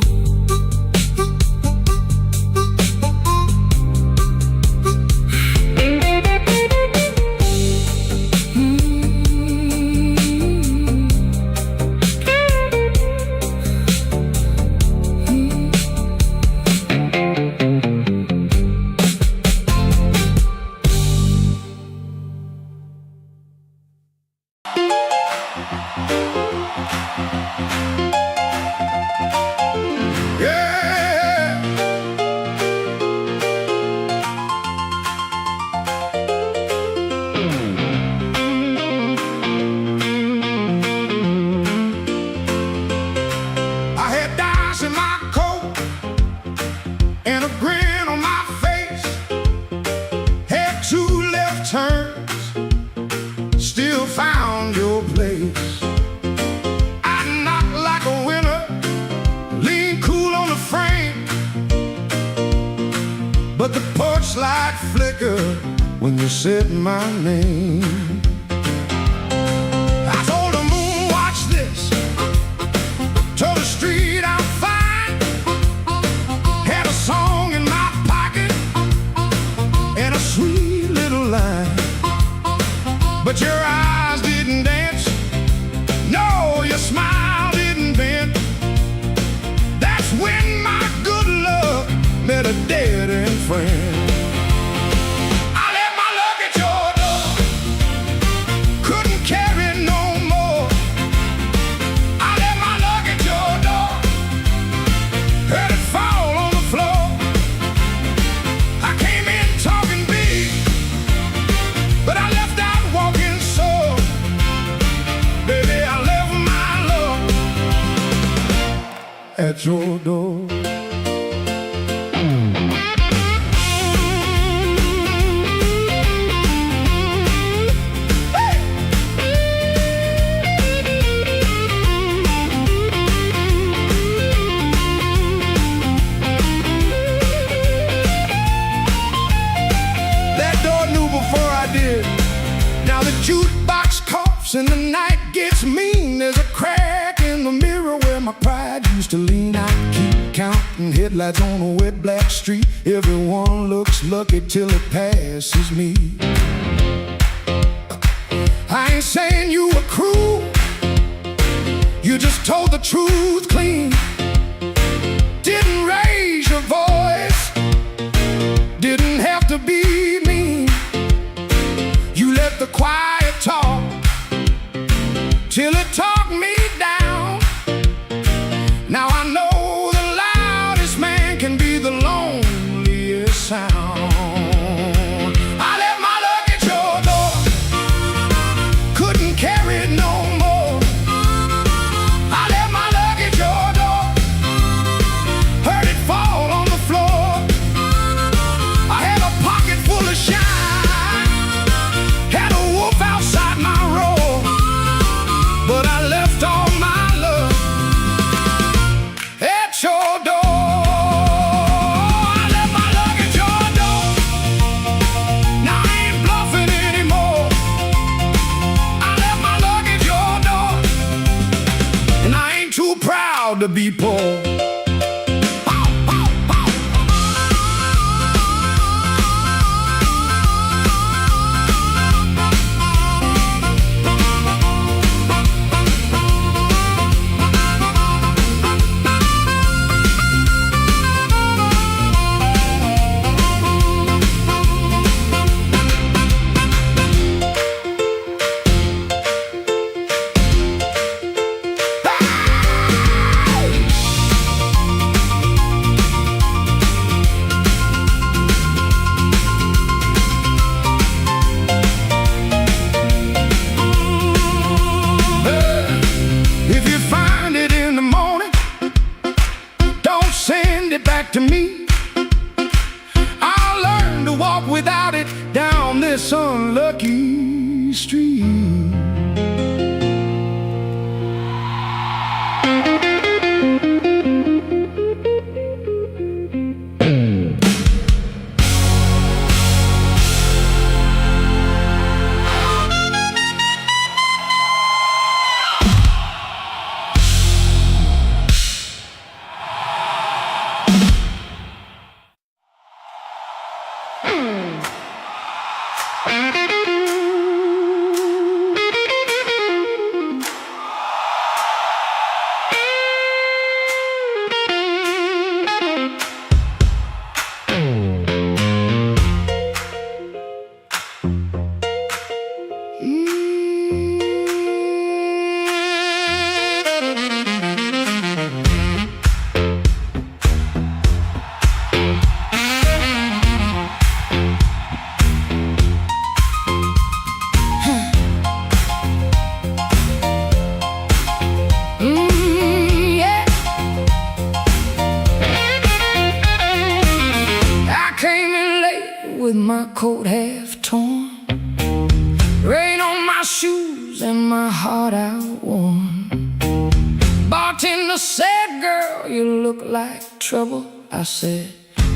But the porch light flickered when you said my name. I told the moon, watch this. Told the street I'm fine. Had a song in my pocket and a sweet little line. But your eyes didn't dance. No, your smile didn't bend. That's when my good luck met a dead-end friend. I left my luck at your door. Couldn't carry no more. I left my luck at your door. Heard it fall on the floor. I came in talking big, but I left out walking slow. Baby, I left my luck at your door. Now the jukebox coughs and the night gets mean. There's a crack in the mirror where my pride used to lean. I keep counting headlights on a wet black street. Everyone looks lucky till it passes me. I ain't saying you were cruel, you just told the truth clean. Didn't raise your voice, didn't have to be mean. You let the quiet talk till it talked me down. Now I know the loudest man can be the loneliest sound. I left my luck at your door. Couldn't carry it no more. I left my luck at your door. Heard it fall on the floor. I had a pocket full of shine. Had a wolf outside my roar, but I left all my love at your door. I left my luck at your door. Now I ain't bluffing anymore. I left my luck at your door, and I ain't too proud to be poor. heart out worn. Bartender said, girl, you look like trouble. I said,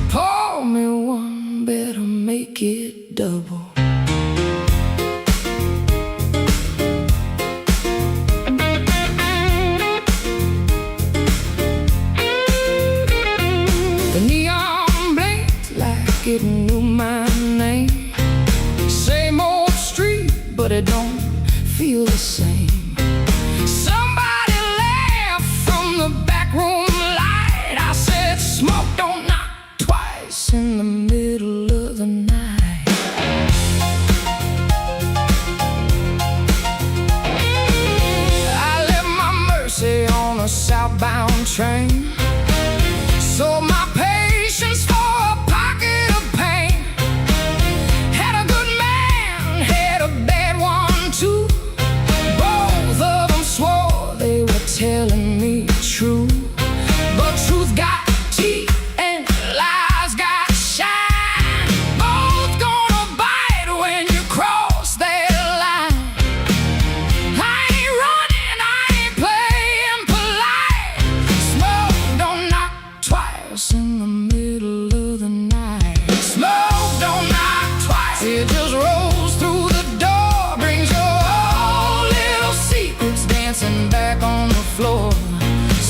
pour me one, better make it double. The neon blinked like it knew my name. Same old street, but it don't feel the same. Somebody laughed from the back room light. I said, smoke don't knock twice in the middle of the night. I left my Mercy on a southbound train. Sold my patience for a pocket of pain. Had a good man, had a bad one too. Both of them swore they were telling me true. But truth got teeth and lies got shine. Both gonna bite when you cross that line. I ain't running, I ain't playing polite. Smoke don't knock twice in the middle of the night. Smoke don't knock twice. It just rolls through the door, brings your old little secrets dancing back on the floor.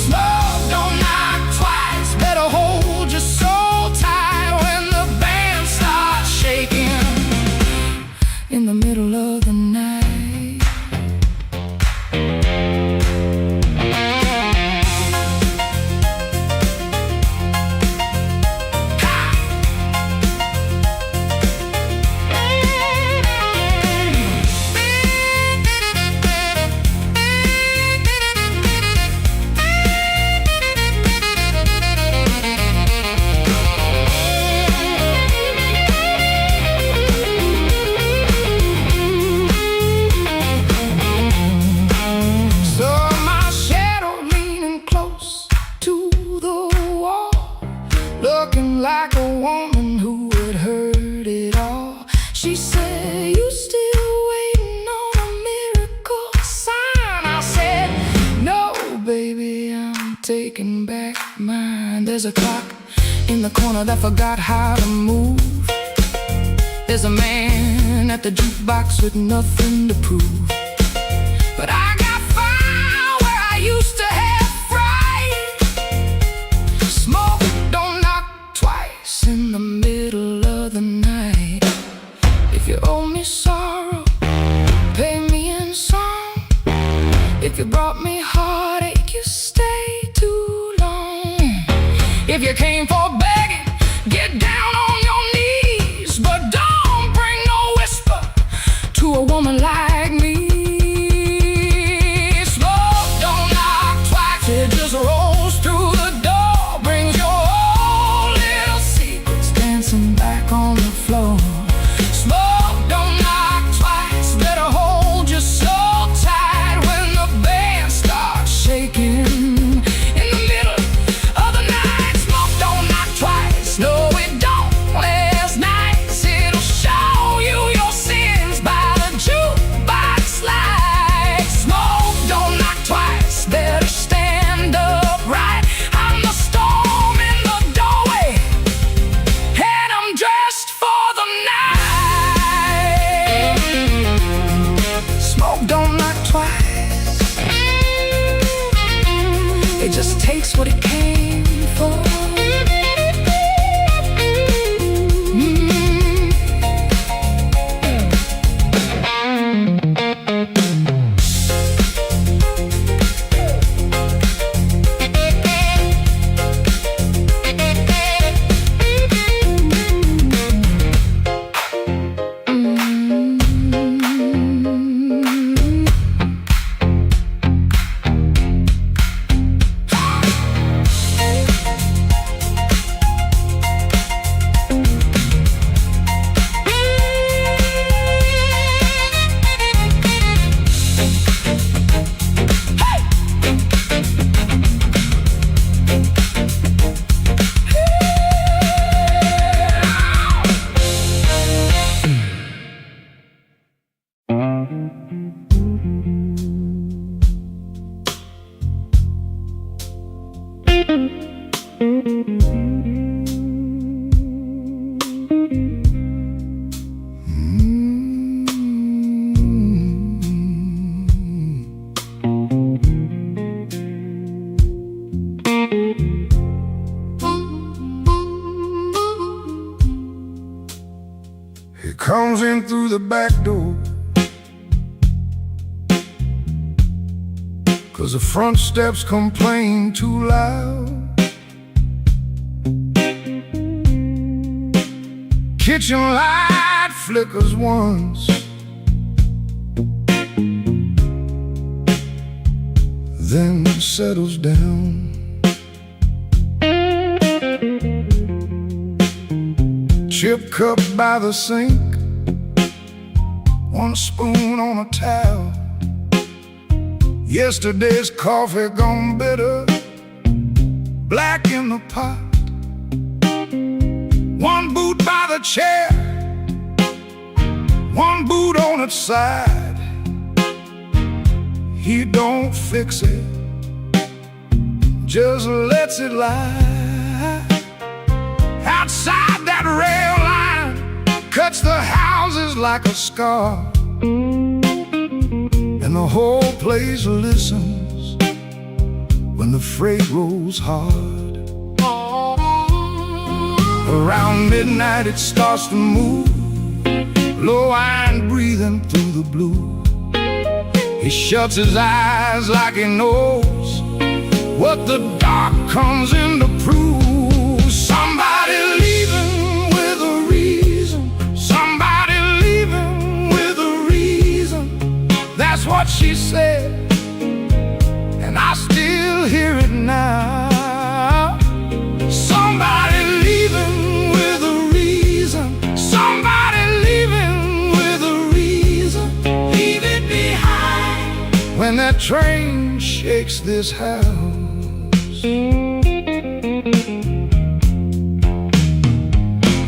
Smoke don't knock twice. Better hold your soul tight when the band starts shaking in the middle of the night. Saw my shadow leaning close to the wall, looking like a woman who had heard it all. She said, you still waiting on a miracle sign? I said, no, baby, I'm taking back mine. There's a clock in the corner that forgot how to move. There's a man at the jukebox with nothing to prove. But I got fire where I used to have fright. Smoke don't knock twice in the middle of the night. If you owe me sorrow, pay me in song. If you brought me heartache, you stay too long. If you came for begging, get down on your knees. But don't bring no whisper to a woman like me. Smoke don't knock twice. It just rolls through the door, brings your old little secrets dancing back on the floor. Smoke don't knock twice. Better hold your soul tight when the band starts shaking in the middle of the night. Smoke don't knock twice. No, it don't last nights. It'll show you your sins by the jukebox light. Smoke don't knock twice. Better stand upright. I'm the storm in the doorway, and I'm dressed for the night. Smoke don't knock twice. It just takes what it came for. comes in through the back door, 'cause the front steps complain too loud. Kitchen light flickers once, then settles down. Chip cup by the sink, one spoon on a towel. Yesterday's coffee gone bitter, black in the pot. One boot by the chair, one boot on its side. He don't fix it, just lets it lie. Outside that rail line cuts the houses like a scar, and the whole place listens when the freight rolls hard. Around midnight it starts to move, low-iron breathing through the blue. He shuts his eyes like he knows what the dark comes in to prove. Somebody leaving with a reason, somebody leaving with a reason. That's what she said, and I still hear it now. Somebody leaving with a reason, somebody leaving with a reason. Leave it behind when that train shakes this house.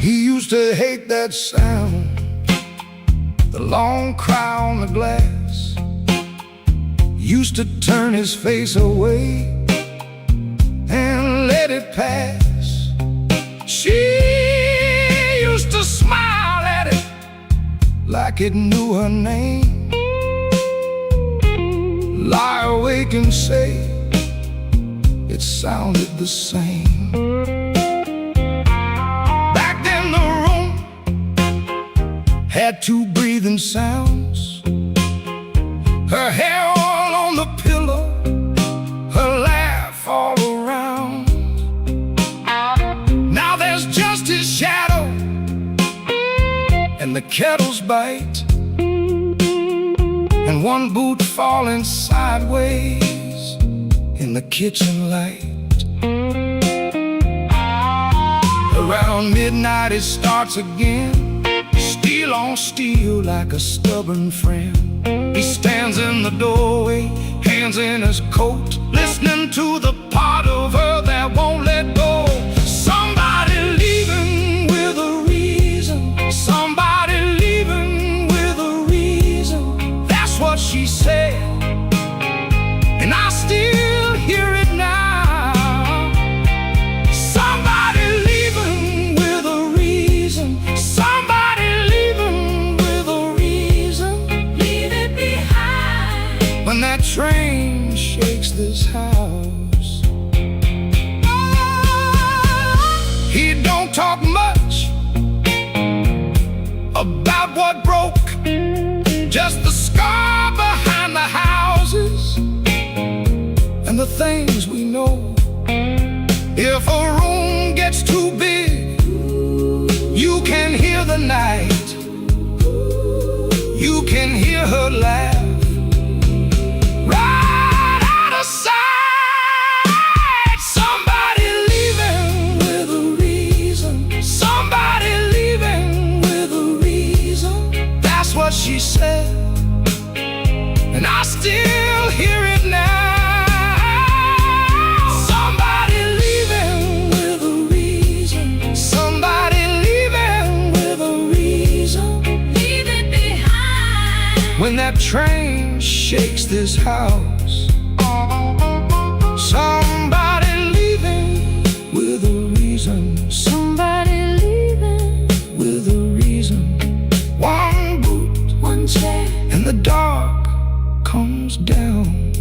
He used to hate that sound, the long cry on the glass. Used to turn his face away and let it pass. She used to smile at it like it knew her name, lie awake and say it sounded the same. Back then the room had two breathing sounds, her hair all on the pillow, her laugh all around. Now there's just his shadow and the kettle's bite, and one boot falling sideways in the kitchen light. Around midnight it starts again, steel on steel like a stubborn friend. He stands in the doorway, hands in his coat, listening to the part of her that won't let go. Somebody leaving with a reason, somebody leaving with a reason. That's what she said, and I still hear it now. Somebody leaving with a reason, somebody leaving with a reason. Leave it behind when that train shakes this house. He don't talk much about what broke, just the scar behind the houses and the things we know. If a room gets too big, you can hear the night, you can hear her laugh right out of sight. Somebody leaving with a reason, somebody leaving with a reason. That's what she said, and I still hear it now. Somebody leaving with a reason, somebody leaving with a reason. Leave it behind when that train shakes this house. Somebody leaving with a reason, somebody leaving with a reason. One boot, one chair, and the dark comes down.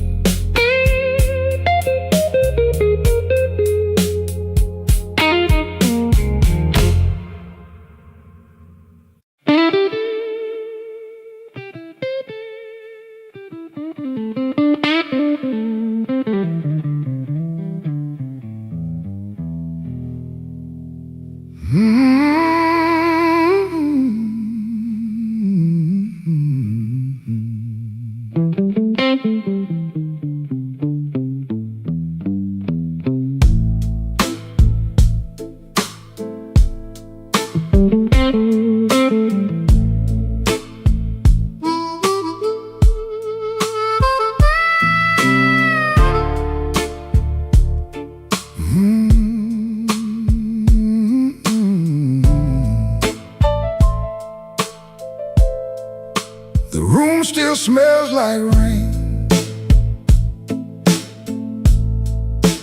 smells like rain.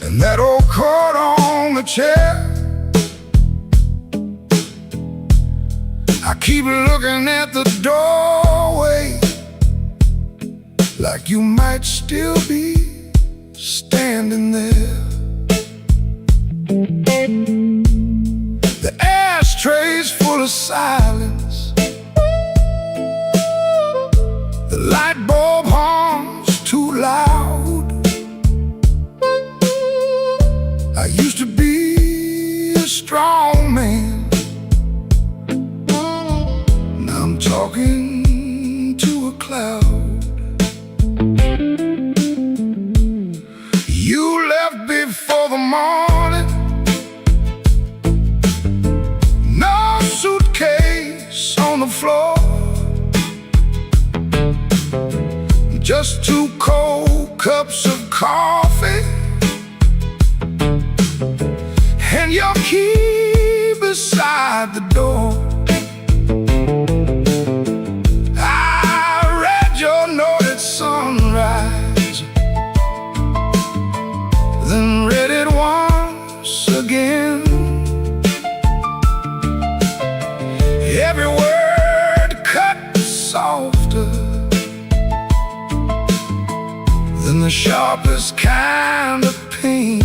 And that old coat on the chair, I keep looking at the doorway, like you might still be standing there. The ashtray's full of silence, the light bulb hums too loud. I used to be a strong man, now I'm talking to a cloud. You left before the morning, no suitcase on the floor, just 2 cold cups of coffee and your key beside the door. I read your note at sunrise, then read it once again. Every word cut softer than the sharpest kind of pain.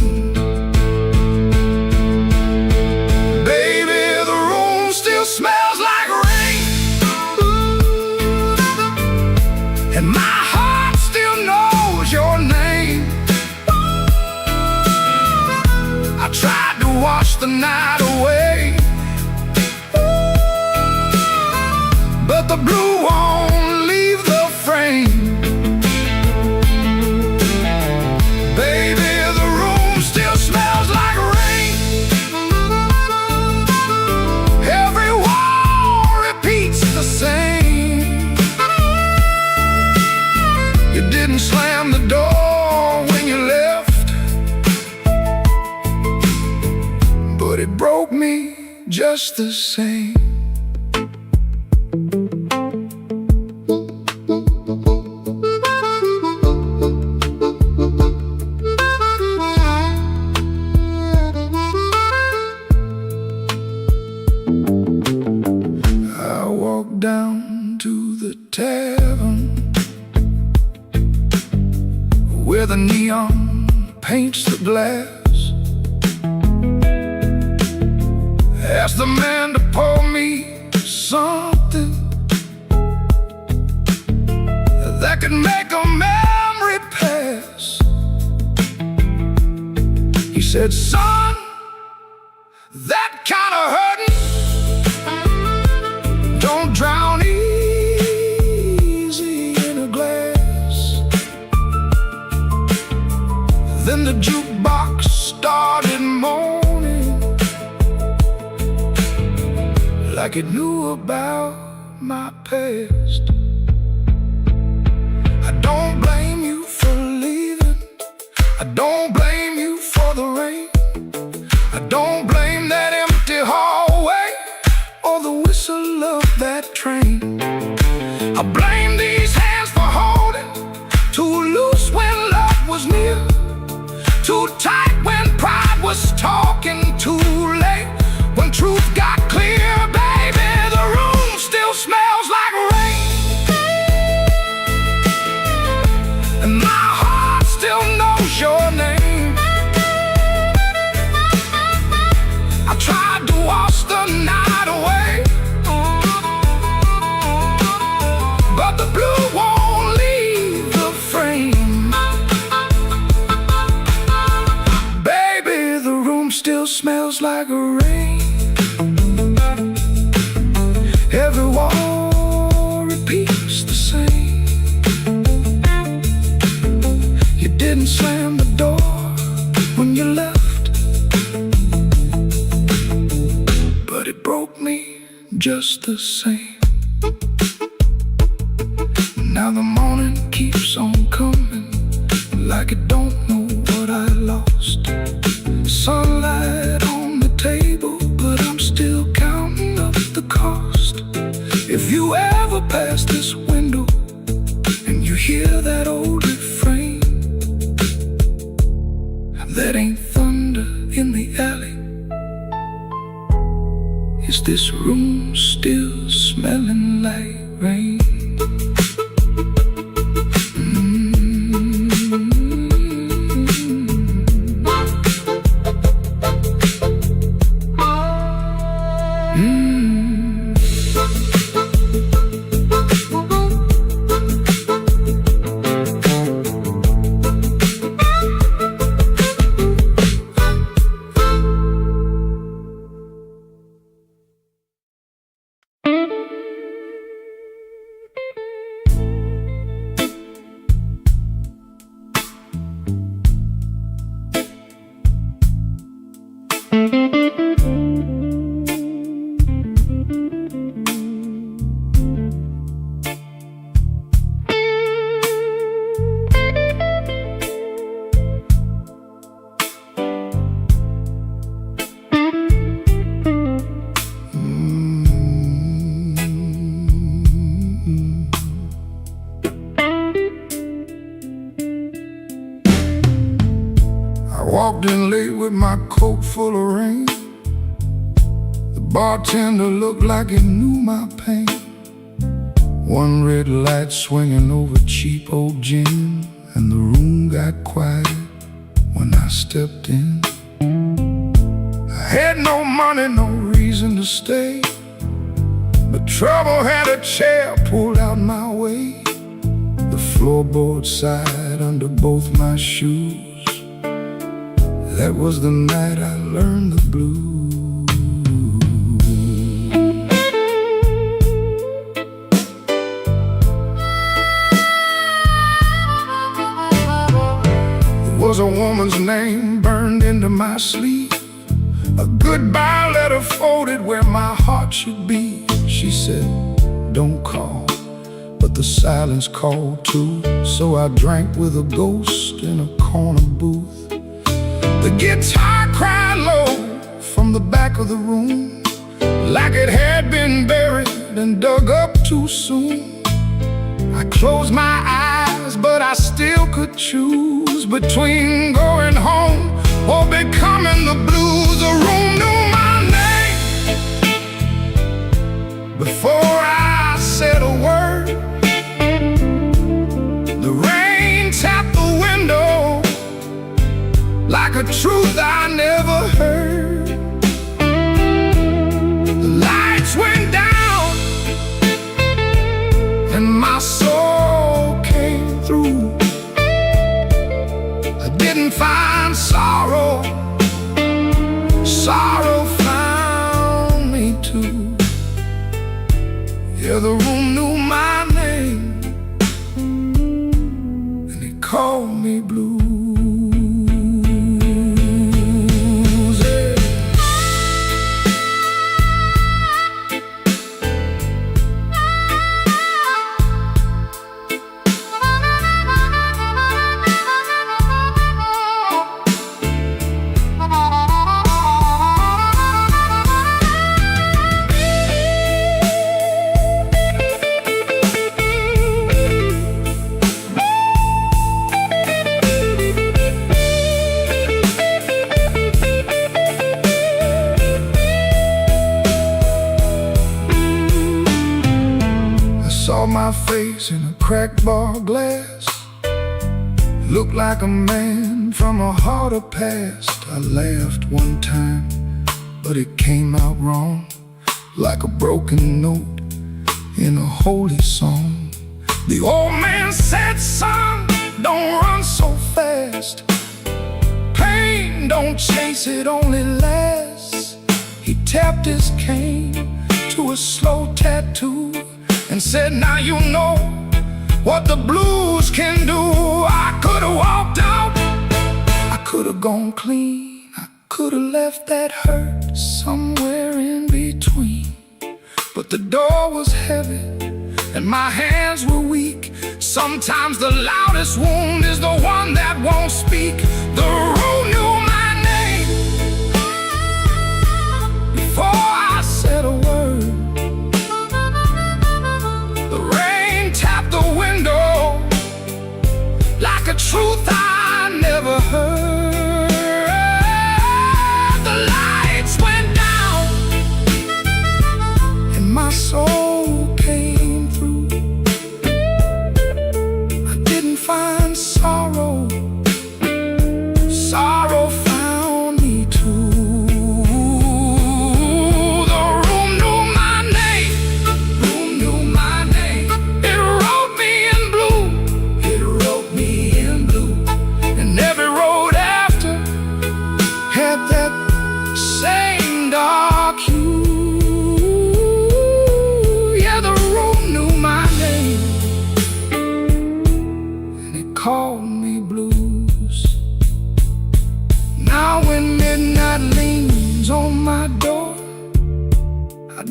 Baby, the room still smells like rain, and my heart still knows your name. I tried to wash the night away, but the blue won't leave the frame. Baby, the room still smells like rain. Every wall repeats the same. You didn't slam the door when you left, but it broke me just the same. I walked down to the tavern where the neon paints the glass. Asked the man to pour me something that could make a memory pass. He said, son, that kind of hurting don't drown easy in a glass. Then the jukebox started moaning like it knew about my past. I don't blame you for leaving, I don't blame you for the rain, I don't blame that empty hallway or the whistle of that train. I blame these hands for holding too loose when love was near, too tight when pride was talking, too late when truth got clear. Baby, the room still smells like rain, and my heart still knows your name. I tried to wash the night away, but the blue won't leave the frame. Baby, the room still smells like rain. Every wall repeats the same. You didn't slam the door when you left, but it broke me just the same. Now the morning keeps on coming, like it don't know what I lost. Sunlight on the table, but I'm still counting up the cost. If you ever pass this window hear that old refrain? That ain't thunder in the alley. Is this room still smelling like rain? Walked in late with my coat full of rain. The bartender looked like he knew my pain. One red light swinging over cheap old gin, and the room got quiet when I stepped in. I had no money, no reason to stay, but trouble had a chair pulled out my way. The floorboard side under both my shoes. That was the night I learned the blues. There was a woman's name burned into my sleeve, a goodbye letter folded where my heart should be. She said, don't call, but the silence called too. So I drank with a ghost in a corner booth. The guitar cried low from the back of the room, like it had been buried and dug up too soon. I closed my eyes, but I still could choose between going home or becoming the blues. The room knew my name before I said a word. The rain tapped the window like a truth I never heard. The lights went down and my soul came through. I didn't find sorrow, sorrow found me too. Yeah, the room knew my name and it called me blue. Saw my face in a cracked bar glass. Looked like a man from a harder past. I laughed one time, but it came out wrong, like a broken note in a holy song. The old man said, son, don't run so fast. Pain don't chase, it only lasts. He tapped his cane to a slow tattoo and said, now you know what the blues can do. I could've walked out, I could've gone clean, I could've left that hurt somewhere in between. But the door was heavy and my hands were weak. Sometimes the loudest wound is the one that won't speak. The room knew my name before I said a word. The rain tapped the window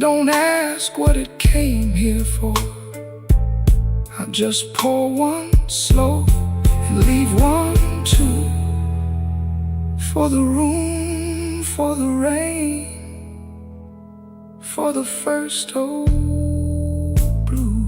don't ask what it came here for. I just pour one slow and leave one too, for the room, for the rain, for the first old blues.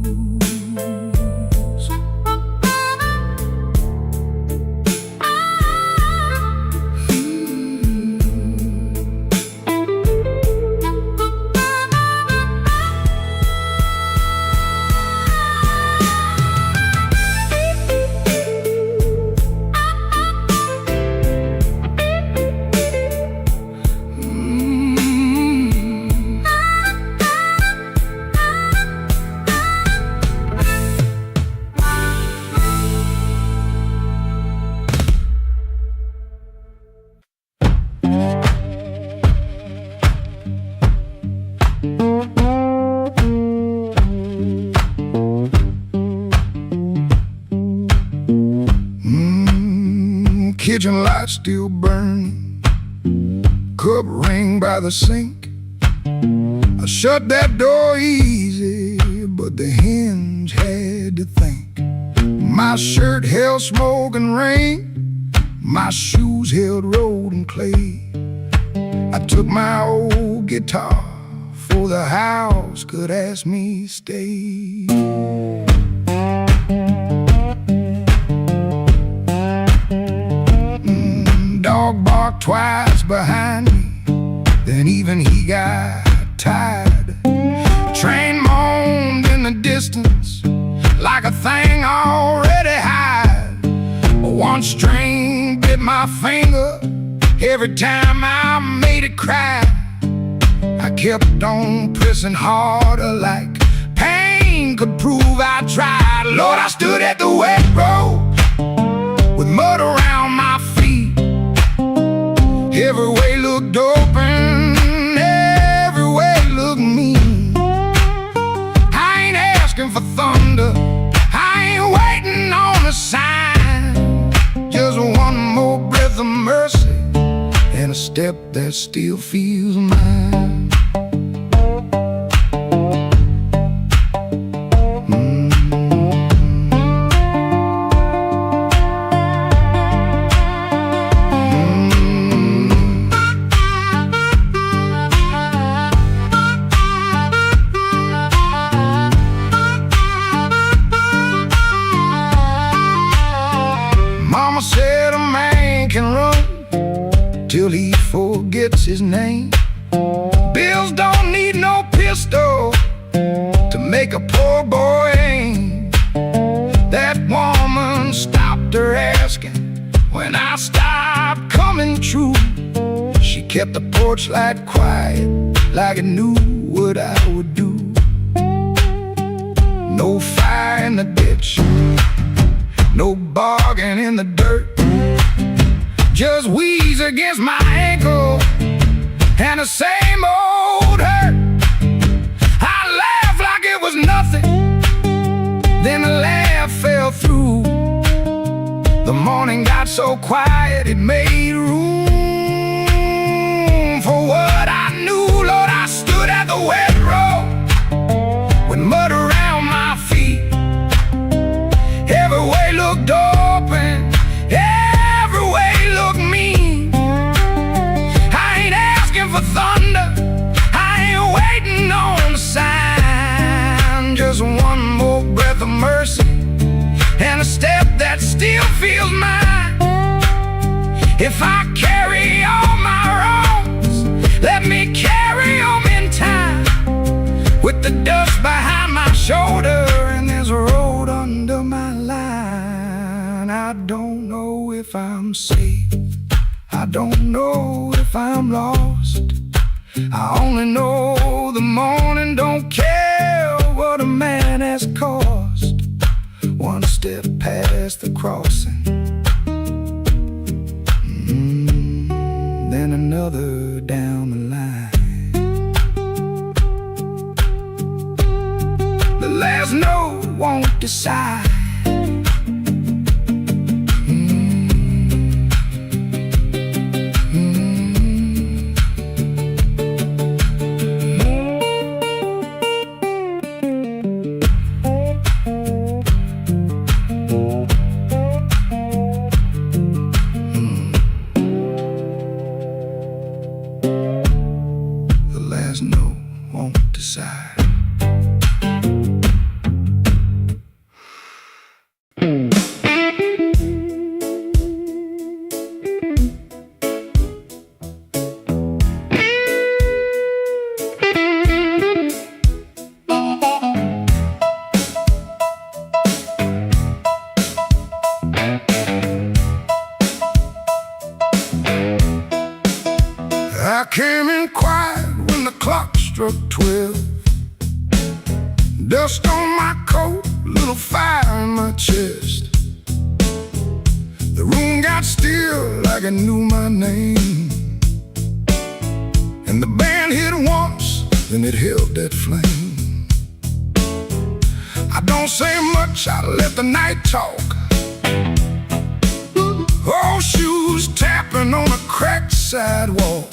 Kitchen light still burning, cup ring by the sink. I shut that door easy, but the hinge had to think. My shirt held smoke and rain, my shoes held road and clay. I took my old guitar, for the house could ask me stay. Dog barked twice behind me, then even he got tired. Train moaned in the distance like a thing already hired. One string bit my finger every time I made it cry. I kept on pressing harder like pain could prove I tried. Lord, I stood at the wet road with mud around my feet. Every way looked open, every way looked mean. I ain't asking for thunder, I ain't waiting on a sign. Just one more breath of mercy and a step that still feels mine. Mama said a man can run till he forgets his name. Bills don't need no pistol to make a poor boy aim. That woman stopped her asking when I stopped coming true. She kept the porch light quiet like it knew what I would do. No fire in the ditch, no bargain in the dirt, just wheeze against my ankle and the same old hurt. I laughed like it was nothing, then the laugh fell through. The morning got so quiet it made room for what I knew. Lord, I stood at the wet road with mud around my feet. Every way looked open, every way looked mean. I ain't asking for thunder, I ain't waiting on a sign. Just one more breath of mercy and a step that still feels mine. If I carry all my wrongs, let me carry them in time. With the dust behind my shoulder and there's a road under my line. I don't know if I'm safe, I don't know if I'm lost. I only know the morning don't care what a man has cost. One step past the crossing, then another down the line. The last note won't decide. clock struck 12. Dust on my coat, little fire in my chest. The room got still like it knew my name. And the band hit once, then it held that flame. I don't say much, I let the night talk. Old shoes tapping on a cracked sidewalk.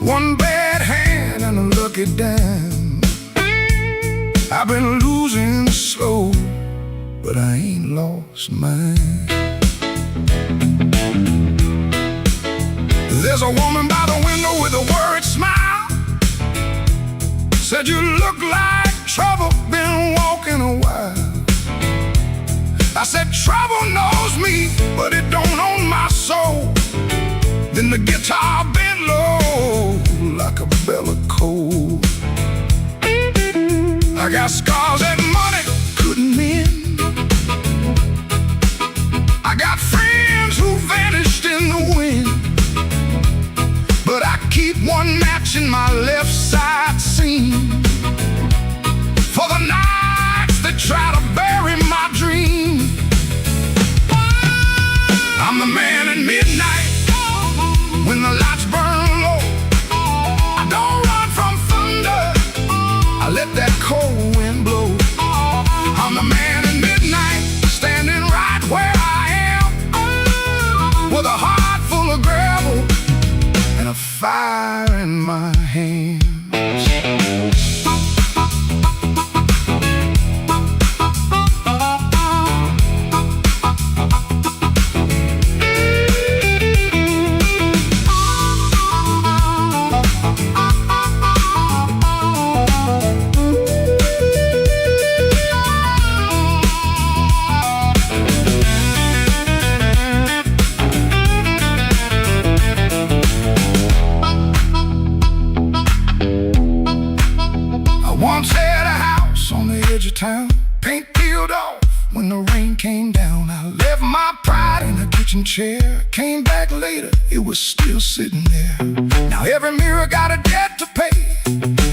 One bad hand and a lucky dime. I've been losing slow, but I ain't lost mine. There's a woman by the window with a worried smile. Said you look like trouble, been walking a while. I said trouble knows me, but it don't own my soul. Then the guitar bent low like a bell of coal. I got scars that money couldn't mend. I got friends who vanished in the wind. But I keep one match in my left side seam for the nights that try to bury my dream. I'm the man at midnight when the lights burn low. I don't run from thunder, I let that cold wind blow. I'm the man at midnight, standing right where I am, with a heart full of gravel and a fire in my hands. Once had a house on the edge of town, paint peeled off when the rain came down. I left my pride in a kitchen chair, came back later, it was still sitting there. Now every mirror got a debt to pay,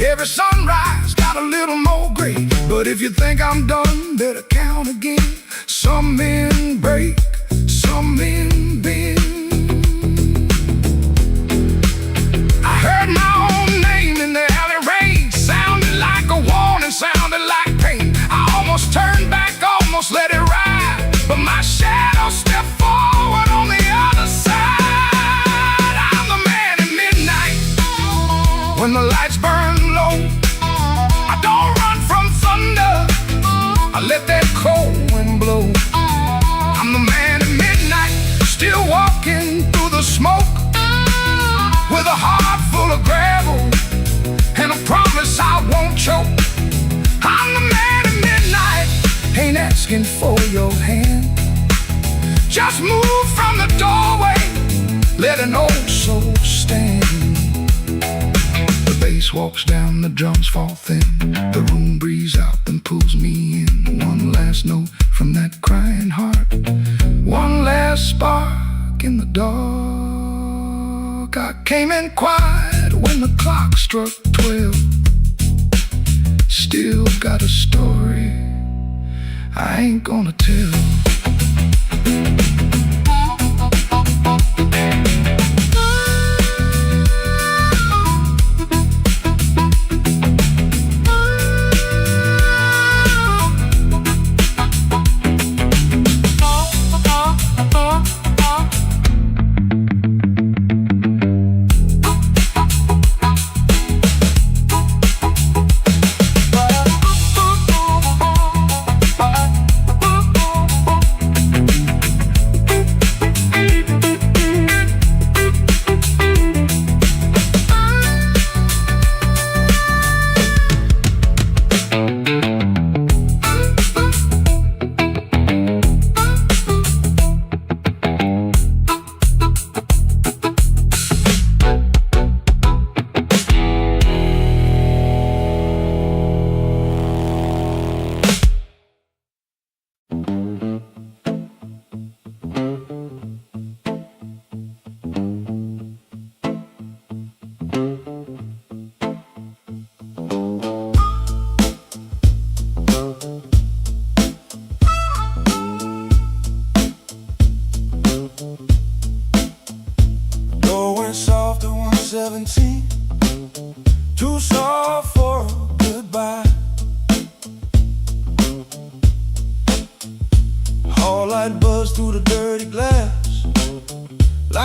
every sunrise got a little more gray. But if you think I'm done, better count again. Some men break, some men bend. I heard my own name in the alley rain, sounded like a warning, sounded like pain. I almost turned back, almost let it ride, but my shadow stepped forward on the other side. I'm the man at midnight when the lights burn low. I don't run from thunder, I let that cold wind blow. I'm the man at midnight, still walking through the smoke, with a heart full of gravel and a promise I won't choke. I'm the man at midnight, ain't asking for your hand. Just move from the doorway, let an old soul stand. The bass walks down, the drums fall thin, the room breathes out and pulls me in. One last note from that crying heart, one last spark in the dark. I came in quiet when the clock struck 12. Still got a story I ain't gonna tell.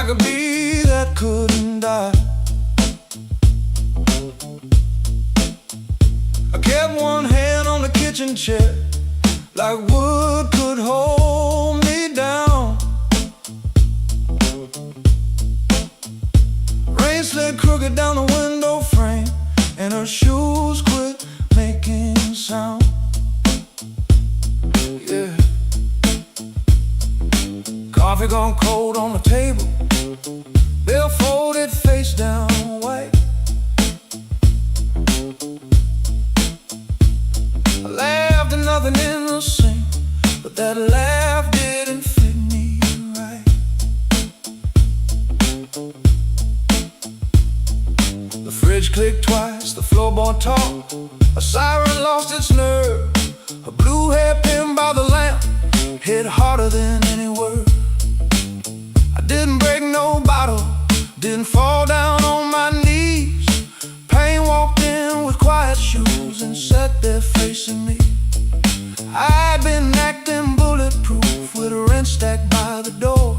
like a bee that couldn't die. I kept one hand on the kitchen chair, like wood could hold me down. Rain slid crooked down the window frame, and her shoes quit making sound. Yeah. Coffee gone cold on the table, bill folded face down white. I laughed and nothing innocent, but that laugh didn't fit me right. The fridge clicked twice, the floorboard talked, a siren lost its nerve. A blue hairpin by the lamp hit harder than any word. I didn't break no bottle, didn't fall down on my knees. Pain walked in with quiet shoes and sat there facing me. I'd been acting bulletproof with a wrench stacked by the door,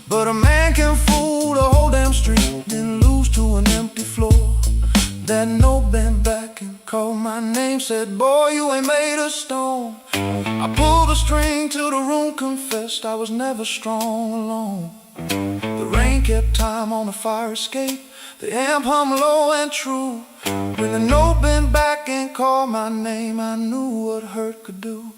but a man can fool the whole damn street, then lose to an empty floor. That note bent back and called my name, said, boy, you ain't made of stone. I pulled the string till the room confessed I was never strong alone. The rain kept time on the fire escape, the amp hummed low and true. When the note bent back and called my name, I knew what hurt could do.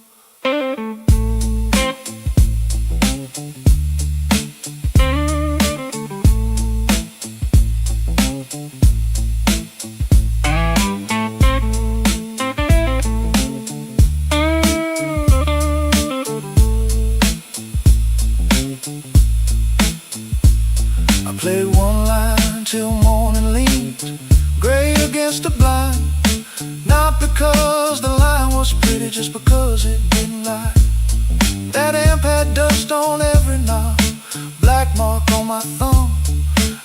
I played one line till morning leaned gray against the blind. Not because the line was pretty, just because it didn't lie. That amp had dust on every knob, black mark on my thumb.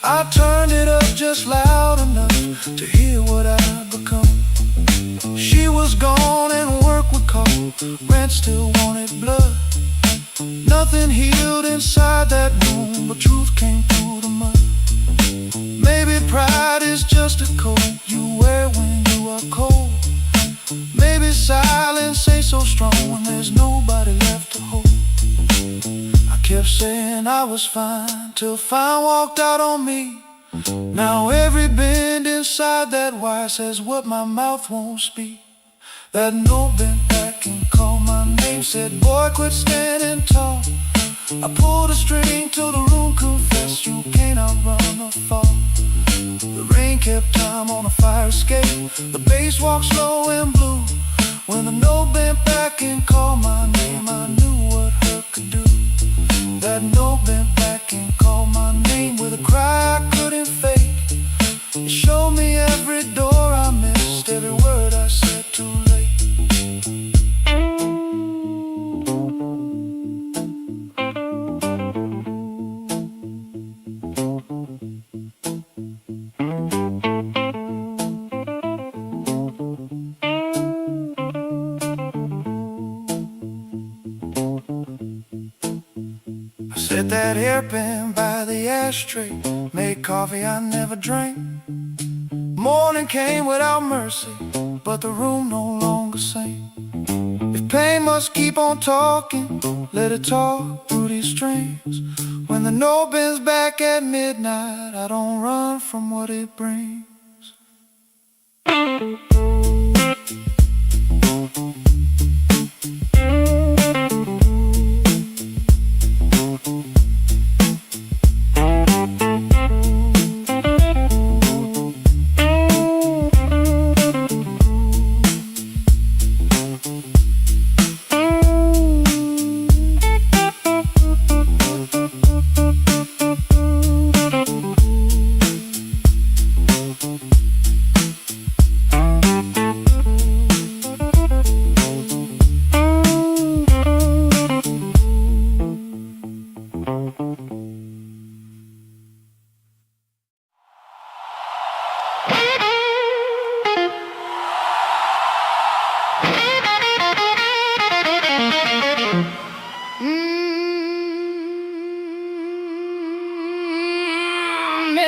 I turned it up just loud enough to hear what I'd become. She was gone and work would call, rent still wanted blood. Nothing healed inside that room, but truth came through the mud. Maybe pride is just a coat you wear when you are cold. Maybe silence ain't so strong when there's nobody left to hold. I kept saying I was fine till fine walked out on me. Now every bend inside that wire says what my mouth won't speak. That note bent back and called my name, said, boy, quit standing tall. I pulled a string till the room confessed you can't outrun a fall. The rain kept time on a fire escape, the bass walked slow and blue. When the note bent back and called my name, I knew what hurt could do. That note bent back and called my name with a cry I couldn't fake. It showed me every door I missed, every word I said too late. Set that hairpin by the ashtray, made coffee I never drank. Morning came without mercy, but the room no longer sang. If pain must keep on talking, let it talk through these strings. When the note bends back at midnight, I don't run from what it brings.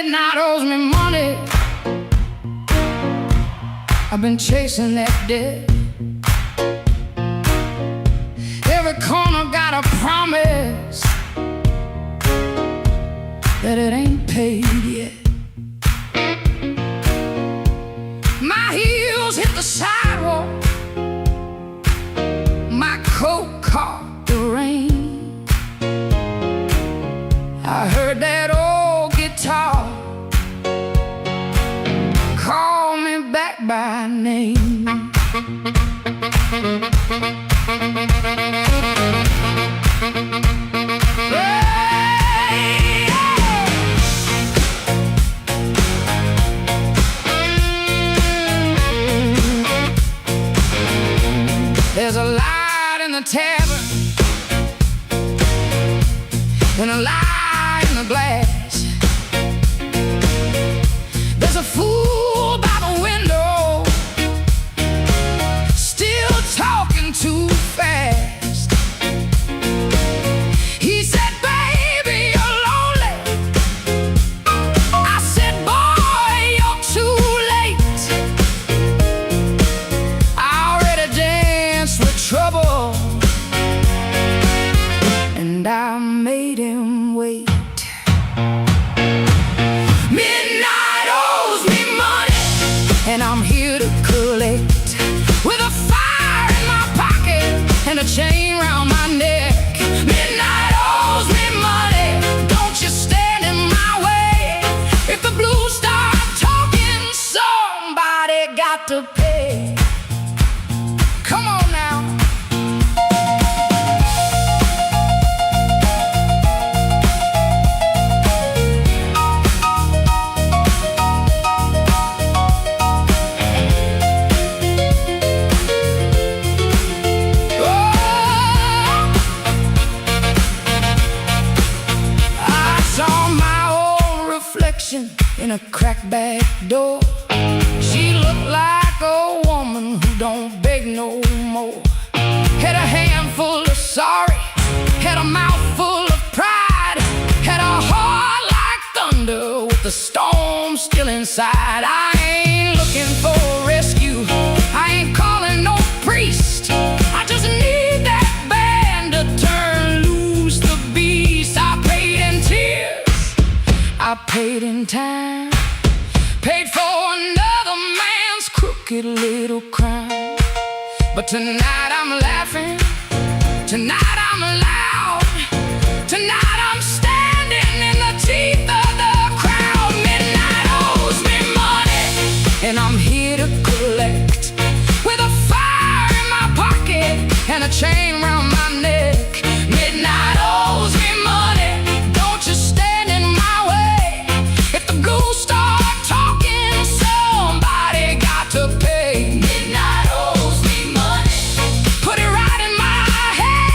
Midnight owes me money. I've been chasing that debt. Every corner got a promise that it ain't paid yet. My heels hit the sidewalk, my coat caught the rain. I heard that old guitar call me back by name. There's a light in the tavern and a light in the glass. There's a fool by the window, still talking too fast. He said, baby, you're lonely. I said, boy, you're too late. I already danced with trouble, and I made him wait. Midnight owes me money, and I'm here to collect. With a fire in my pocket and a chain round my neck. Midnight owes me money, don't you stand in my way. If the blues start talking, somebody got to pay. Come on now. In a cracked back door, she looked like a woman who don't beg no more. Had a handful of sorry, had a mouth full of pride, had a heart like thunder with the storm still inside. I ain't looking for a rescue, I ain't calling no priest. I just need that band to turn loose the beast. I paid in tears, I paid in time, paid for another man's crooked little crime. But tonight I'm laughing, tonight I'm loud, tonight I'm standing in the teeth of the crowd. Midnight owes me money, and I'm here to collect. With a fire in my pocket and a chain round my neck. Midnight owes me money, don't you stand in my way. If the blues start talking, somebody got to pay. Midnight owes me money, put it right in my head.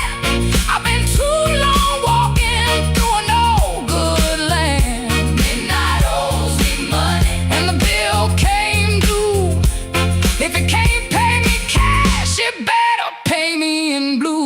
I've been too long walking through a no good land. Midnight owes me money, and the bill came due. If you can't pay me cash, you better pay me in blue.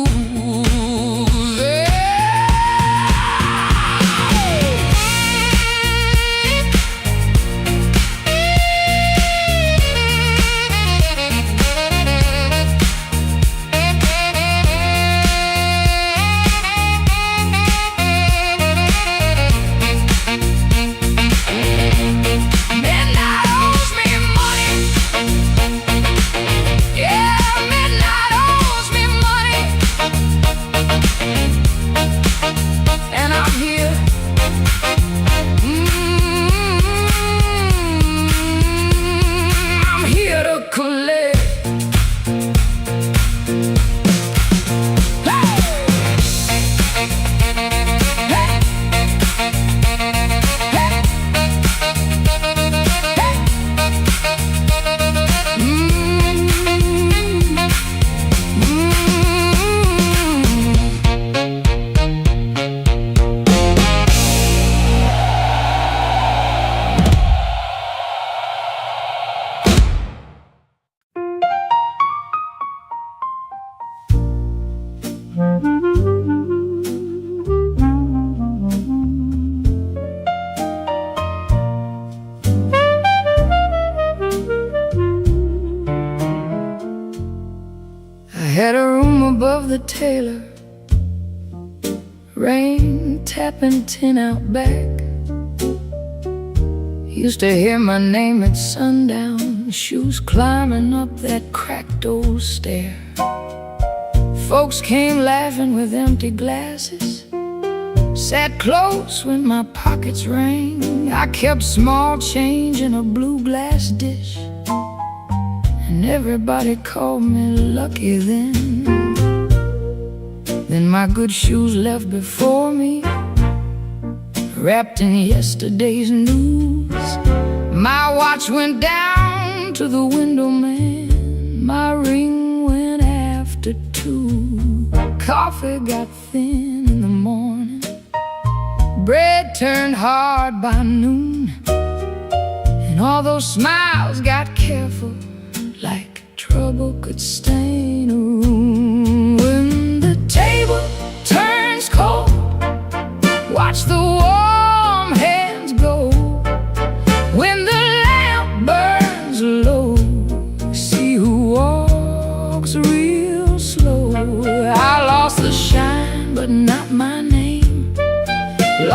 the tailor, rain tapping tin out back. Used to hear my name at sundown, shoes climbing up that cracked old stair. Folks came laughing with empty glasses, sat close when my pockets rang. I kept small change in a blue glass dish, and everybody called me lucky then. Then my good shoes left before me, wrapped in yesterday's news. My watch went down to the window man, my ring went after 2. Coffee got thin in the morning, bread turned hard by noon, and all those smiles got careful, like trouble could stain a room. When the table turns cold, watch the warm hands go. When the lamp burns low, see who walks real slow. I lost the shine, but not my name.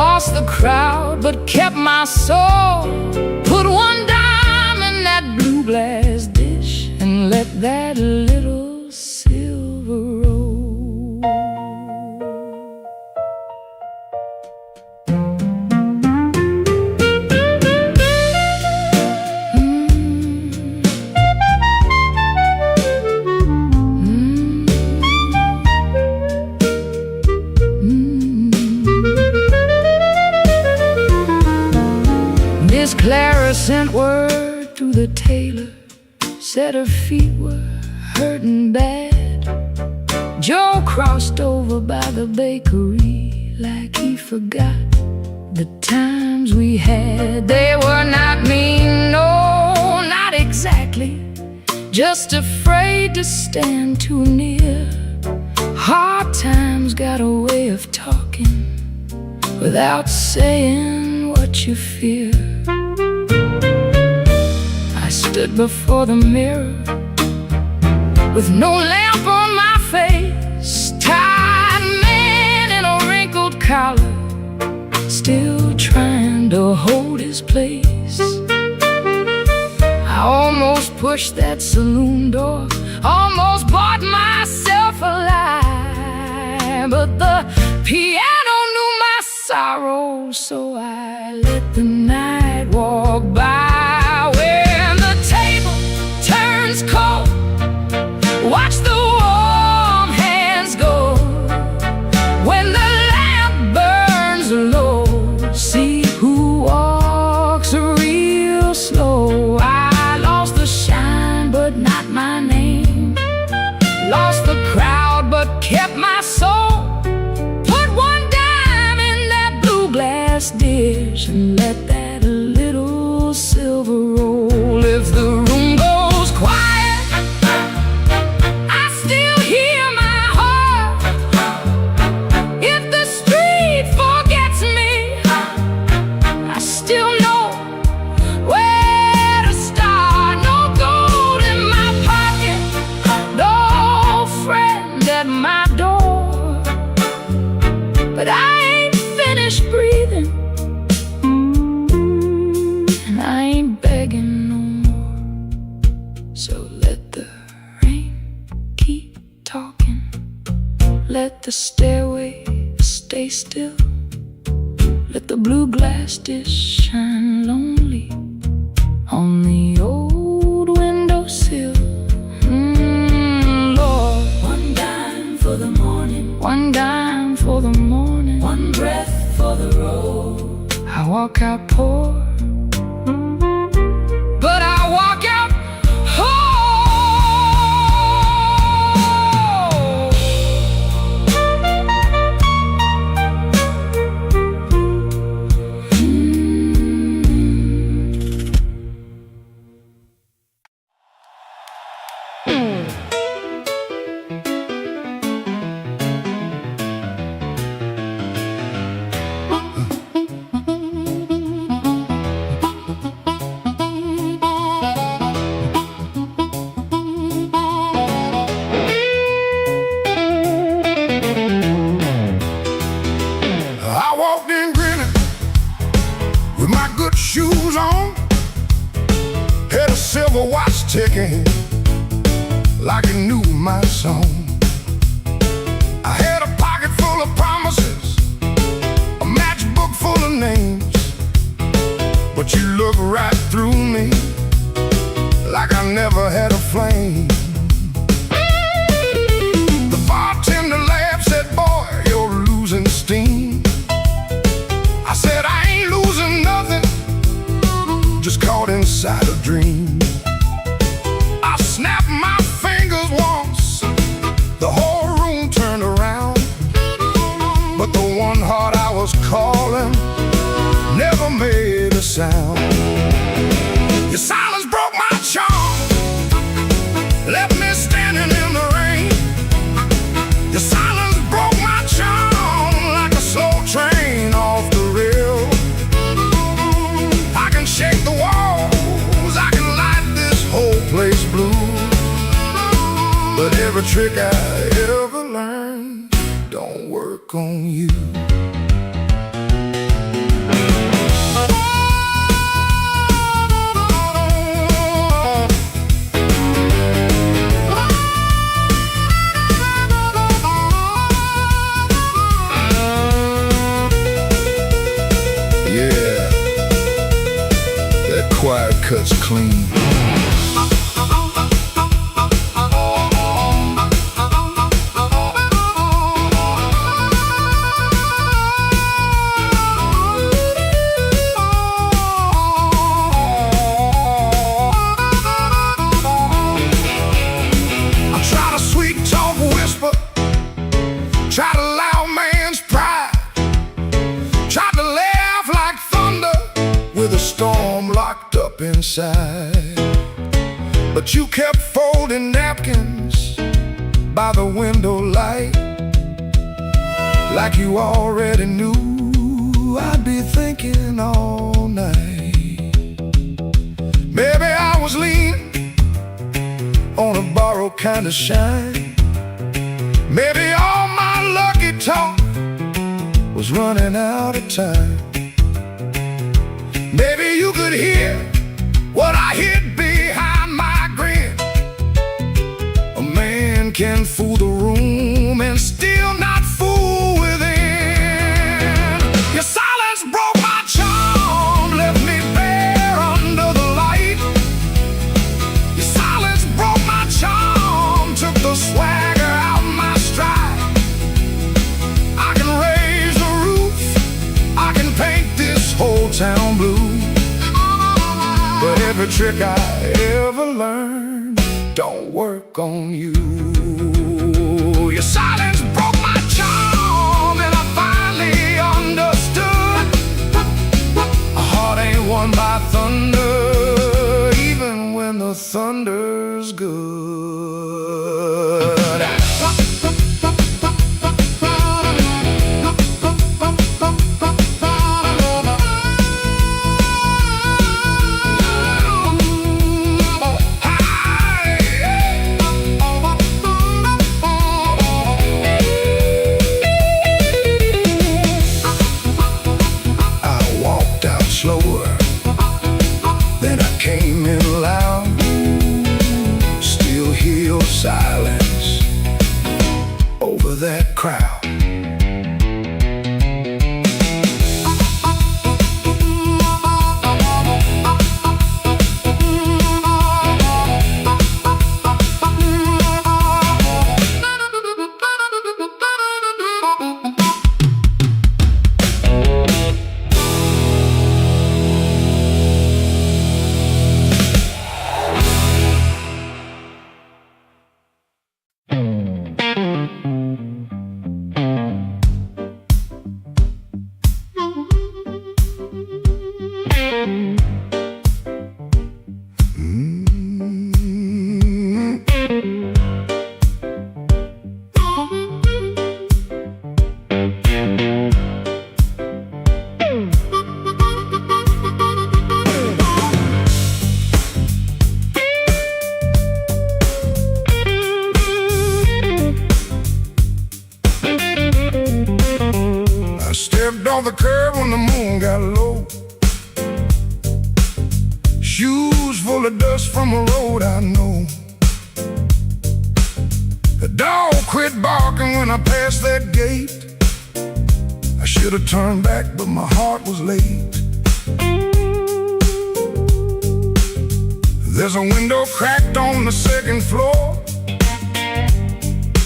Lost the crowd, but kept my soul. Put one dime in that blue glass dish, and let that little silver roll. Miss Clara sent word to the tailor, said her feet were hurting bad. Joe crossed over by the bakery like he forgot the times we had. They were not mean, no, not exactly, just afraid to stand too near. Hard times got a way of talking without saying what you fear. I stood before the mirror with no lamp on my face, tired man in a wrinkled collar, still trying to hold his place. I almost pushed that saloon door, almost bought myself a lie, but the piano knew my sorrow, so I let the night walk by. When the table turns cold, watch the warm hands go. When the lamp burns low, see who walks real slow. I lost the shine, but not my name. Lost the crowd, but kept my soul. Put one dime in that blue glass dish, and let that little silver roll. If the room goes quiet, I still hear my heart. If the street forgets me, I still know where to start. No gold in my pocket, no friend at my door, but I ain't finished breathing, and I ain't begging no more. So let the rain keep talking, let the stairway stay still, let the blue glass dish shine lonely on the old windowsill. Lord, one dime for the morning, one dime for the morning, one breath for the road. I walk out poor, but I walk out whole. shoes on, had a silver watch ticking like it knew my song. I had a pocket full of promises, a matchbook full of names, but you look right through me like I never had a flame. The bartender laughed, said, boy, you're losing steam. I said, I ain't losing nothing, just caught inside a dream. I snapped my fingers once, the whole room turned around, but the one heart I was calling never made a sound. Your silence broke my charm, left me standing in the rain. Your silence broke my charm like a slow train off the rail. I can shake the walls, I can light this whole place blue, but every trick I ever learned don't work on you. Quiet cuts clean. I try to sweet talk whisper, try to loud man's pride, try to laugh like thunder with a storm locked up inside. But you kept folding napkins by the window light, like you already knew I'd be thinking all night. Maybe I was leaning on a borrowed kind of shine. Maybe all my lucky talk was running out of time. Maybe you could hear what I hid behind my grin. A man can fool the room and still not fool within. Your silence broke my charm, left me bare under the light. Your silence broke my charm, took the swagger out my stride. I can raise the roof, I can paint this whole town blue, but every trick I ever learned don't work on you. Your silence broke my charm, and I finally understood a heart ain't won by thunder, even when the thunder's good. Slower, then I came in loud. Still hear your silence over that crowd. on the curb when the moon got low. full of dust from a road I know. The dog quit barking when I passed that gate. I should have turned back, but my heart was late. There's a window cracked on the second floor,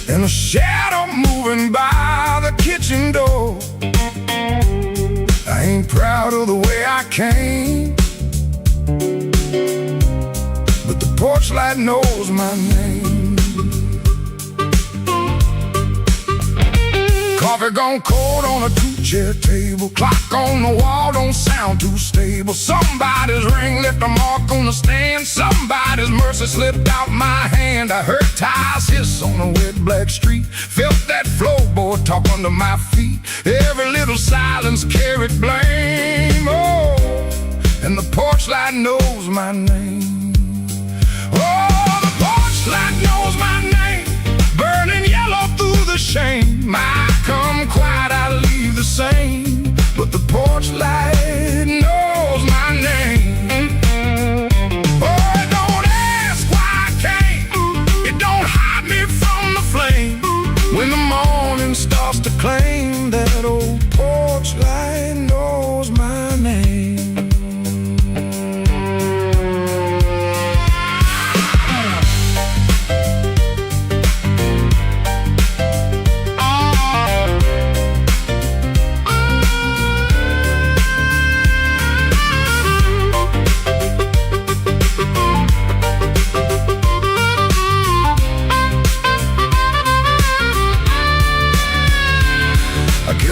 and a shadow moving by the kitchen door. I ain't proud of the way I came, but the porch light knows my name. Coffee gone cold on a two-chair table. Clock on the wall don't sound too stable. Somebody's ring left a mark on the stand. Somebody's mercy slipped out my hand. I heard tires hiss on a wet black street. Felt that floorboard talk under my feet. Every little silence carried blame. Oh, and the porch light knows my name. Oh, the porch light knows my name. Burning yellow through the shame. I come quiet, I leave the same, but the porch light knows my name. Oh, it don't ask why I came. It don't hide me from the flame. When the morning starts to claim, that old porch light knows my name.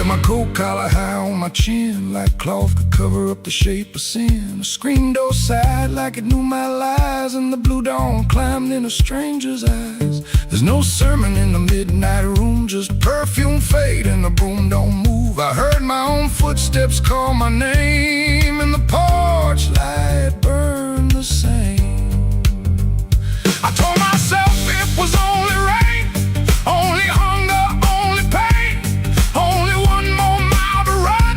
My coat collar high on my chin, like cloth could cover up the shape of sin. The screen door sighed like it knew my lies, and the blue dawn climbed in a stranger's eyes. There's no sermon in the midnight room, just perfume fade and the broom don't move. I heard my own footsteps call my name, and the porch light burned the same. I told myself it was only rain, only hunger, only pain, only one more mile to run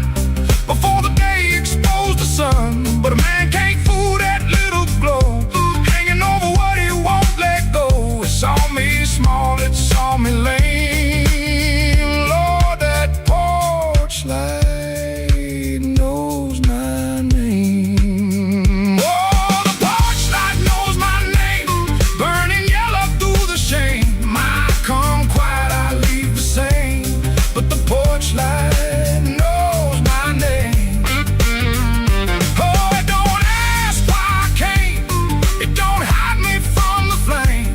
before the day exposed the sun. But a man can't fool that little glow, hanging over what he won't let go. It saw me small, it saw me lame. Lord, that porch light knows my name. Oh, the porch light knows my name, burning yellow through the shame. I come quiet, I leave the same, but the porch light knows my name. Oh, it don't ask why I came. It don't hide me from the flame.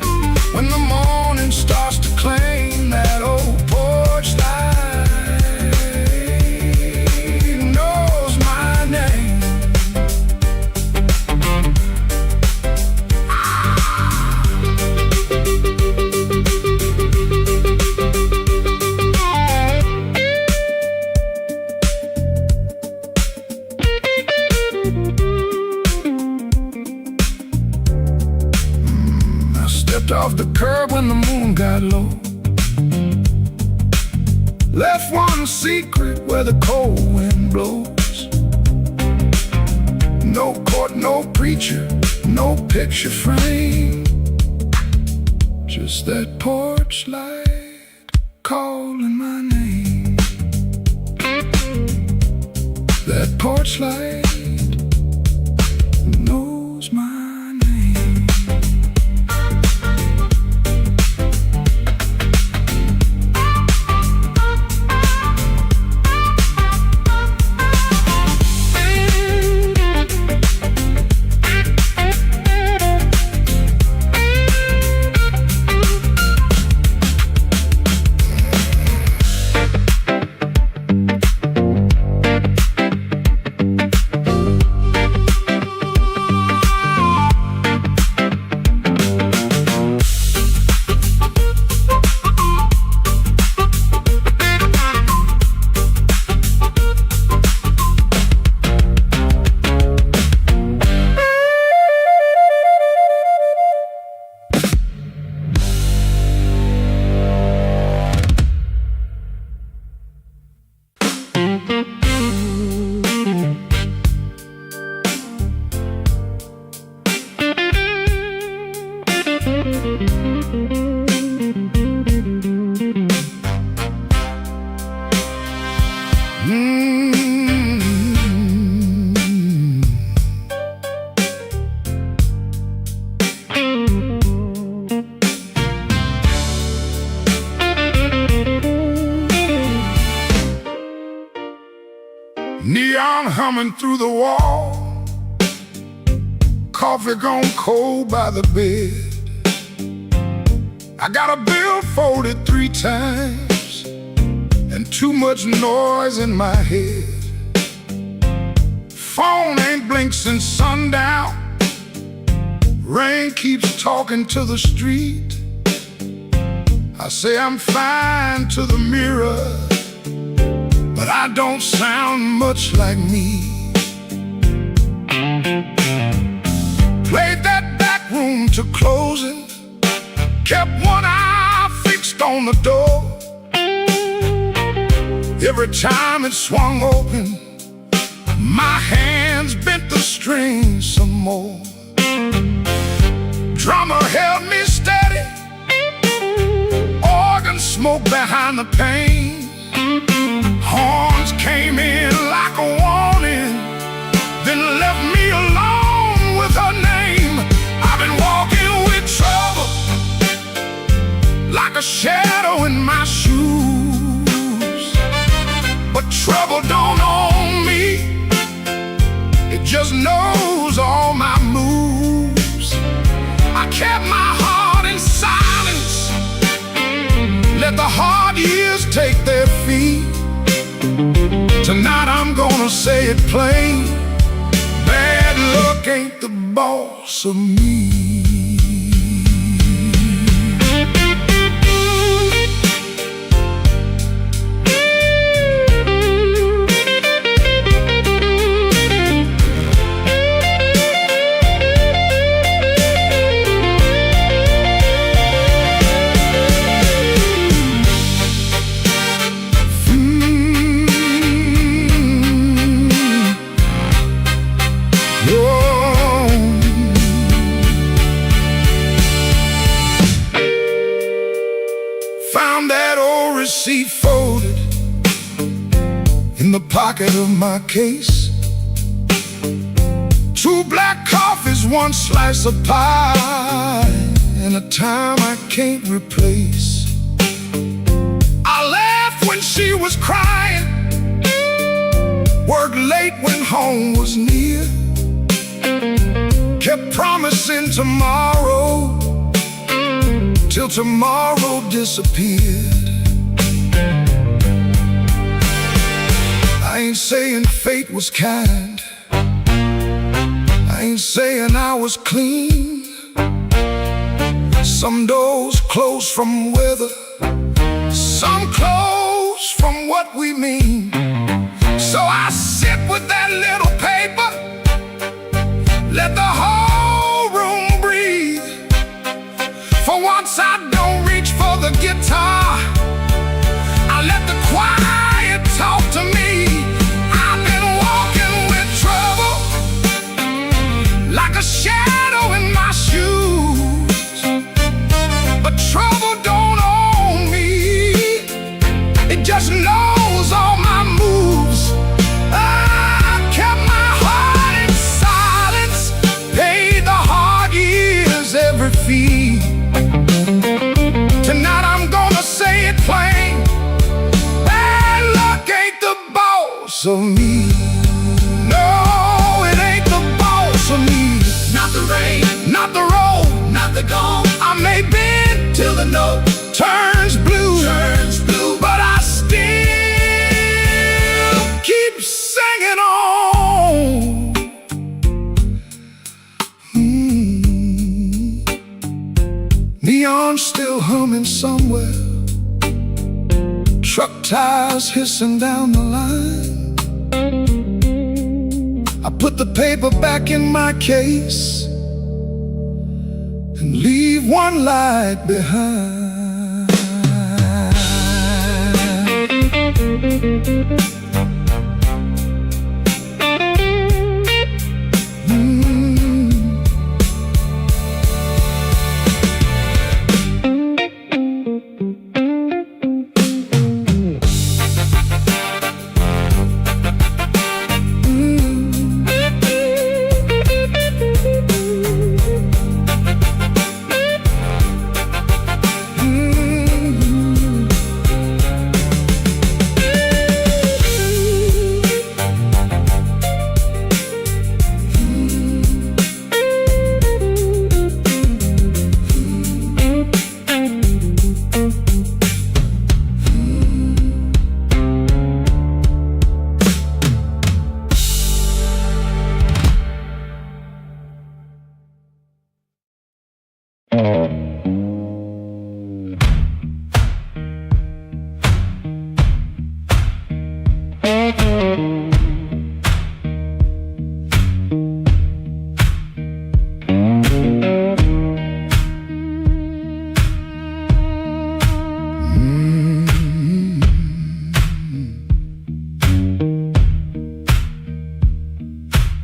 When the morning starts to claim, that old porch light knows my name. I stepped off the curb when the moon got low, left one secret where the cold wind blows. No court, no preacher, no picture frame, just that porch light calling my name. That porch light knows my name. sound humming through the wall. Coffee gone cold by the bed. I got a bill folded 3 times and too much noise in my head. Phone ain't blinked since sundown. Rain keeps talking to the street. I say I'm fine to the mirror, but I don't sound much like me. Played that back room to closing, kept one eye fixed on the door. Every time it swung open, my hands bent the strings some more. Drummer held me steady, organ smoke behind the pane. Horns came in like a warning, then left me alone with her name. I've been walking with trouble, like a shadow in my shoes. But trouble don't own me, it just knows all my moves. I kept my heart in silence, let the hard years take their feet. Tonight I'm gonna say it plain, bad luck ain't the boss of me. Found that old receipt folded in the pocket of my case. 2 black coffees, 1 slice of pie, and a time I can't replace. I laughed when she was crying, worked late when home was near, kept promising tomorrow till tomorrow disappeared. I ain't saying fate was kind, I ain't saying I was clean. Some doors close from weather, some close from what we mean. So I sit with that little paper, let the whole room breathe. For once I don't reach for the guitar, I let the quiet talk to me. I've been walking with trouble, like a shadow in my shoes. But trouble don't own me, it just knows all my moves. I kept my heart in silence, paid the hard years every fee. Tonight I'm gonna say it plain, bad luck ain't the boss of me. No, it ain't the boss of me. Not the rain, Not the road, not the gong, I may bend till the note turns blue, turns blue. but I still keep singing on. Neon still humming somewhere, truck tires hissing down the line. I put the paper back in my case and leave one light behind.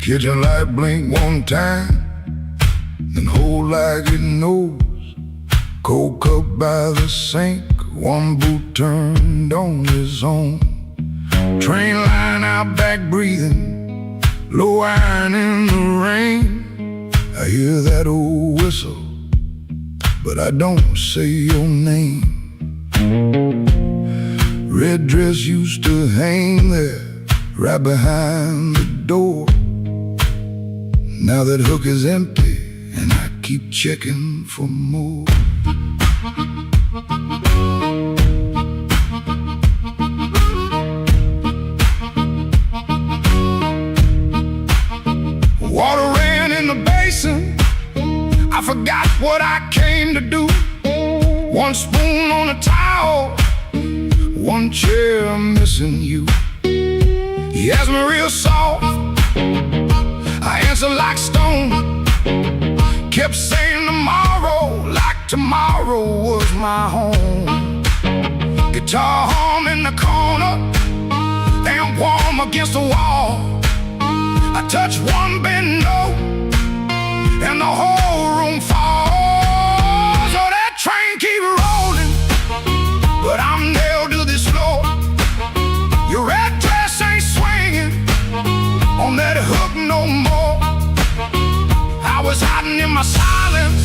Kitchen light blink one time, then hold like it knows. Cold cup by the sink, one boot turned on its own. Train line out back breathing, low iron in the rain. I hear that old whistle, but I don't say your name. Red dress used to hang there, right behind the door. Now that hook is empty, and I keep checking for more. Water ran in the basin, I forgot what I came to do. One spoon on a towel, one chair missing you. He asked me real soft, I answered like stone. Kept saying tomorrow, like tomorrow was my home. Guitar hum in the corner, damn warm against the wall. I touch one bend note, and the whole room falls. So that train keep rolling, but I'm nailed to this floor. Your red dress ain't swinging on that hook no more. I was hiding in my silence,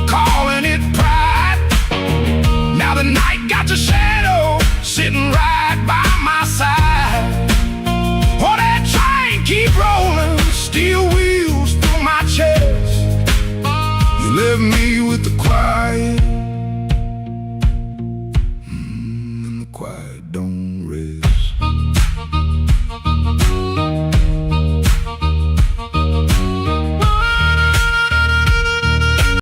calling it pride. Now the night got your shadow sitting right by my side. Oh, that train keep rolling, steel wheels through my chest. You left me